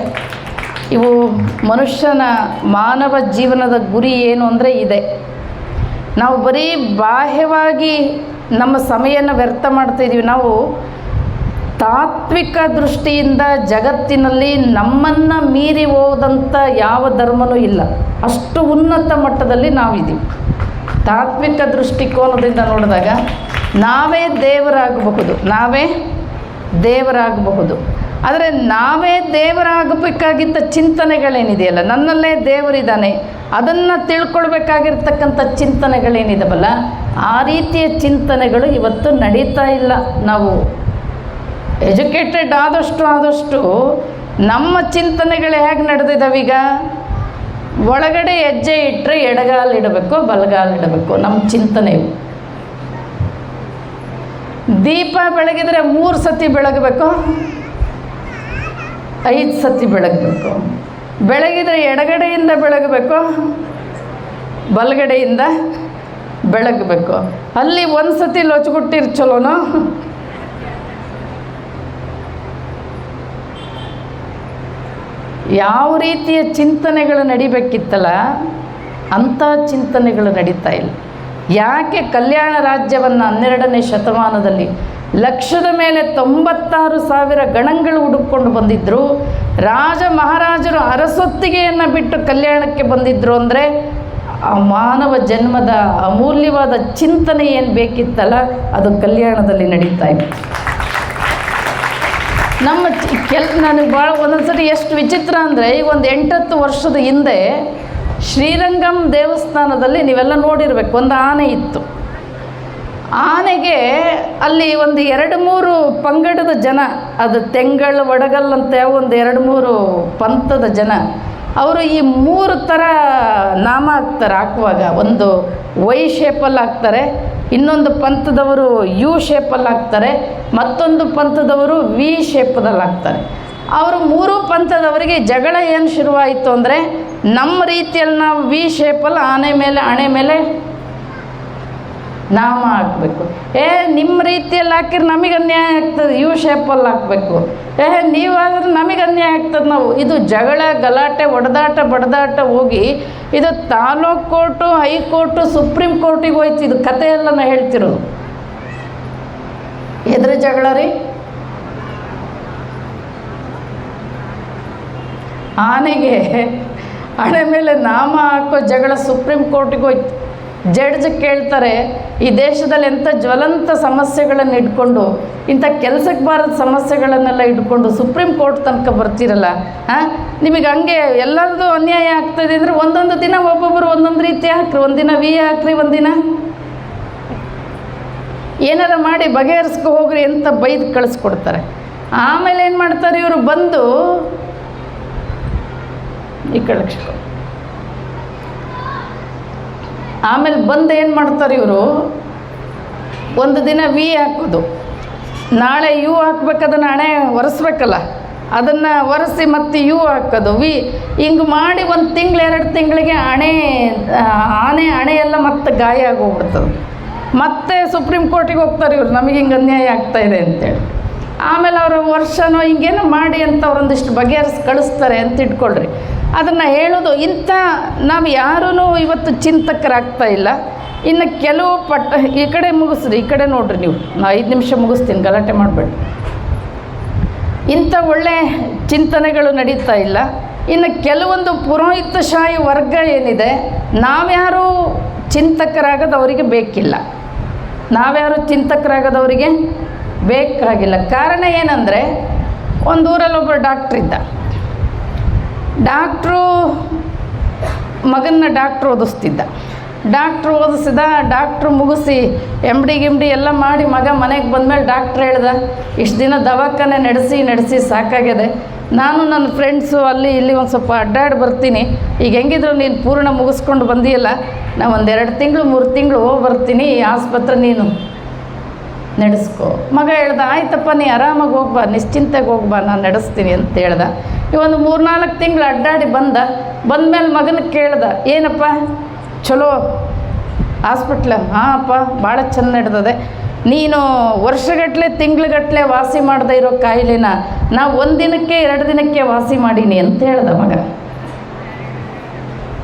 ಇವು ಮನುಷ್ಯನ ಮಾನವ ಜೀವನದ ಗುರಿ ಏನು ಅಂದರೆ ಇದೆ. ನಾವು ಬರೀ ಬಾಹ್ಯವಾಗಿ ನಮ್ಮ ಸಮಯನ ವ್ಯರ್ಥ ಮಾಡ್ತಾಯಿದ್ದೀವಿ. ನಾವು ತಾತ್ವಿಕ ದೃಷ್ಟಿಯಿಂದ ಜಗತ್ತಿನಲ್ಲಿ ನಮ್ಮನ್ನು ಮೀರಿ ಹೋದಂಥ ಯಾವ ಧರ್ಮನೂ ಇಲ್ಲ. ಅಷ್ಟು ಉನ್ನತ ಮಟ್ಟದಲ್ಲಿ ನಾವಿದ್ದೀವಿ. ತಾತ್ವಿಕ ದೃಷ್ಟಿಕೋನದಿಂದ ನೋಡಿದಾಗ ನಾವೇ ದೇವರಾಗಬಹುದು. ಆದರೆ ನಾವೇ ದೇವರಾಗಬೇಕಾಗಿದ್ದ ಚಿಂತನೆಗಳೇನಿದೆಯಲ್ಲ, ನನ್ನಲ್ಲೇ ದೇವರಿದ್ದಾನೆ, ಅದನ್ನು ತಿಳ್ಕೊಳ್ಬೇಕಾಗಿರ್ತಕ್ಕಂಥ ಚಿಂತನೆಗಳೇನಿದಾವಲ್ಲ, ಆ ರೀತಿಯ ಚಿಂತನೆಗಳು ಇವತ್ತು ನಡೀತಾ ಇಲ್ಲ. ನಾವು ಎಜುಕೇಟೆಡ್ ಆದಷ್ಟು ನಮ್ಮ ಚಿಂತನೆಗಳು ಹೇಗೆ ನಡೆದಿದ್ದಾವೀಗ? ಒಳಗಡೆ ಹೆಜ್ಜೆ ಇಟ್ಟರೆ ಎಡಗಾಲಿಡಬೇಕು, ಬಲಗಾಲಿಡಬೇಕು ನಮ್ಮ ಚಿಂತನೆಯು. ದೀಪ ಬೆಳಗಿದರೆ 3 ಸತಿ ಬೆಳಗಬೇಕು, 5 ಸತಿ ಬೆಳಗಬೇಕು. ಬೆಳಗಿದರೆ ಎಡಗಡೆಯಿಂದ ಬೆಳಗಬೇಕು, ಬಲಗಡೆಯಿಂದ ಬೆಳಗಬೇಕು. ಅಲ್ಲಿ 1 ಸತಿ ಲೊಚ್ಗುಟ್ಟಿರ್ ಚಲೋನೋ? ಯಾವ ರೀತಿಯ ಚಿಂತನೆಗಳು ನಡಿಬೇಕಿತ್ತಲ್ಲ ಅಂಥ ಚಿಂತನೆಗಳು ನಡೀತಾ ಇಲ್ಲ. ಯಾಕೆ ಕಲ್ಯಾಣ ರಾಜ್ಯವನ್ನು 12ನೇ ಶತಮಾನದಲ್ಲಿ ಲಕ್ಷದ ಮೇಲೆ 96,000 ಗಣಗಳು ಹುಡುಕೊಂಡು ಬಂದಿದ್ದರು. ರಾಜ ಮಹಾರಾಜರು ಅರಸೊತ್ತಿಗೆಯನ್ನು ಬಿಟ್ಟು ಕಲ್ಯಾಣಕ್ಕೆ ಬಂದಿದ್ದರು ಅಂದರೆ ಆ ಮಾನವ ಜನ್ಮದ ಅಮೂಲ್ಯವಾದ ಚಿಂತನೆ ಏನು ಬೇಕಿತ್ತಲ್ಲ ಅದು ಕಲ್ಯಾಣದಲ್ಲಿ ನಡೀತಾ ಇತ್ತು. ನಮ್ಮ ನನಗೆ ಭಾಳ ಒಂದೊಂದ್ಸರಿ ಎಷ್ಟು ವಿಚಿತ್ರ ಅಂದರೆ ಈಗ ಒಂದು 8-10 ವರ್ಷದ ಹಿಂದೆ ಶ್ರೀರಂಗಂ ದೇವಸ್ಥಾನದಲ್ಲಿ ನೀವೆಲ್ಲ ನೋಡಿರ್ಬೇಕು, ಒಂದು ಆನೆ ಇತ್ತು. ಆನೆಗೆ ಅಲ್ಲಿ ಒಂದು 2-3 ಪಂಗಡದ ಜನ, ಅದು ತೆಂಗಳು ಒಡಗಲ್ ಅಂತ ಒಂದು 2-3 ಪಂಥದ ಜನ, ಅವರು ಈ 3 ಥರ ನಾಮ ಹಾಕುವಾಗ ಒಂದು ವೈ ಶೇಪಲ್ಲಿ ಹಾಕ್ತಾರೆ, ಇನ್ನೊಂದು ಪಂಥದವರು ಯು ಶೇಪಲ್ಲಿ ಹಾಕ್ತಾರೆ, ಮತ್ತೊಂದು ಪಂಥದವರು ವಿ ಶೇಪದಲ್ಲಿ ಹಾಕ್ತಾರೆ. ಅವರು 3 ಪಂಥದವರಿಗೆ ಜಗಳ ಏನು ಶುರುವಾಯಿತು ಅಂದರೆ, ನಮ್ಮ ರೀತಿಯಲ್ಲಿ ನಾವು ವಿ ಶೇಪಲ್ಲಿ ಆನೆ ಮೇಲೆ ಹಣೆ ಮೇಲೆ ನಾಮ ಹಾಕಬೇಕು. ನಿಮ್ಮ ರೀತಿಯಲ್ಲಿ ಹಾಕಿದ್ರೆ ನಮಗೆ ಅನ್ಯಾಯ ಆಗ್ತದೆ, ಯು ಶೇಪಲ್ಲಿ ಹಾಕಬೇಕು. ನೀವಾದ್ರೆ ನಮಗೆ ಅನ್ಯಾಯ ಆಗ್ತದೆ. ನಾವು ಇದು ಜಗಳ ಗಲಾಟೆ ಹೊಡೆದಾಟ ಬಡದಾಟ ಹೋಗಿ ಇದು ತಾಲೂಕು ಕೋರ್ಟು, ಹೈಕೋರ್ಟು, ಸುಪ್ರೀಂ ಕೋರ್ಟಿಗೆ ಹೋಯ್ತು. ಇದು ಕಥೆ ಎಲ್ಲ ನಾ ಹೇಳ್ತಿರೋದು. ಎದ್ರ ಜಗಳ ರೀ? ಆನೆಗೆ ಹಣೆ ಮೇಲೆ ನಾಮ ಹಾಕೋ ಜಗಳ ಸುಪ್ರೀಂ ಕೋರ್ಟಿಗೆ ಹೋಯ್ತು. ಜಡ್ಜ್ ಕೇಳ್ತಾರೆ, ಈ ದೇಶದಲ್ಲಿ ಎಂಥ ಜ್ವಲಂತ ಸಮಸ್ಯೆಗಳನ್ನು ಇಟ್ಕೊಂಡು, ಇಂಥ ಕೆಲಸಕ್ಕೆ ಬಾರದ ಸಮಸ್ಯೆಗಳನ್ನೆಲ್ಲ ಇಟ್ಕೊಂಡು ಸುಪ್ರೀಂ ಕೋರ್ಟ್ ತನಕ ಬರ್ತಿರಲ್ಲ, ನಿಮಗೆ ಹಂಗೆ ಎಲ್ಲರದು ಅನ್ಯಾಯ ಆಗ್ತಾಯಿದೆ ಅಂದರೆ ಒಂದೊಂದು ದಿನ ಒಬ್ಬೊಬ್ಬರು ಒಂದೊಂದು ರೀತಿ ಹಾಕ್ರಿ. ಒಂದಿನ ವಿ ಹಾಕ್ರಿ, ಒಂದಿನ ಏನಾರ ಮಾಡಿ ಬಗೆಹರಿಸ್ಕೊ ಹೋಗ್ರಿ ಅಂತ ಬೈದು ಕಳಿಸ್ಕೊಡ್ತಾರೆ. ಆಮೇಲೆ ಏನು ಮಾಡ್ತಾರೆ ಇವರು ಬಂದು ಈ ಕಳಿಸ್ಕೊ ಆಮೇಲೆ ಬಂದು ಏನು ಮಾಡ್ತಾರೆ ಇವರು, ಒಂದು ದಿನ ವಿ ಹಾಕೋದು, ನಾಳೆ ಯು ಹಾಕ್ಬೇಕು, ಅದನ್ನು ಹಣೆ ಒರೆಸ್ಬೇಕಲ್ಲ, ಅದನ್ನು ಒರೆಸಿ ಮತ್ತೆ ಯು ಹಾಕೋದು, ವಿ, ಹಿಂಗೆ ಮಾಡಿ 1 ತಿಂಗಳು 2 ತಿಂಗಳಿಗೆ ಆನೆ ಹಣೆ ಎಲ್ಲ ಮತ್ತೆ ಗಾಯ ಆಗೋಗ್ಬಿಡ್ತದೆ. ಮತ್ತೆ ಸುಪ್ರೀಂ ಕೋರ್ಟಿಗೆ ಹೋಗ್ತಾರೆ ಇವರು, ನಮಗೆ ಹಿಂಗೆ ಅನ್ಯಾಯ ಆಗ್ತಾಯಿದೆ ಅಂತೇಳಿ. ಆಮೇಲೆ ಅವರು ವರ್ಷನೋ ಹಿಂಗೇನೋ ಮಾಡಿ ಅಂತ ಅವರೊಂದಿಷ್ಟು ಬಗೆಹರಿಸಿ ಕಳಿಸ್ತಾರೆ ಅಂತ ಇಟ್ಕೊಳ್ರಿ. ಅದನ್ನು ಹೇಳೋದು, ಇಂಥ ನಾವು ಯಾರೂ ಇವತ್ತು ಚಿಂತಕರಾಗ್ತಾ ಇಲ್ಲ. ಇನ್ನು ಕೆಲವು ಈ ಕಡೆ ಮುಗಿಸ್ರಿ, ಈ ಕಡೆ ನೋಡ್ರಿ ನೀವು, ನಾ 5 ನಿಮಿಷ ಮುಗಿಸ್ತೀನಿ, ಗಲಾಟೆ ಮಾಡಬೇಡಿ. ಇಂಥ ಒಳ್ಳೆ ಚಿಂತನೆಗಳು ನಡೀತಾ ಇಲ್ಲ. ಇನ್ನು ಕೆಲವೊಂದು ಪುರೋಹಿತಶಾಹಿ ವರ್ಗ ಏನಿದೆ, ನಾವ್ಯಾರೂ ಚಿಂತಕರಾಗೋದವರಿಗೆ ಬೇಕಿಲ್ಲ, ನಾವ್ಯಾರು ಚಿಂತಕರಾಗೋದವರಿಗೆ ಬೇಕಾಗಿಲ್ಲ. ಕಾರಣ ಏನಂದರೆ, ಒಂದು ಊರಲ್ಲಿ ಒಬ್ಬ ಡಾಕ್ಟ್ರಿದ್ದ. ಡಾಕ್ಟ್ರು ಮಗನ್ನ ಡಾಕ್ಟ್ರು ಓದಿಸ್ತಿದ್ದ. ಡಾಕ್ಟ್ರು ಮುಗಿಸಿ MD ಗಿಮ್ಡಿ ಎಲ್ಲ ಮಾಡಿ ಮಗ ಮನೆಗೆ ಬಂದಮೇಲೆ ಡಾಕ್ಟ್ರ್ ಹೇಳ್ದ, ಇಷ್ಟು ದಿನ ದವಾಖಾನೆ ನಡೆಸಿ ಸಾಕಾಗಿದೆ, ನಾನು ನನ್ನ ಫ್ರೆಂಡ್ಸು ಅಲ್ಲಿ ಇಲ್ಲಿ ಒಂದು ಸ್ವಲ್ಪ ಅಡ್ಡಾಡಿ ಬರ್ತೀನಿ, ಈಗ ಹೆಂಗಿದ್ರು ನೀನು ಪೂರ್ಣ ಮುಗಿಸ್ಕೊಂಡು ಬಂದಿಯಲ್ಲ, ನಾನು ಒಂದು 2 ತಿಂಗಳು 3 ತಿಂಗಳು ಹೋಗಿ ಬರ್ತೀನಿ, ಈ ಆಸ್ಪತ್ರೆ ನೀನು ನಡೆಸ್ಕೊ. ಮಗ ಹೇಳ್ದ, ಆಯ್ತಪ್ಪ ನೀ ಆರಾಮಾಗಿ ಹೋಗ್ಬಾ, ನಿಶ್ಚಿಂತೆಗೆ ಹೋಗ್ಬಾ, ನಾನು ನಡೆಸ್ತೀನಿ ಅಂತ ಹೇಳ್ದ. ಒಂದು 3-4 ತಿಂಗಳು ಅಡ್ಡಾಡಿ ಬಂದಮೇಲೆ ಮಗನ ಕೇಳ್ದ, ಏನಪ್ಪ ಚಲೋ ಹಾಸ್ಪಿಟ್ಲ? ಹಾಂ ಅಪ್ಪ, ಭಾಳ ಚೆಂದ ನಡೆದದೆ. ನೀನು ವರ್ಷಗಟ್ಟಲೆ ತಿಂಗ್ಳುಗಟ್ಟಲೆ ವಾಸಿ ಮಾಡದೇ ಇರೋ ಕಾಯಿಲೆನ ನಾವು 1 ದಿನಕ್ಕೆ 2 ದಿನಕ್ಕೆ ವಾಸಿ ಮಾಡೀನಿ ಅಂತ ಹೇಳ್ದ ಮಗ.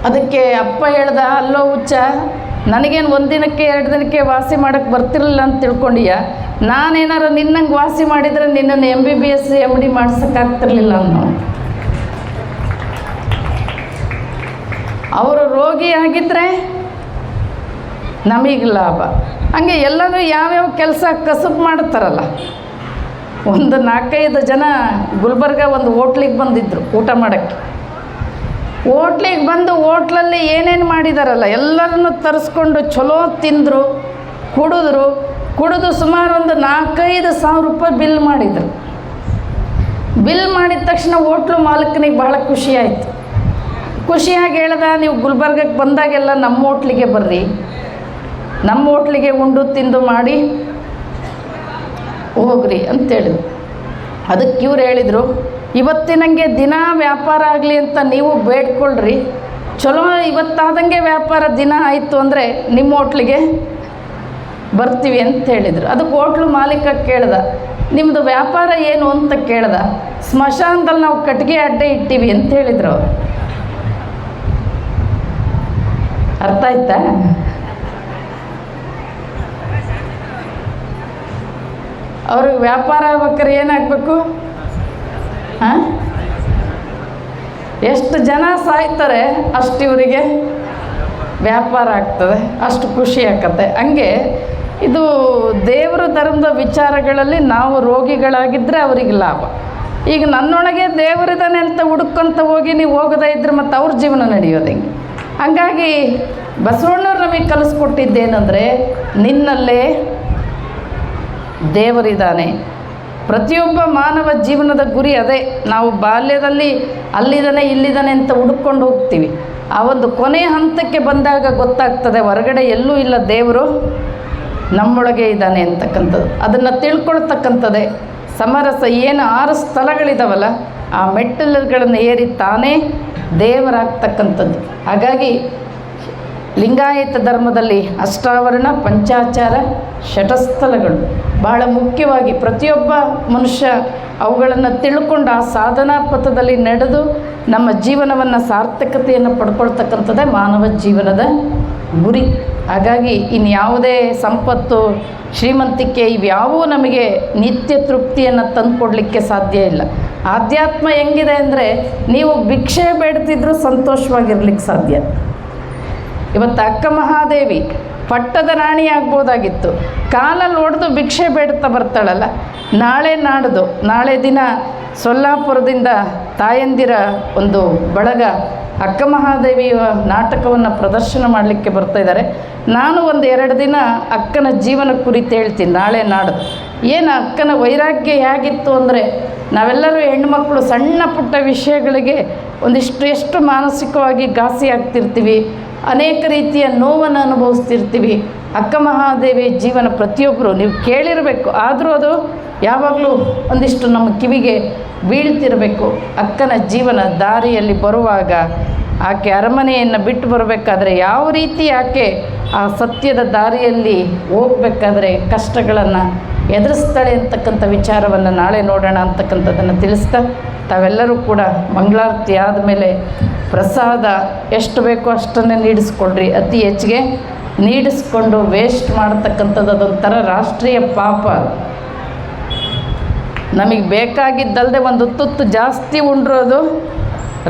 ಅದಕ್ಕೆ ಅಪ್ಪ ಹೇಳ್ದ, ಅಲ್ಲೋ ಹುಚ್ಚ, ನನಗೇನು 1 ದಿನಕ್ಕೆ 2 ದಿನಕ್ಕೆ ವಾಸಿ ಮಾಡೋಕ್ಕೆ ಬರ್ತಿರಲಿಲ್ಲ ಅಂತ ತಿಳ್ಕೊಂಡಿಯ? ನಾನೇನಾರು ನಿನ್ನಂಗೆ ವಾಸಿ ಮಾಡಿದರೆ ನಿನ್ನನ್ನು MBBS MD ಮಾಡ್ಸೋಕ್ಕಾಗ್ತಿರ್ಲಿಲ್ಲ ಅನ್ನೋ. ಅವರು ರೋಗಿ ಆಗಿದ್ದರೆ ನಮಗೆ ಲಾಭ. ಹಂಗೆ ಎಲ್ಲರೂ ಯಾವ್ಯಾವ ಕೆಲಸ ಕಸಬು ಮಾಡ್ತಾರಲ್ಲ. ಒಂದು 4-5 ಜನ ಗುಲ್ಬರ್ಗ ಒಂದು ಹೋಟ್ಲಿಗೆ ಬಂದಿದ್ದರು ಊಟ ಮಾಡೋಕ್ಕೆ. ಹೋಟ್ಲಿಗೆ ಬಂದು ಹೋಟ್ಲಲ್ಲಿ ಏನೇನು ಮಾಡಿದಾರಲ್ಲ ಎಲ್ಲರನ್ನು ತರಿಸ್ಕೊಂಡು ಚಲೋ ತಿಂದರು, ಕುಡಿದು ಸುಮಾರು ಒಂದು 4-5 ಸಾವಿರ ರೂಪಾಯಿ ಬಿಲ್ ಮಾಡಿದರು. ಬಿಲ್ ಮಾಡಿದ ತಕ್ಷಣ ಹೋಟ್ಲು ಮಾಲೀಕನಿಗೆ ಭಾಳ ಖುಷಿಯಾಯಿತು. ಖುಷಿಯಾಗಿ ಹೇಳ್ದ, ನೀವು ಗುಲ್ಬರ್ಗಕ್ಕೆ ಬಂದಾಗೆಲ್ಲ ನಮ್ಮ ಹೋಟ್ಲಿಗೆ ಬರ್ರಿ, ನಮ್ಮ ಹೋಟ್ಲಿಗೆ ಉಂಡು ತಿಂದು ಮಾಡಿ ಹೋಗ್ರಿ ಅಂತೇಳಿದ್ರು. ಅದಕ್ಕೆ ಇವ್ರು ಹೇಳಿದರು, ಇವತ್ತಿನಂಗೆ ದಿನ ವ್ಯಾಪಾರ ಆಗಲಿ ಅಂತ ನೀವು ಬೇಡ್ಕೊಳ್ರಿ, ಚಲೋ ಇವತ್ತಾದಂಗೆ ವ್ಯಾಪಾರ ದಿನ ಆಯಿತು ಅಂದರೆ ನಿಮ್ಮ ಹೋಟ್ಲಿಗೆ ಬರ್ತೀವಿ ಅಂತ ಹೇಳಿದರು. ಅದಕ್ಕೆ ಹೋಟ್ಲು ಮಾಲೀಕ ಕೇಳ್ದ, ನಿಮ್ಮದು ವ್ಯಾಪಾರ ಏನು ಅಂತ ಕೇಳ್ದ. ಸ್ಮಶಾನದಲ್ಲಿ ನಾವು ಕಟ್ಟಿಗೆ ಅಡ್ಡೆ ಇಟ್ಟಿವಿ ಅಂತ ಹೇಳಿದರು ಅವರು. ಅರ್ಥ ಆಯ್ತಾ? ಅವ್ರಿಗೆ ವ್ಯಾಪಾರ ಆಗ್ಬೇಕಾದ್ರೆ ಏನಾಗಬೇಕು? ಎಷ್ಟು ಜನ ಸಾಯ್ತಾರೆ ಅಷ್ಟು ಇವರಿಗೆ ವ್ಯಾಪಾರ ಆಗ್ತದೆ, ಅಷ್ಟು ಖುಷಿ ಆಕತ್ತೆ. ಹಂಗೆ ಇದು ದೇವರ ಧರ್ಮದ ವಿಚಾರಗಳಲ್ಲಿ ನಾವು ರೋಗಿಗಳಾಗಿದ್ದರೆ ಅವರಿಗೆ ಲಾಭ. ಈಗ ನನ್ನೊಳಗೆ ದೇವರಿದ್ದಾನೆ ಅಂತ ಹುಡುಕೊಂತ ಹೋಗಿ ನೀವು ಹೋಗದೇ ಇದ್ರೆ ಮತ್ತು ಅವ್ರ ಜೀವನ ನಡೆಯೋದು ಹೆಂಗೆ? ಹಂಗಾಗಿ ಬಸವಣ್ಣವ್ರು ನಮಗೆ ಕಲಿಸ್ಕೊಟ್ಟಿದ್ದೇನೆಂದರೆ, ನಿನ್ನಲ್ಲೇ ದೇವರಿದ್ದಾನೆ. ಪ್ರತಿಯೊಬ್ಬ ಮಾನವ ಜೀವನದ ಗುರಿ ಅದೇ. ನಾವು ಬಾಲ್ಯದಲ್ಲಿ ಅಲ್ಲಿದ್ದಾನೆ ಇಲ್ಲಿದ್ದಾನೆ ಅಂತ ಹುಡುಕೊಂಡು ಹೋಗ್ತೀವಿ. ಆ ಒಂದು ಕೊನೆಯ ಹಂತಕ್ಕೆ ಬಂದಾಗ ಗೊತ್ತಾಗ್ತದೆ ಹೊರಗಡೆ ಎಲ್ಲೂ ಇಲ್ಲ, ದೇವರು ನಮ್ಮೊಳಗೆ ಇದ್ದಾನೆ ಅಂತಕ್ಕಂಥದ್ದು. ಅದನ್ನು ತಿಳ್ಕೊಳ್ತಕ್ಕಂಥದ್ದೇ ಸಮರಸ. ಏನು 6 ಸ್ಥಳಗಳಿದಾವಲ್ಲ, ಆ ಮೆಟ್ಟಲುಗಳನ್ನು ಏರಿ ತಾನೇ ದೇವರಾಗ್ತಕ್ಕಂಥದ್ದು. ಹಾಗಾಗಿ ಲಿಂಗಾಯತ ಧರ್ಮದಲ್ಲಿ ಅಷ್ಟಾವರಣ, ಪಂಚಾಚಾರ, ಷಟಸ್ಥಲಗಳು ಬಹಳ ಮುಖ್ಯವಾಗಿ ಪ್ರತಿಯೊಬ್ಬ ಮನುಷ್ಯ ಅವುಗಳನ್ನು ತಿಳ್ಕೊಂಡು ಆ ಸಾಧನಾ ಪಥದಲ್ಲಿ ನಡೆದು ನಮ್ಮ ಜೀವನವನ್ನು ಸಾರ್ಥಕತೆಯನ್ನು ಪಡ್ಕೊಳ್ತಕ್ಕಂಥದ್ದೇ ಮಾನವ ಜೀವನದ ಗುರಿ. ಹಾಗಾಗಿ ಇನ್ಯಾವುದೇ ಸಂಪತ್ತು, ಶ್ರೀಮಂತಿಕೆ ಇವ್ಯಾವೂ ನಮಗೆ ನಿತ್ಯ ತೃಪ್ತಿಯನ್ನು ತಂದುಕೊಡ್ಲಿಕ್ಕೆ ಸಾಧ್ಯ ಇಲ್ಲ. ಆಧ್ಯಾತ್ಮ ಹೆಂಗಿದೆ ಅಂದರೆ, ನೀವು ಭಿಕ್ಷೆ ಬೇಡ್ತಿದ್ರೂ ಸಂತೋಷವಾಗಿರ್ಲಿಕ್ಕೆ ಸಾಧ್ಯ. ಇವತ್ತು ಅಕ್ಕ ಮಹಾದೇವಿ ಪಟ್ಟದ ರಾಣಿ ಆಗ್ಬೋದಾಗಿತ್ತು, ಕಾಲಲ್ಲಿ ಹೊಡೆದು ಭಿಕ್ಷೆ ಬೇಡ್ತಾ ಬರ್ತಾಳಲ್ಲ. ನಾಳೆ ದಿನ ಸೊಲ್ಲಾಪುರದಿಂದ ತಾಯಂದಿರ ಒಂದು ಬಳಗ ಅಕ್ಕ ಮಹಾದೇವಿಯ ನಾಟಕವನ್ನು ಪ್ರದರ್ಶನ ಮಾಡಲಿಕ್ಕೆ ಬರ್ತಾಯಿದ್ದಾರೆ. ನಾನು 1-2 ದಿನ ಅಕ್ಕನ ಜೀವನ ಕುರಿತು ಹೇಳ್ತೀನಿ. ನಾಡ್ದು ಏನು ಅಕ್ಕನ ವೈರಾಗ್ಯ ಹೇಗಿತ್ತು ಅಂದರೆ, ನಾವೆಲ್ಲರೂ ಹೆಣ್ಣುಮಕ್ಕಳು ಸಣ್ಣ ಪುಟ್ಟ ವಿಷಯಗಳಿಗೆ ಎಷ್ಟು ಮಾನಸಿಕವಾಗಿ ಘಾಸಿ ಆಗ್ತಿರ್ತೀವಿ, ಅನೇಕ ರೀತಿಯ ನೋವನ್ನು ಅನುಭವಿಸ್ತಿರ್ತೀವಿ. ಅಕ್ಕ ಮಹಾದೇವಿ ಜೀವನ ಪ್ರತಿಯೊಬ್ಬರು ನೀವು ಕೇಳಿರಬೇಕು, ಆದರೂ ಅದು ಯಾವಾಗಲೂ ಒಂದಿಷ್ಟು ನಮ್ಮ ಕಿವಿಗೆ ಬೀಳ್ತಿರಬೇಕು. ಅಕ್ಕನ ಜೀವನ ದಾರಿಯಲ್ಲಿ ಬರುವಾಗ, ಆಕೆ ಅರಮನೆಯನ್ನು ಬಿಟ್ಟು ಬರಬೇಕಾದ್ರೆ ಯಾವ ರೀತಿ ಆಕೆ ಆ ಸತ್ಯದ ದಾರಿಯಲ್ಲಿ ಹೋಗಬೇಕಾದ್ರೆ ಕಷ್ಟಗಳನ್ನು ಎದುರಿಸ್ತಾಳೆ ಅಂತಕ್ಕಂಥ ವಿಚಾರವನ್ನು ನಾಳೆ ನೋಡೋಣ ಅಂತಕ್ಕಂಥದ್ದನ್ನು ತಿಳಿಸ್ತಾ, ತಾವೆಲ್ಲರೂ ಕೂಡ ಮಂಗಳಾರತಿ ಆದಮೇಲೆ ಪ್ರಸಾದ ಎಷ್ಟು ಬೇಕೋ ಅಷ್ಟನ್ನೇ ನೀಡಿಸ್ಕೊಳ್ರಿ. ಅತಿ ಹೆಚ್ಚಿಗೆ ನೀಡಿಸ್ಕೊಂಡು ವೇಸ್ಟ್ ಮಾಡ್ತಕ್ಕಂಥದ್ದು ಅದೊಂಥರ ರಾಷ್ಟ್ರೀಯ ಪಾಪ. ನಮಗೆ ಬೇಕಾಗಿದ್ದಲ್ಲದೆ ಒಂದು ತುತ್ತು ಜಾಸ್ತಿ ಉಂಡ್ರೋದು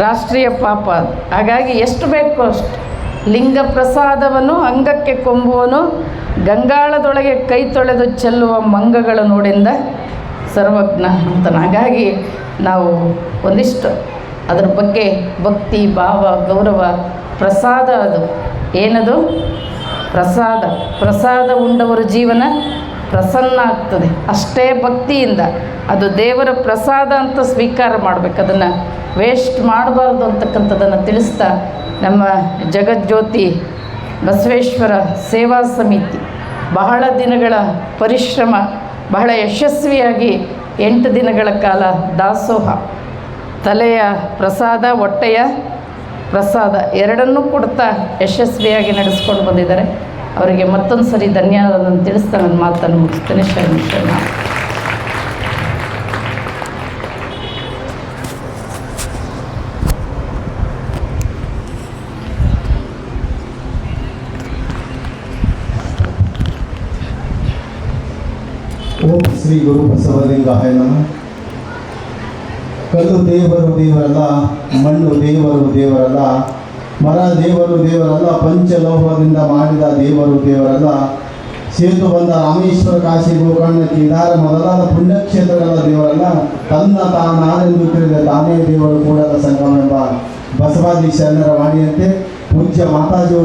ರಾಷ್ಟ್ರೀಯ ಪಾಪ. ಹಾಗಾಗಿ ಎಷ್ಟು ಬೇಕೋ ಅಷ್ಟು. ಲಿಂಗ ಪ್ರಸಾದವನ್ನು ಅಂಗಕ್ಕೆ ಕೊಂಬುವನು, ಗಂಗಾಳದೊಳಗೆ ಕೈ ತೊಳೆದು ಚೆಲ್ಲುವ ಮಂಗಗಳ ನೋಡಿಂದ ಸರ್ವಜ್ಞ ಅಂತ. ಹಾಗಾಗಿ ನಾವು ಒಂದಿಷ್ಟು ಅದರ ಬಗ್ಗೆ ಭಕ್ತಿ ಭಾವ ಗೌರವ, ಪ್ರಸಾದ ಅದು ಏನದು ಪ್ರಸಾದ ಉಂಡವರ ಜೀವನ ಪ್ರಸನ್ನ ಆಗ್ತದೆ. ಅಷ್ಟೇ ಭಕ್ತಿಯಿಂದ ಅದು ದೇವರ ಪ್ರಸಾದ ಅಂತ ಸ್ವೀಕಾರ ಮಾಡಬೇಕು, ಅದನ್ನು ವೇಸ್ಟ್ ಮಾಡಬಾರ್ದು ಅಂತಕ್ಕಂಥದ್ದನ್ನು ತಿಳಿಸ್ತಾ, ನಮ್ಮ ಜಗಜ್ಯೋತಿ ಬಸವೇಶ್ವರ ಸೇವಾ ಸಮಿತಿ ಬಹಳ ದಿನಗಳ ಪರಿಶ್ರಮ, ಬಹಳ ಯಶಸ್ವಿಯಾಗಿ 8 ದಿನಗಳ ಕಾಲ ದಾಸೋಹ, ತಲೆಯ ಪ್ರಸಾದ, ಹೊಟ್ಟೆಯ ಪ್ರಸಾದ ಎರಡನ್ನೂ ಕೊಡ್ತಾ ಯಶಸ್ವಿಯಾಗಿ ನಡೆಸ್ಕೊಂಡು ಬಂದಿದ್ದಾರೆ. ಅವರಿಗೆ ಮತ್ತೊಂದು ಸರಿ ಧನ್ಯವಾದವನ್ನು ತಿಳಿಸ್ತಾ ನನ್ನ ಮಾತನ್ನು ಮುಗಿಸ್ತೇನೆ. ಶರಣ.
ಓಂ ಶ್ರೀ ಗುರು ಬಸವಲಿಂಗಾಯ ನಮಃ. ಕಲ್ಲು ದೇವರು ದೇವರಲ್ಲ, ಮಣ್ಣು ದೇವರು ದೇವರಲ್ಲ, ಮರ ದೇವರು ದೇವರಲ್ಲ, ಪಂಚಲೋಹದಿಂದ ಮಾಡಿದ ದೇವರು ದೇವರಲ್ಲ, ಸೇತು ಬಂದ ರಾಮೇಶ್ವರ, ಕಾಶಿ, ಗೋಕರ್ಣ, ಕೇದಾರ ಮೊದಲಾದ ಪುಣ್ಯಕ್ಷೇತ್ರಗಳ ದೇವರಲ್ಲ, ತನ್ನ ತಾನೆಂದು ತಿಳಿದ ತಾನೇ ದೇವರು ಕೂಡಲ ಸಂಗಮ ಎಂಬ ಬಸವಾದಿ ಶರಣರ ವಾಣಿಯಂತೆ ಪೂಜ್ಯ ಮಾತಾಜಿಯವರು